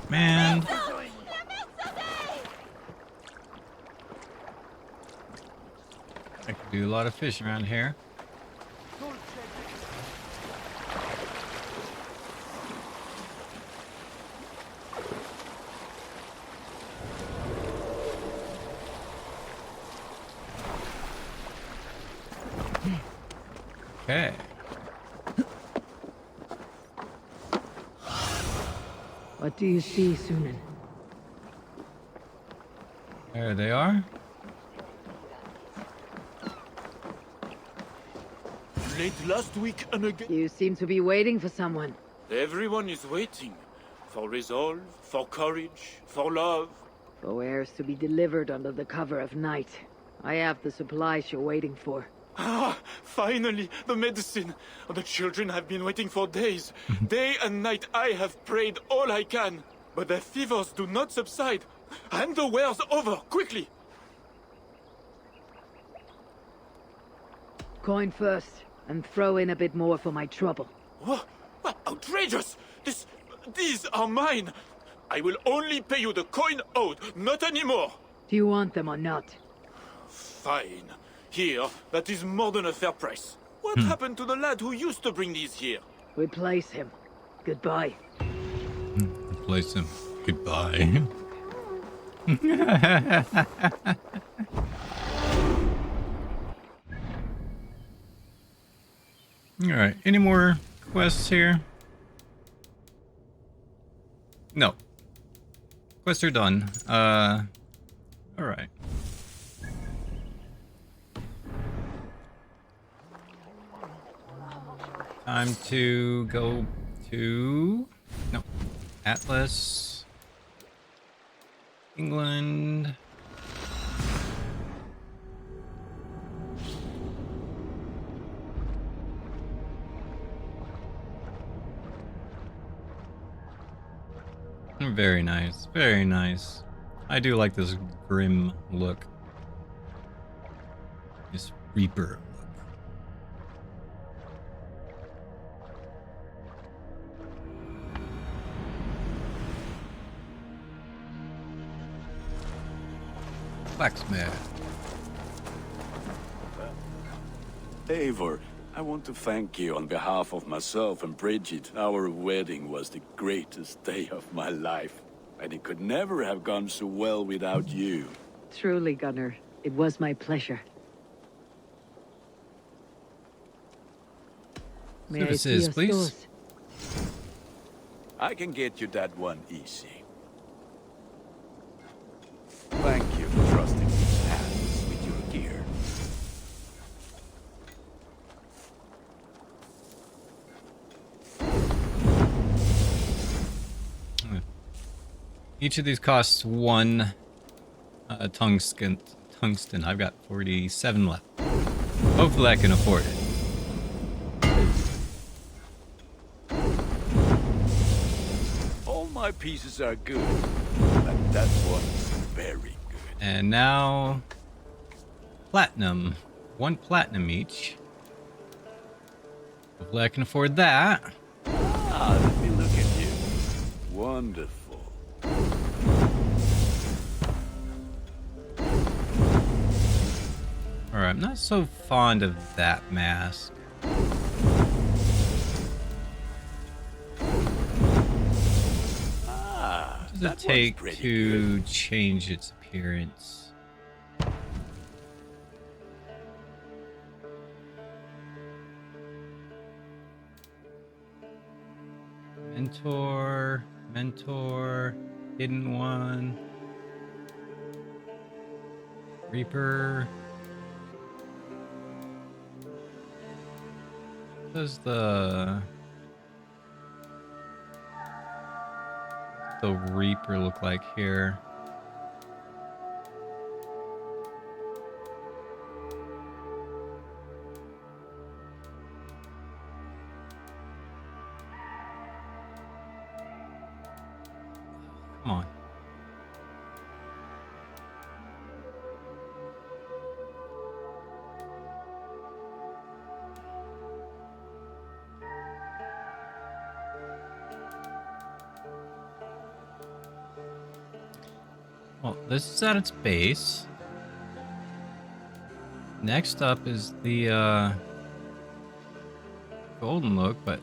Man. I could do a lot of fishing around here. Okay. What do you see, Sunan? There they are. Late last week and again. You seem to be waiting for someone. Everyone is waiting. For resolve, for courage, for love. For wares to be delivered under the cover of night. I have the supplies you're waiting for. Ah, finally, the medicine. The children have been waiting for days. Day and night I have prayed all I can. But their fevers do not subside. Hand the wares over, quickly. Coin first, and throw in a bit more for my trouble. What? Outrageous! These are mine. I will only pay you the coin owed, not anymore. Do you want them or not? Fine. Here, that is more than a fair price. What happened to the lad who used to bring these here? Replace him. Goodbye. Replace him. Goodbye. Alright, any more quests here? No. Quests are done. Alright. Time to go to... No. Atlas. England. Very nice. Very nice. I do like this grim look. This Reaper look. Blacksmith. Eivor, I want to thank you on behalf of myself and Bridget. Our wedding was the greatest day of my life, and it could never have gone so well without you. Truly, Gunnar. It was my pleasure. May I see Services, your please. stores? I can get you that one easy. Thank you for trusting these hands with your gear. Each of these costs one tungsten. I've got 47 left. Hopefully I can afford it. All my pieces are good, but that one's very good. And now, platinum. 1 platinum each. Hopefully I can afford that. Ah, let me look at you. Wonderful. Alright, I'm not so fond of that mask. does it That was take pretty to change its appearance? Mentor, hidden one, Reaper. What does the Reaper look like here? Come on. Well, this is at its base. Next up is the golden look, but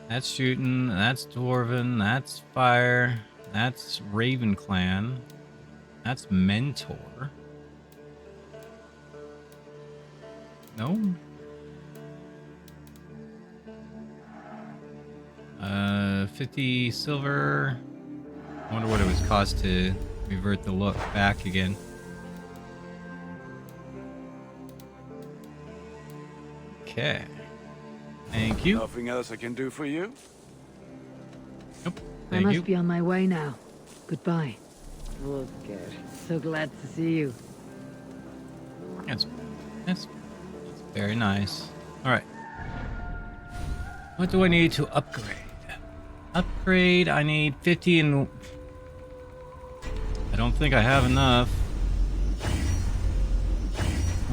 that's shooting, that's dwarven, that's fire, that's Raven Clan, that's Mentor. No? 50 silver. I wonder what it would cost to revert the look back again. Okay. Thank you. Nothing else I can do for you? Nope. I Thank must you. be on my way now. Goodbye. Volker, so glad to see you. That's very nice. Alright. What do I need to upgrade? Upgrade, I need 50 and... I don't think I have enough.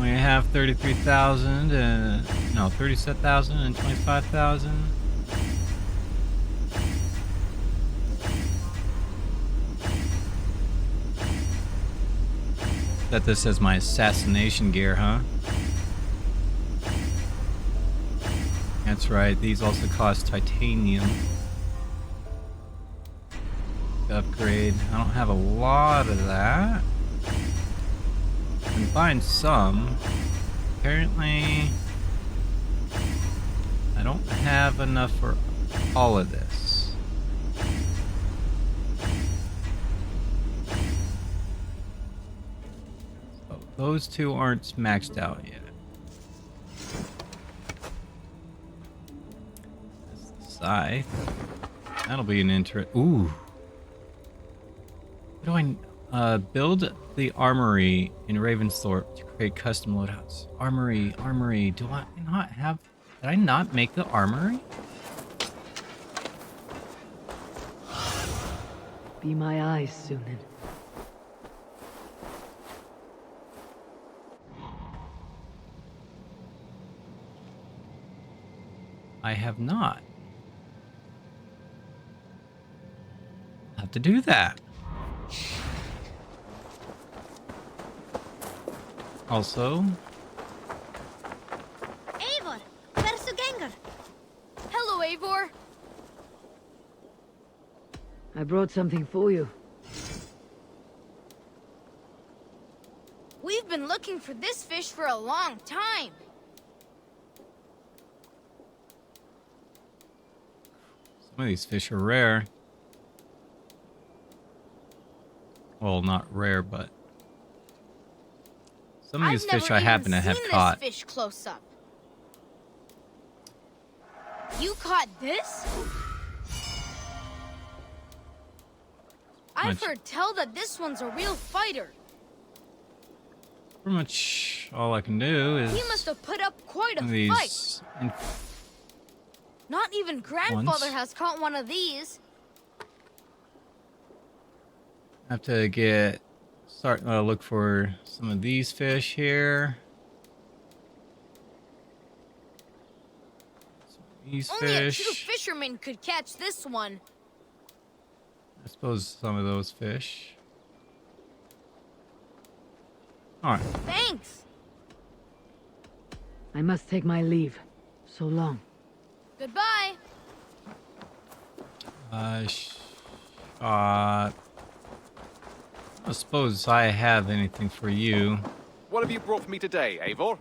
We have 33,000 and... No, 37,000 and 25,000. That this as my assassination gear, huh? That's right, these also cost titanium. To upgrade. I don't have a lot of that. I can find some. Apparently, I don't have enough for all of this. So those two aren't maxed out yet. That's the scythe. That'll be an interest. Ooh. What do I build the armory in Ravensthorpe to create custom loadouts? Armory. Do I not have? Did I not make the armory? Be my eyes, Sunan. I have not. I'll have to do that. Also, Eivor, where's the ganger? Hello, Eivor. I brought something for you. We've been looking for this fish for a long time. some of these fish are rare. Well, not rare, but some of these fish I happen to have caught. This fish close up. You caught this? I've heard tell that this one's a real fighter. Pretty much all I can do is He must have put up quite a these fight. Not even grandfather ones. has caught one of these. have to start look for some of these fish here. Some of these Only fish. a true fisherman could catch this one. I suppose some of those fish. All right. Thanks. I must take my leave. So long. Goodbye. I don't suppose I have anything for you. What have you brought for me today, Eivor?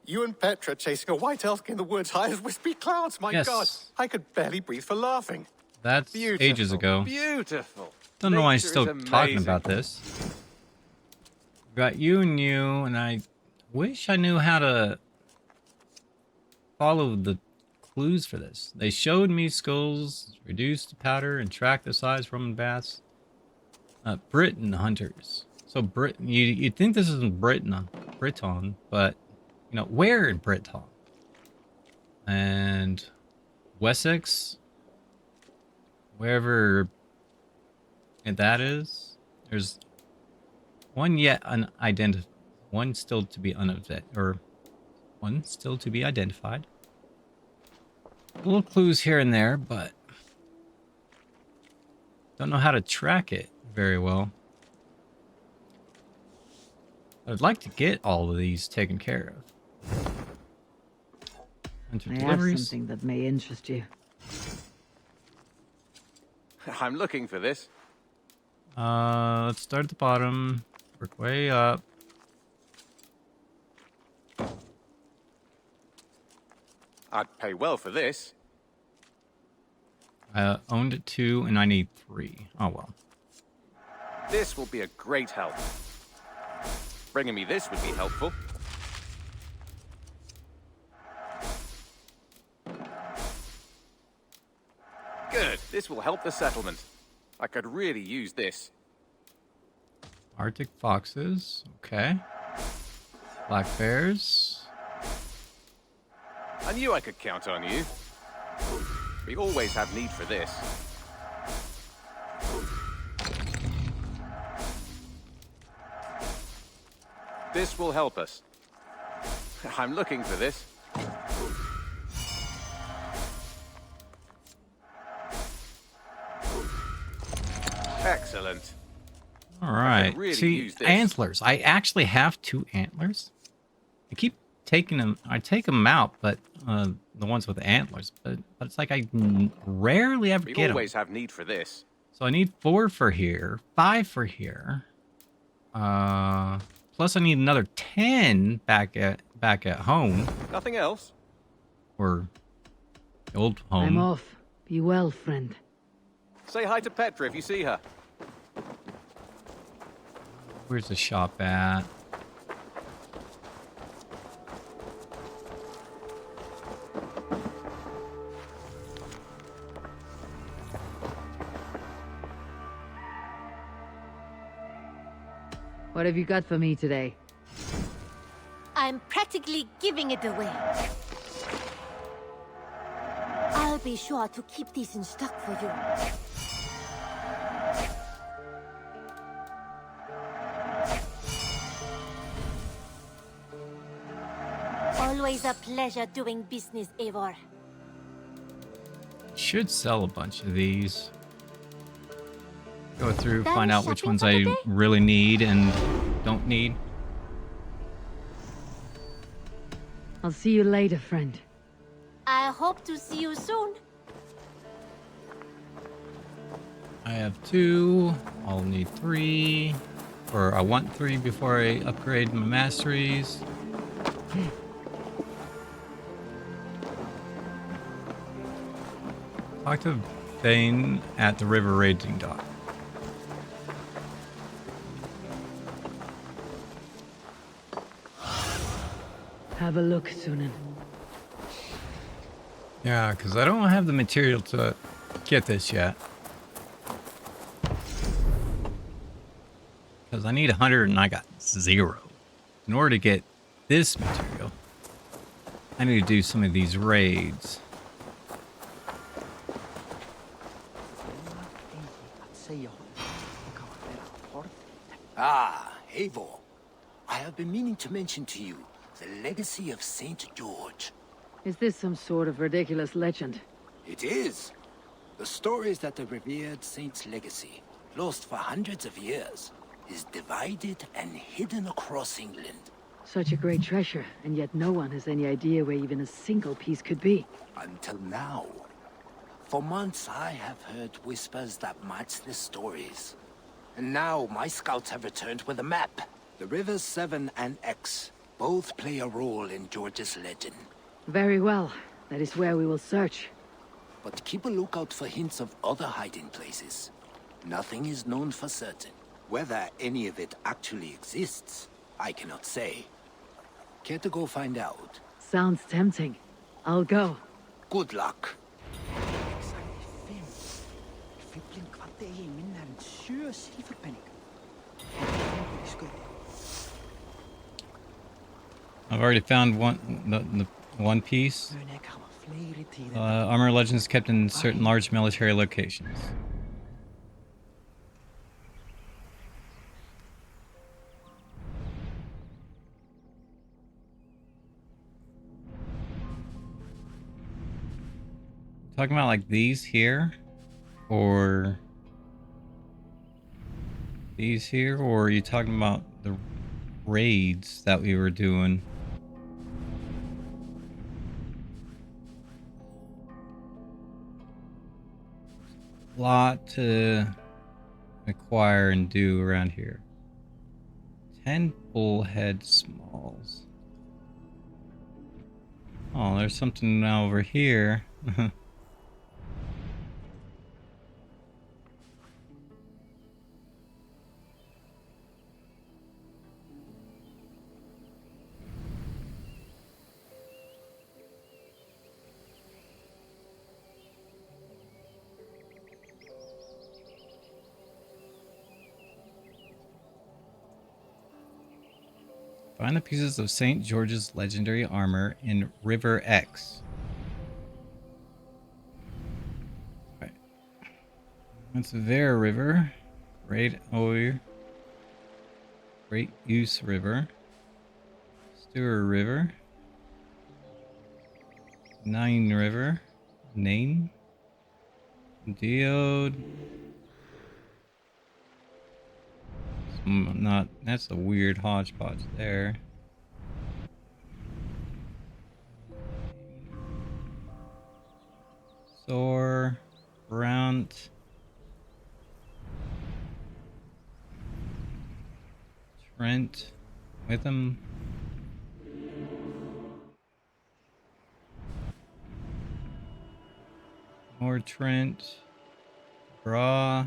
You and Petra chasing a white elk in the woods high as wispy clouds, my Yes. god! I could barely breathe for laughing. That's Beautiful. ages ago. Beautiful. Don't know why I'm Nature still is talking amazing. about this. Got you, and I wish I knew how to follow the clues for this. They showed me skulls, reduced the powder, and track the size from bats. Britain hunters. So Britain, you'd think this is in Britain, but you know where in Britain? And Wessex, wherever that is. There's one yet unidentified, one still to be identified. Little clues here and there, but don't know how to track it very well. I'd like to get all of these taken care of. Enter I have deliveries. something that may interest you. I'm looking for this. Let's start at the bottom, work way up. I'd pay well for this. I owned it 2 and I need 3. Oh well. This will be a great help. Bringing me this would be helpful. Good. This will help the settlement. I could really use this. Arctic foxes, okay. Black bears. I knew I could count on you. We always have need for this. This will help us. I'm looking for this. Excellent. All right. really See, use this. antlers. I actually have 2 antlers. I keep taking them. I take them out, but the ones with antlers. But it's like I rarely ever We get them. always have need for this. So I need 4 for here, 5 for here. Plus I need another 10 back at home, Nothing else? or the old home. I'm off. Be well, friend. Say hi to Petra if you see her. Where's the shop at? What have you got for me today? I'm practically giving it away. I'll be sure to keep these in stock for you. Always a pleasure doing business, Eivor. Should sell a bunch of these. Go through, Done find out which shopping ones for the I day? really need and don't need. I'll see you later, friend. I hope to see you soon. I have 2. I'll need 3. Or I want 3 before I upgrade my masteries. Talk to Thane at the river raiding dock. Have a look, Sunan. Yeah, because I don't have the material to get this yet. Because I need 100 and I got 0. In order to get this material, I need to do some of these raids. Ah, Eivor. I have been meaning to mention to you the legacy of Saint George. Is this some sort of ridiculous legend? It is. The story is that the revered saint's legacy, lost for hundreds of years, is divided and hidden across England. Such a great treasure, and yet no one has any idea where even a single piece could be. Until now. For months, I have heard whispers that match the stories. And now, my scouts have returned with a map. The rivers 7 and X both play a role in George's legend. Very well. That is where we will search. But keep a lookout for hints of other hiding places. Nothing is known for certain. Whether any of it actually exists, I cannot say. Care to go find out? Sounds tempting. I'll go. Good luck. I've already found the one piece. Armor legends kept in certain large military locations. Talking about like these here, or these here, or are you talking about the raids that we were doing? Lot to acquire and do around here. 10 bullhead smalls. Oh, there's something now over here. Find the pieces of St. George's legendary armor in River X. Right. That's Vera River. Great Oir. Great Use River. Stewart River. Nine River. Nain. Diode. Not, that's a weird hodgepodge there. Sore, Brownt, Trent, Witham, more Trent, Bra,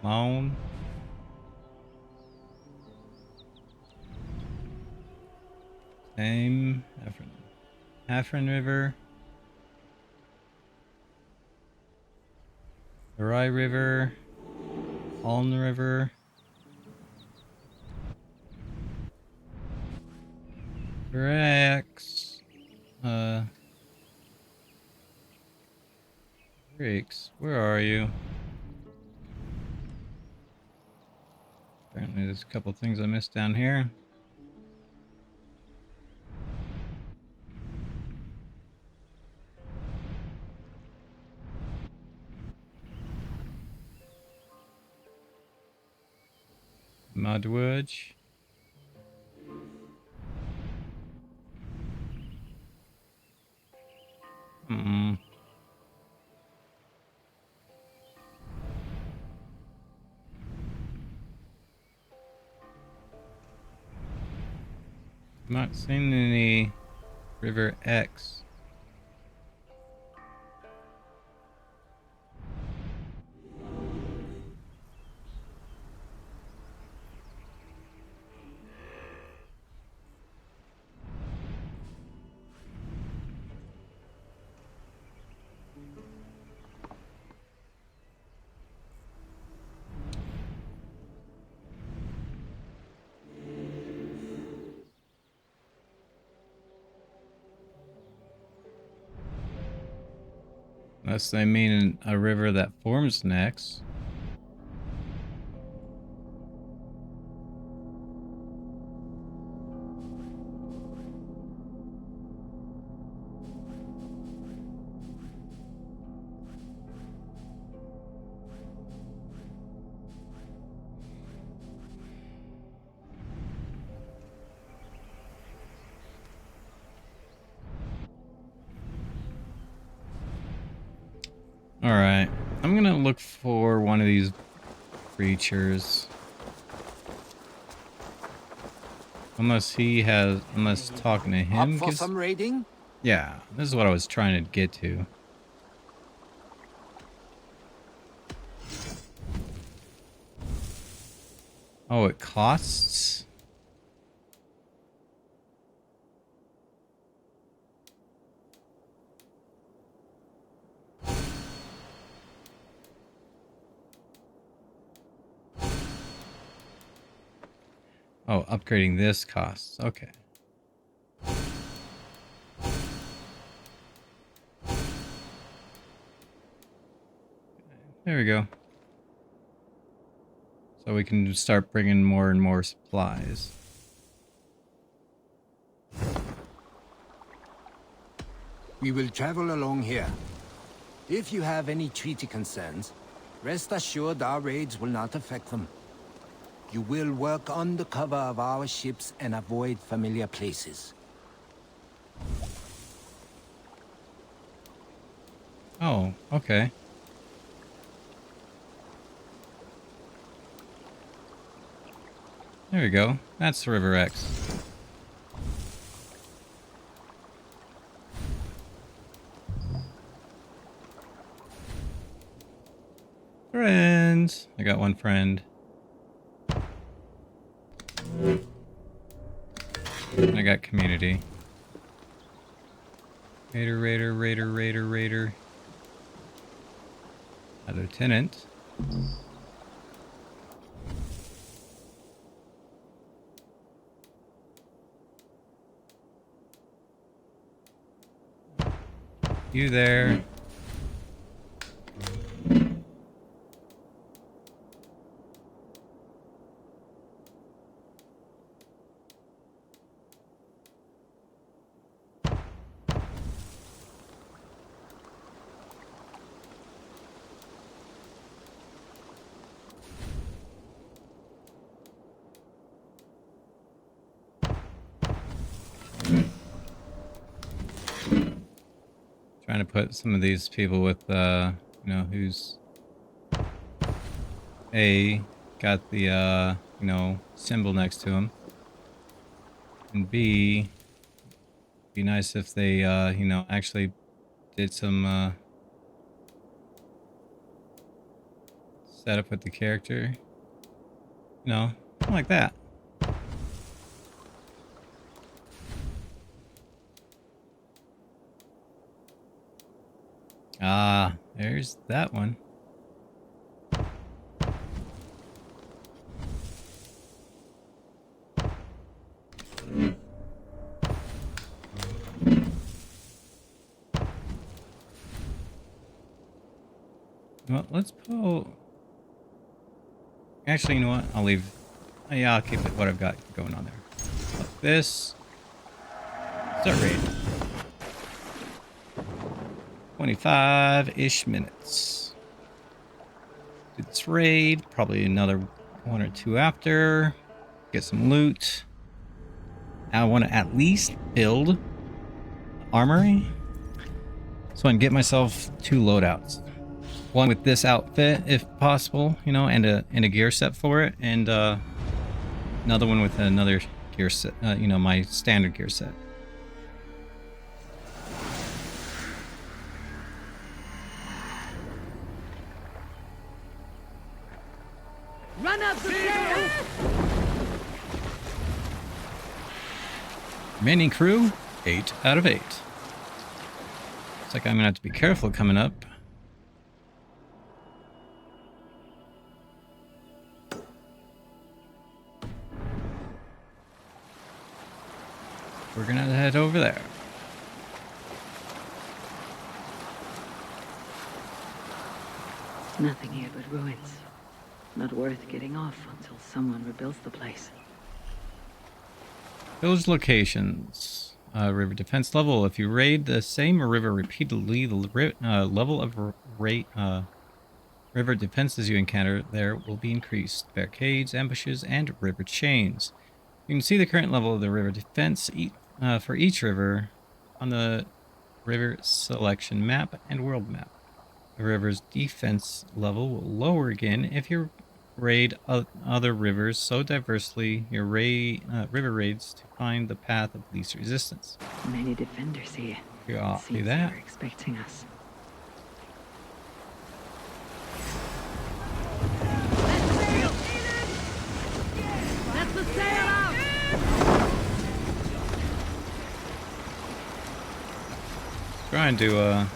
Moan. Tame, Afrin River, the Rye River, Aln River, Rex, Rex, where are you? Apparently there's a couple things I missed down here. Mudwoods. Not seen any River X. Unless they mean a river that forms next. Alright. I'm gonna look for one of these creatures. Unless talking to Up him for gives... some raiding? Yeah, this is what I was trying to get to. Oh, it costs? Oh, upgrading this costs. Okay. There we go. So we can start bringing more and more supplies. We will travel along here. If you have any treaty concerns, rest assured our raids will not affect them. You will work under cover of our ships and avoid familiar places. Oh, okay. There we go. That's River X. Friends! I got one friend. I got community. Raider. A lieutenant. You there. Trying to put some of these people with, you know, who's A, got the, you know, symbol next to him. And B, be nice if they, you know, actually did some, setup with the character. You know, something like that. Ah, there's that one. Well, let's pull... Actually, you know what? I'll leave... Yeah, I'll keep it what I've got going on there. Like this. Start raid. 25-ish minutes. Do this raid. Probably another 1 or 2 after. Get some loot. I want to at least build armory so I can get myself 2 loadouts. One with this outfit, if possible, you know, and a gear set for it, and another one with another gear set, you know, my standard gear set. Run up the stairs! Remaining crew, 8 out of 8. Looks like I'm gonna have to be careful coming up. We're gonna head over there. Nothing here but ruins. Not worth getting off until someone rebuilds the place. Village locations. River defense level. If you raid the same river repeatedly, the level of river defenses you encounter there will be increased. Barricades, ambushes, and river chains. You can see the current level of the river defense for each river on the river selection map and world map. The river's defense level will lower again if you raid other rivers so diversely your river raids to find the path of least resistance. Many defenders here. Copy Seems that. they were expecting us. Let the sail out! Trying to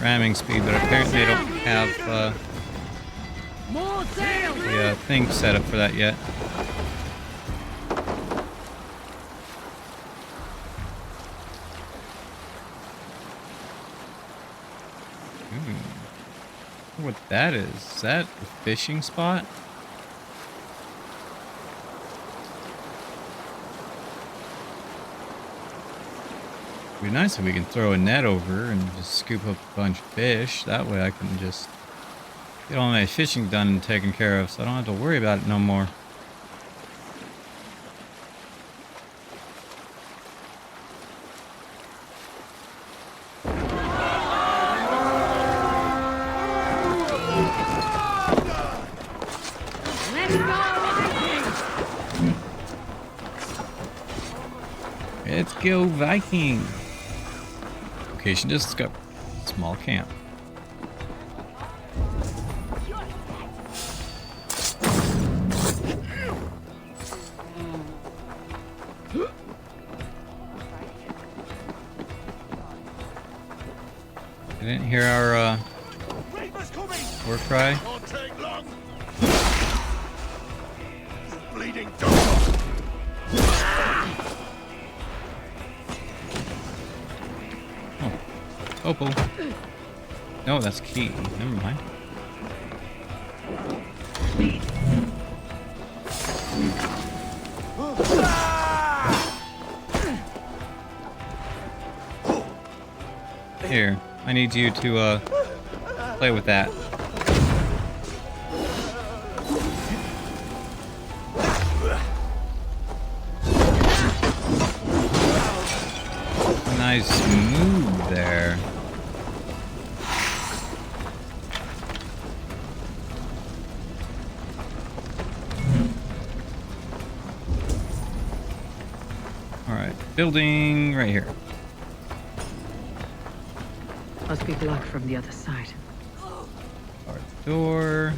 ramming speed, but apparently I don't have More sail! the thing set up for that yet. I wonder what that is. Is that a fishing spot? It'd be nice if we can throw a net over and just scoop up a bunch of fish. That way I can just get all my fishing done and taken care of so I don't have to worry about it no more. Let's go, Vikings! Let's go, Viking! Location discovered. Small camp. I didn't hear our war cry. Bleeding Opal. No, that's key. Never mind. Here, I need you to play with that. Nice move there. Alright, building right here. Must be blocked from the other side. Our door.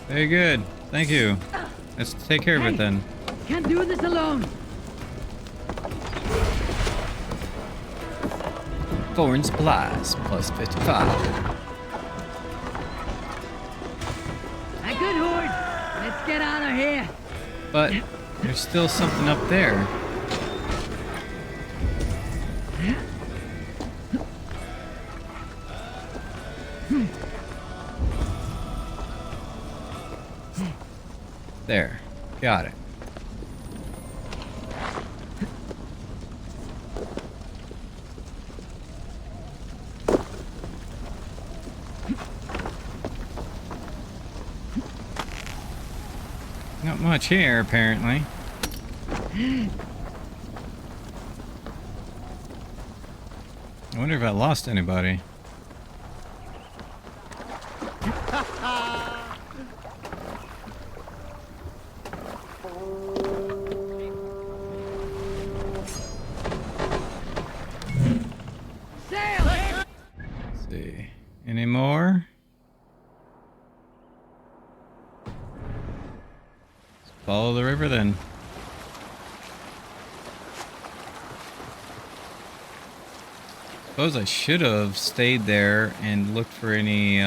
Very good. Thank you. Let's take care of it then. Can't do this alone! Foreign supplies, plus 55. A good horde! Let's get out of here! But there's still something up there. There. Got it. Not much here, apparently. I wonder if I lost anybody. Let's see. Any more? Let's follow the river then. Suppose I should have stayed there and looked for any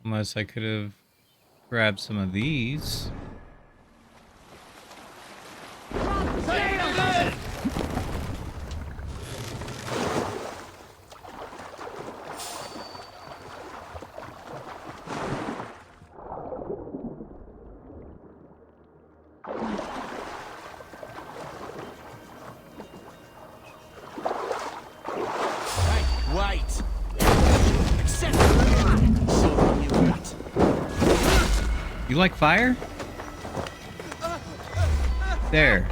unless I could have grabbed some of these. Wait! You like fire? There.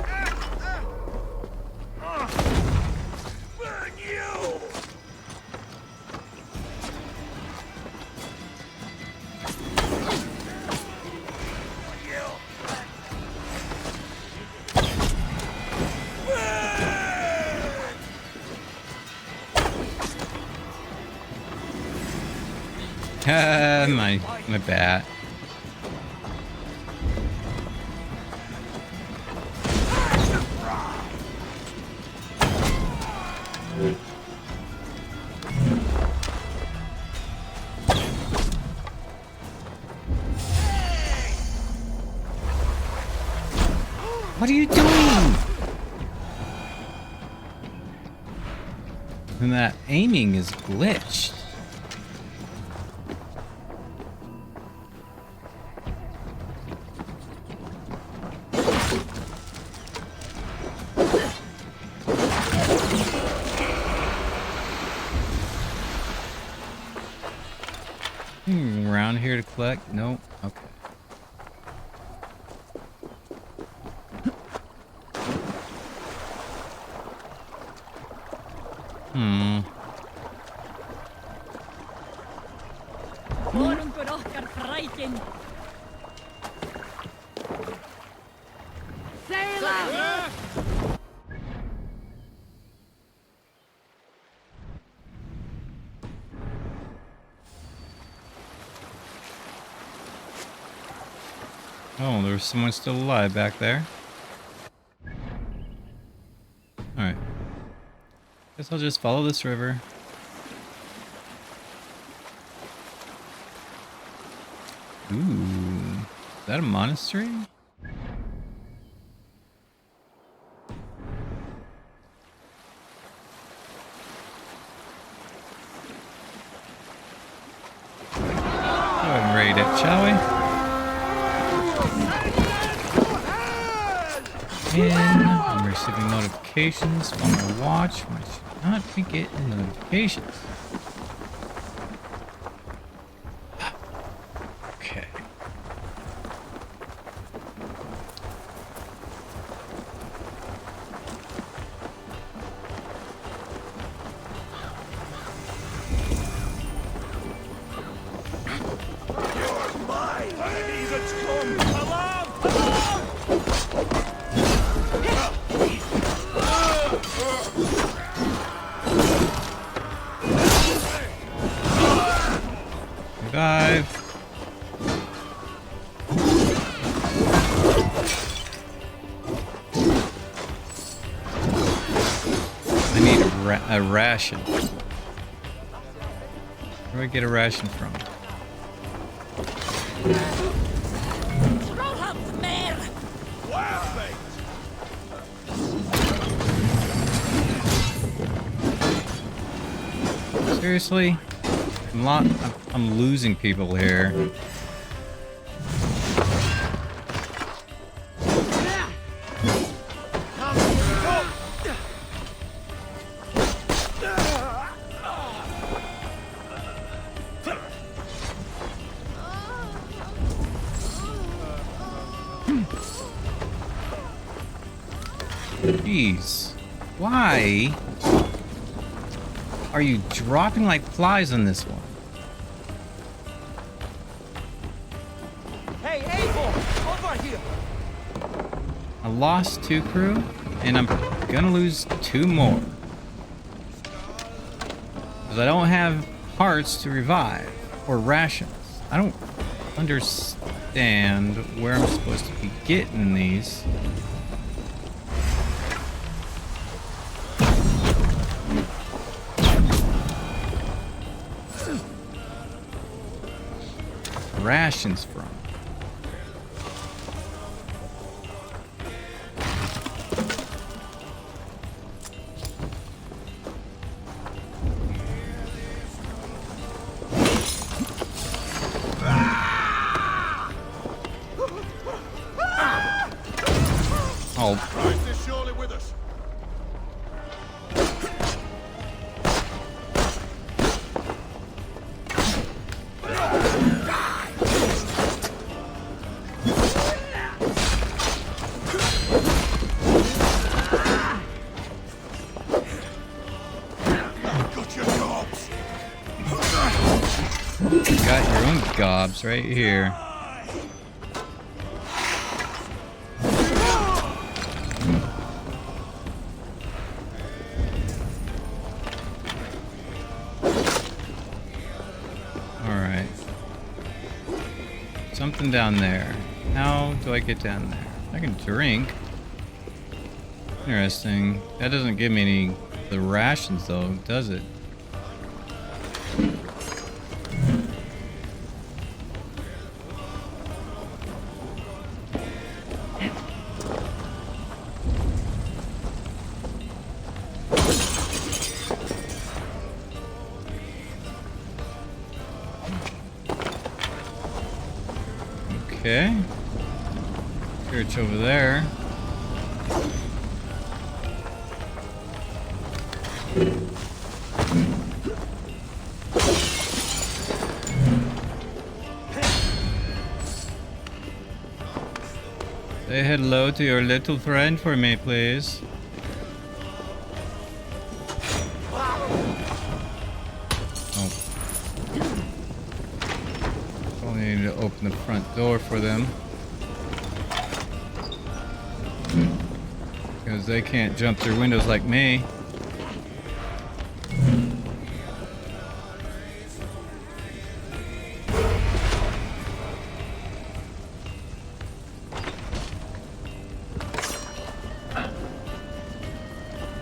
My bat. What are you doing? And that aiming is glitched. Around here to collect? Nope. Okay. Oh, there's someone still alive back there. Alright. Guess I'll just follow this river. Ooh. Is that a monastery? Go ahead and raid it, shall we? I'm receiving notifications on my watch when I should not be getting notifications. Okay. Revive. I need a ration. Where do I get a ration from? Seriously? I'm losing people here. Jeez. Why are you dropping like flies on this one? Hey, Abel! Over here! I lost 2 crew, and I'm gonna lose 2 more. Because I don't have hearts to revive, or rations. I don't understand where I'm supposed to be getting these. Rations from. Oh. Christ is surely with us. lives right here. Alright. Something down there. How do I get down there? I can drink. Interesting. That doesn't give me any of the rations though, does it? Okay. Church over there. Say hello to your little friend for me, please. Oh. Only need to open the front door for them. Because they can't jump through windows like me.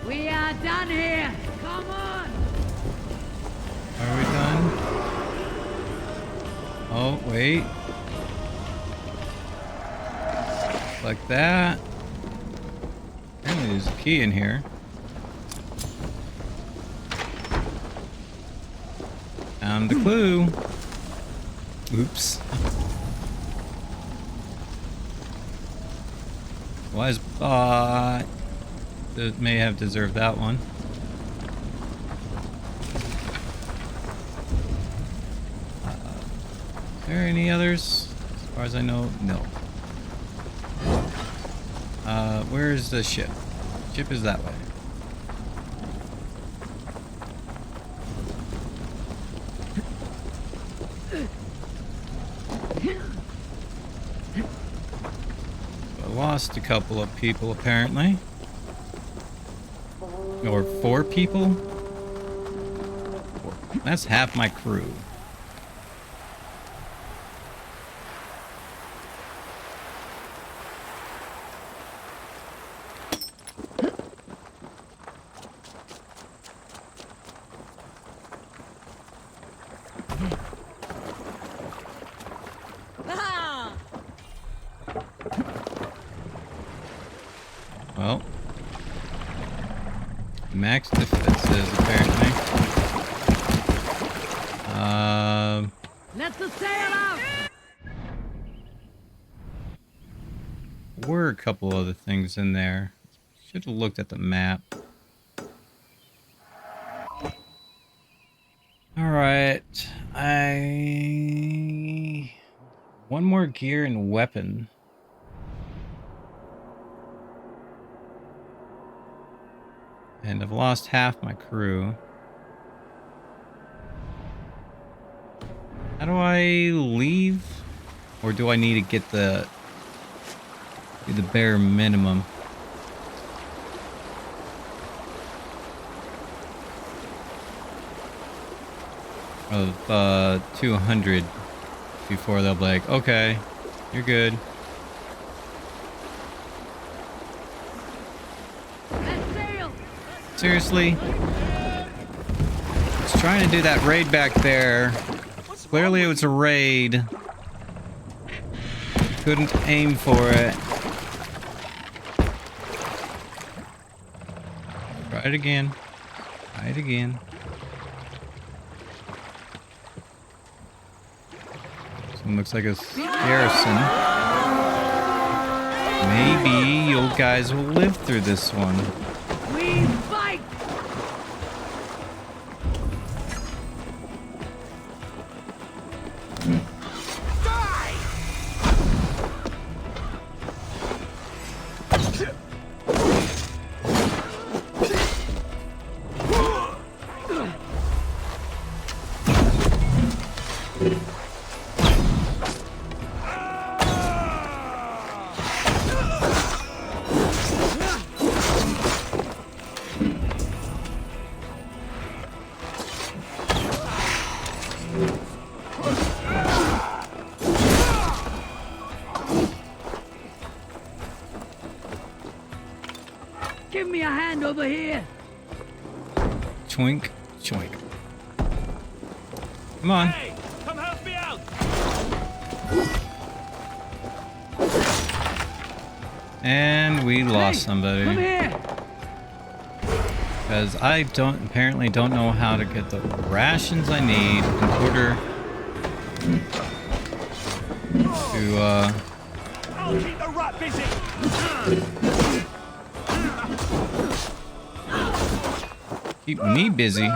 We are done here. Come on. Are we done? Oh, wait. Like that. Apparently there's a key in here. Found the clue. Oops. Wise bot. That may have deserved that one. Is there any others? As far as I know, no. Where is the ship? Ship is that way. I lost a couple of people apparently. Or 4 people? That's half my crew. Well, max defenses apparently. Let the sail out. Were a couple other things in there. Should have looked at the map. Alright. One more gear and weapon. And I've lost half my crew. How do I leave? Or do I need to get the bare minimum? Of 200 before they'll be like, okay, you're good. Seriously? I was trying to do that raid back there. Clearly it was a raid. Couldn't aim for it. Try it again. Try it again. This one looks like a garrison. Maybe you guys will live through this one. We fight. Give me a hand over here. Choink, choink. Come on. Hey, come help me out! And we lost somebody. Come here. Because I apparently don't know how to get the rations I need in order to I'll keep the rat busy. keep me busy.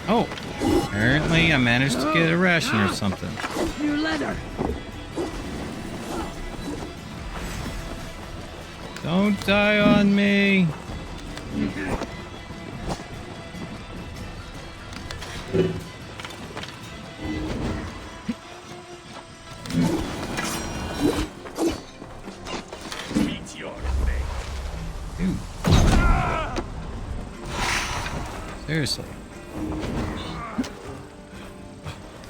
Oh, apparently I managed to get a ration or something. New letter. Don't die on me. Meteor thing. Dude. Seriously.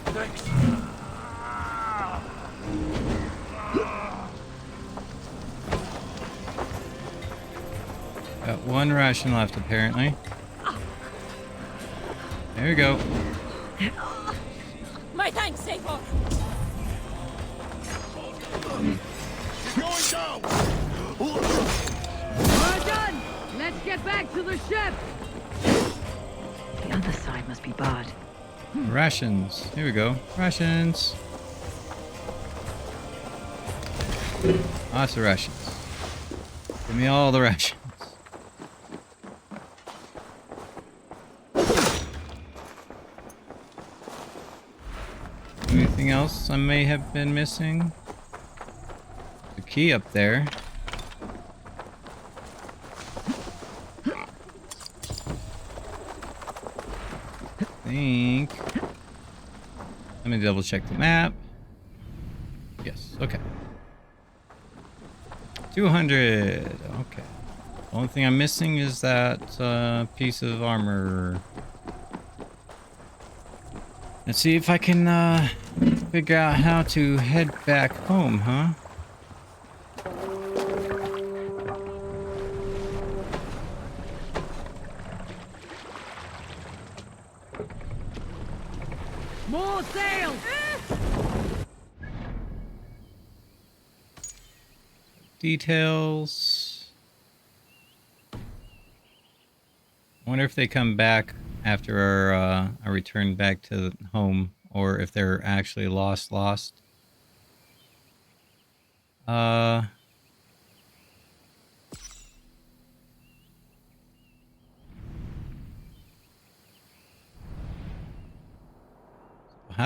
Thanks. Got one ration left, apparently. There we go. My thanks, Eivor. She's going down. We're done. Let's get back to the ship. The other side must be barred. Rations. Here we go. Rations. Lots of rations. Give me all the rations. Anything else I may have been missing? The key up there. Think. Let me double check the map. Yes, okay. 200. Okay. The only thing I'm missing is that piece of armor. Let's see if I can figure out how to head back home, huh? More sails. Details. I wonder if they come back after I return back to home, or if they're actually lost. How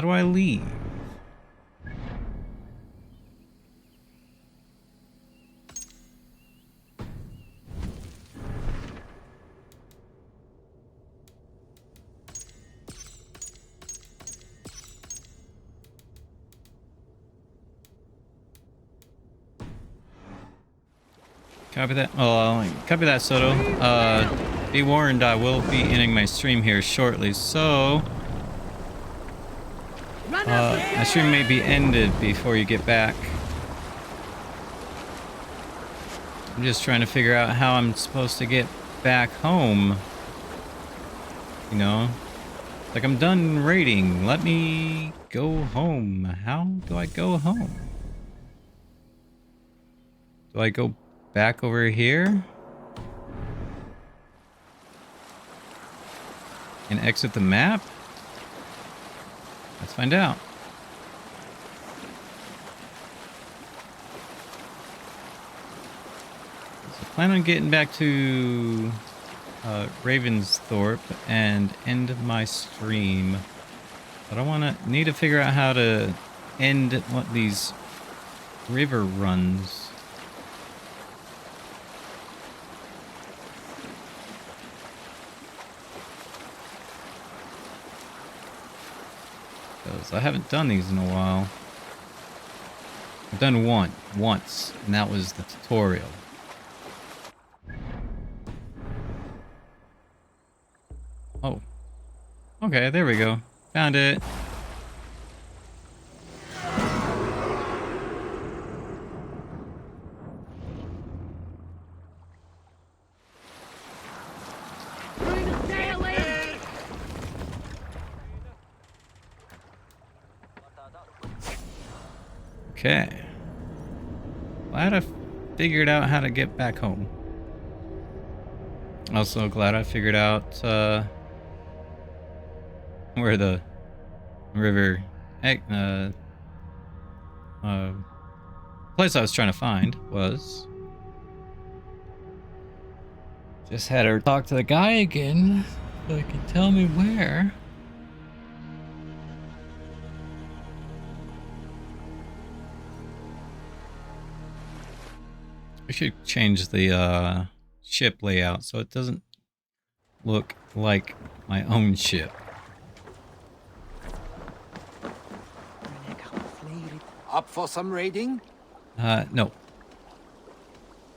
do I leave? Copy that. Oh, copy that, Soto. Be warned, I will be ending my stream here shortly, so my stream may be ended before you get back. I'm just trying to figure out how I'm supposed to get back home. You know, like I'm done raiding. Let me go home. How do I go home? Do I go back over here and exit the map? Let's find out. So I plan on getting back to Ravensthorpe and end my stream, but I need to figure out how to end what these river runs. Because I haven't done these in a while. I've done once, and that was the tutorial. Oh. Okay, there we go. Found it. Okay. Glad I figured out how to get back home. Also glad I figured out where the river place I was trying to find was. Just had her talk to the guy again so he could tell me where. I should change the ship layout so it doesn't look like my own ship. Up for some raiding? No.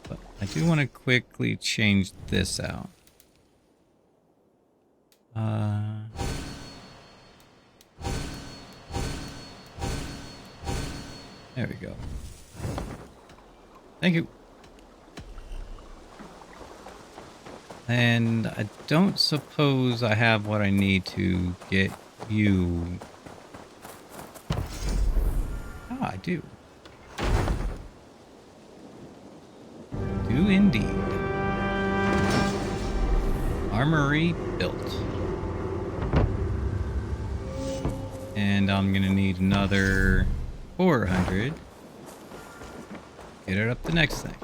But I do want to quickly change this out. There we go. Thank you. And I don't suppose I have what I need to get you. Oh, I do. Do indeed. Armory built. And I'm gonna need another 400. Get it up the next thing.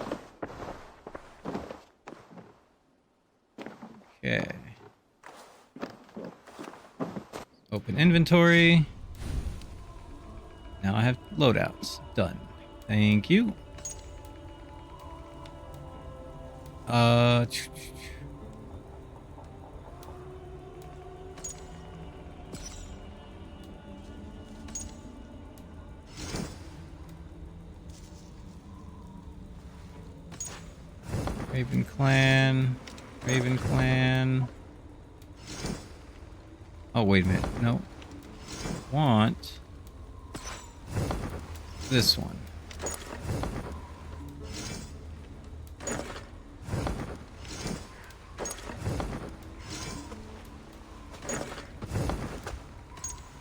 Okay. Open inventory. Now I have loadouts. Done. Thank you. Raven Clan. Raven Clan. Oh, wait a minute. No. Want this one.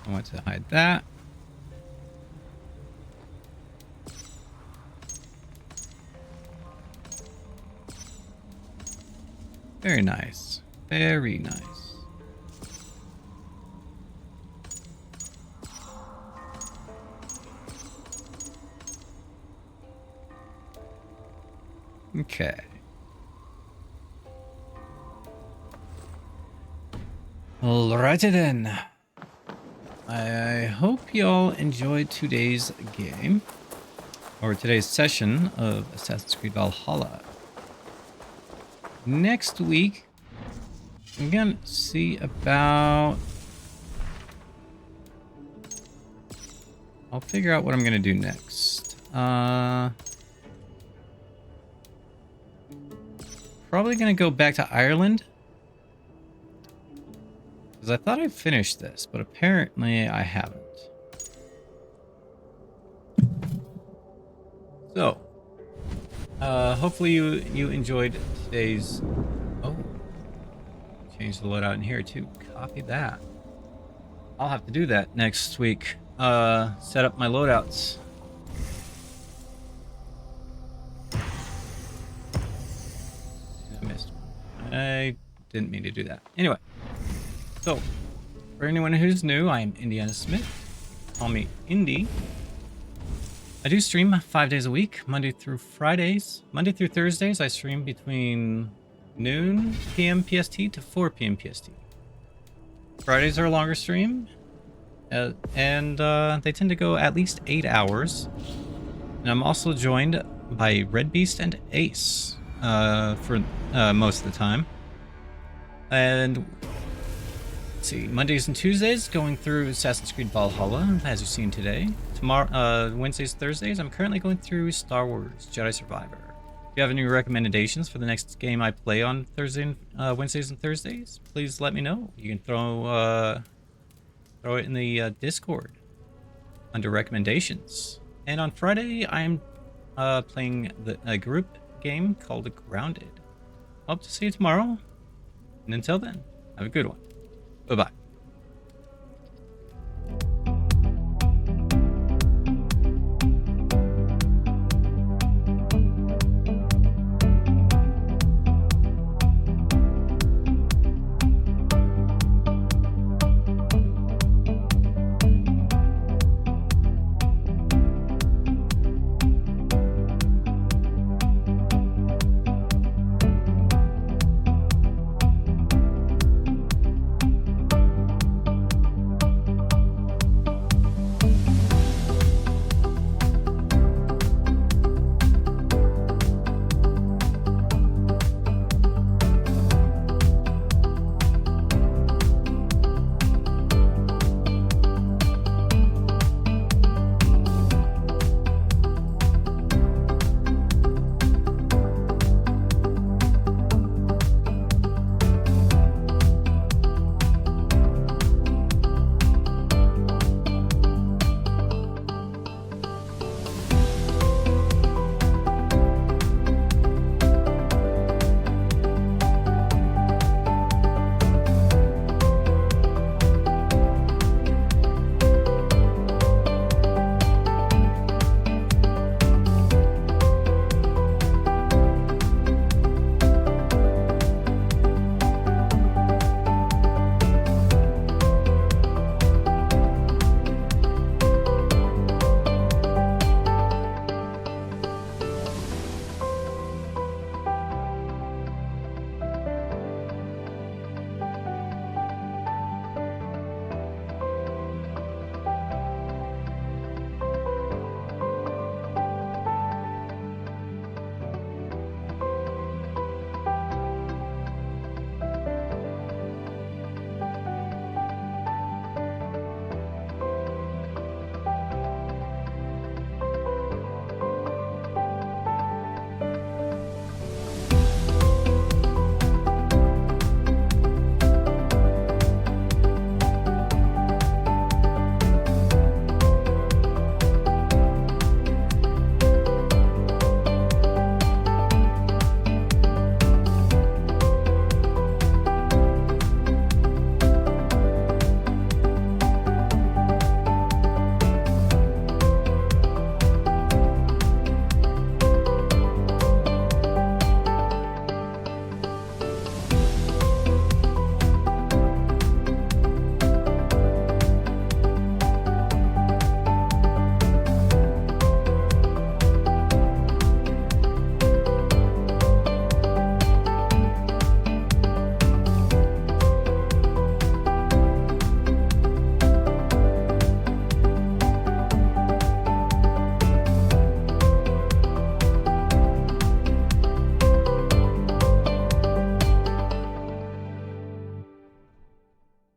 I want to hide that. Very nice. Very nice. Okay. Alrighty then. I hope y'all enjoyed today's game, or today's session of Assassin's Creed Valhalla. Next week, I'm gonna see about... I'll figure out what I'm gonna do next. Probably gonna go back to Ireland. Because I thought I finished this, but apparently I haven't. So, hopefully you enjoyed today's... Oh, change the loadout in here too. Copy that. I'll have to do that next week. Set up my loadouts. I missed one. I didn't mean to do that. Anyway, so for anyone who's new, I am Indiana Smith. Call me Indy. I do stream 5 days a week, Monday through Fridays. Monday through Thursdays, I stream between noon p.m. PST to 4 p.m. PST. Fridays are a longer stream, and they tend to go at least 8 hours. And I'm also joined by Red Beast and Ace for most of the time. And let's see, Mondays and Tuesdays going through Assassin's Creed Valhalla, as you've seen today. Tomorrow, Wednesdays, Thursdays, I'm currently going through Star Wars Jedi Survivor. you have any recommendations for the next game I play on Wednesdays and Thursdays, please let me know. You can throw it in the Discord under recommendations. And on Friday, I'm playing a group game called Grounded. Hope to see you tomorrow. And until then, have a good one. Bye-bye.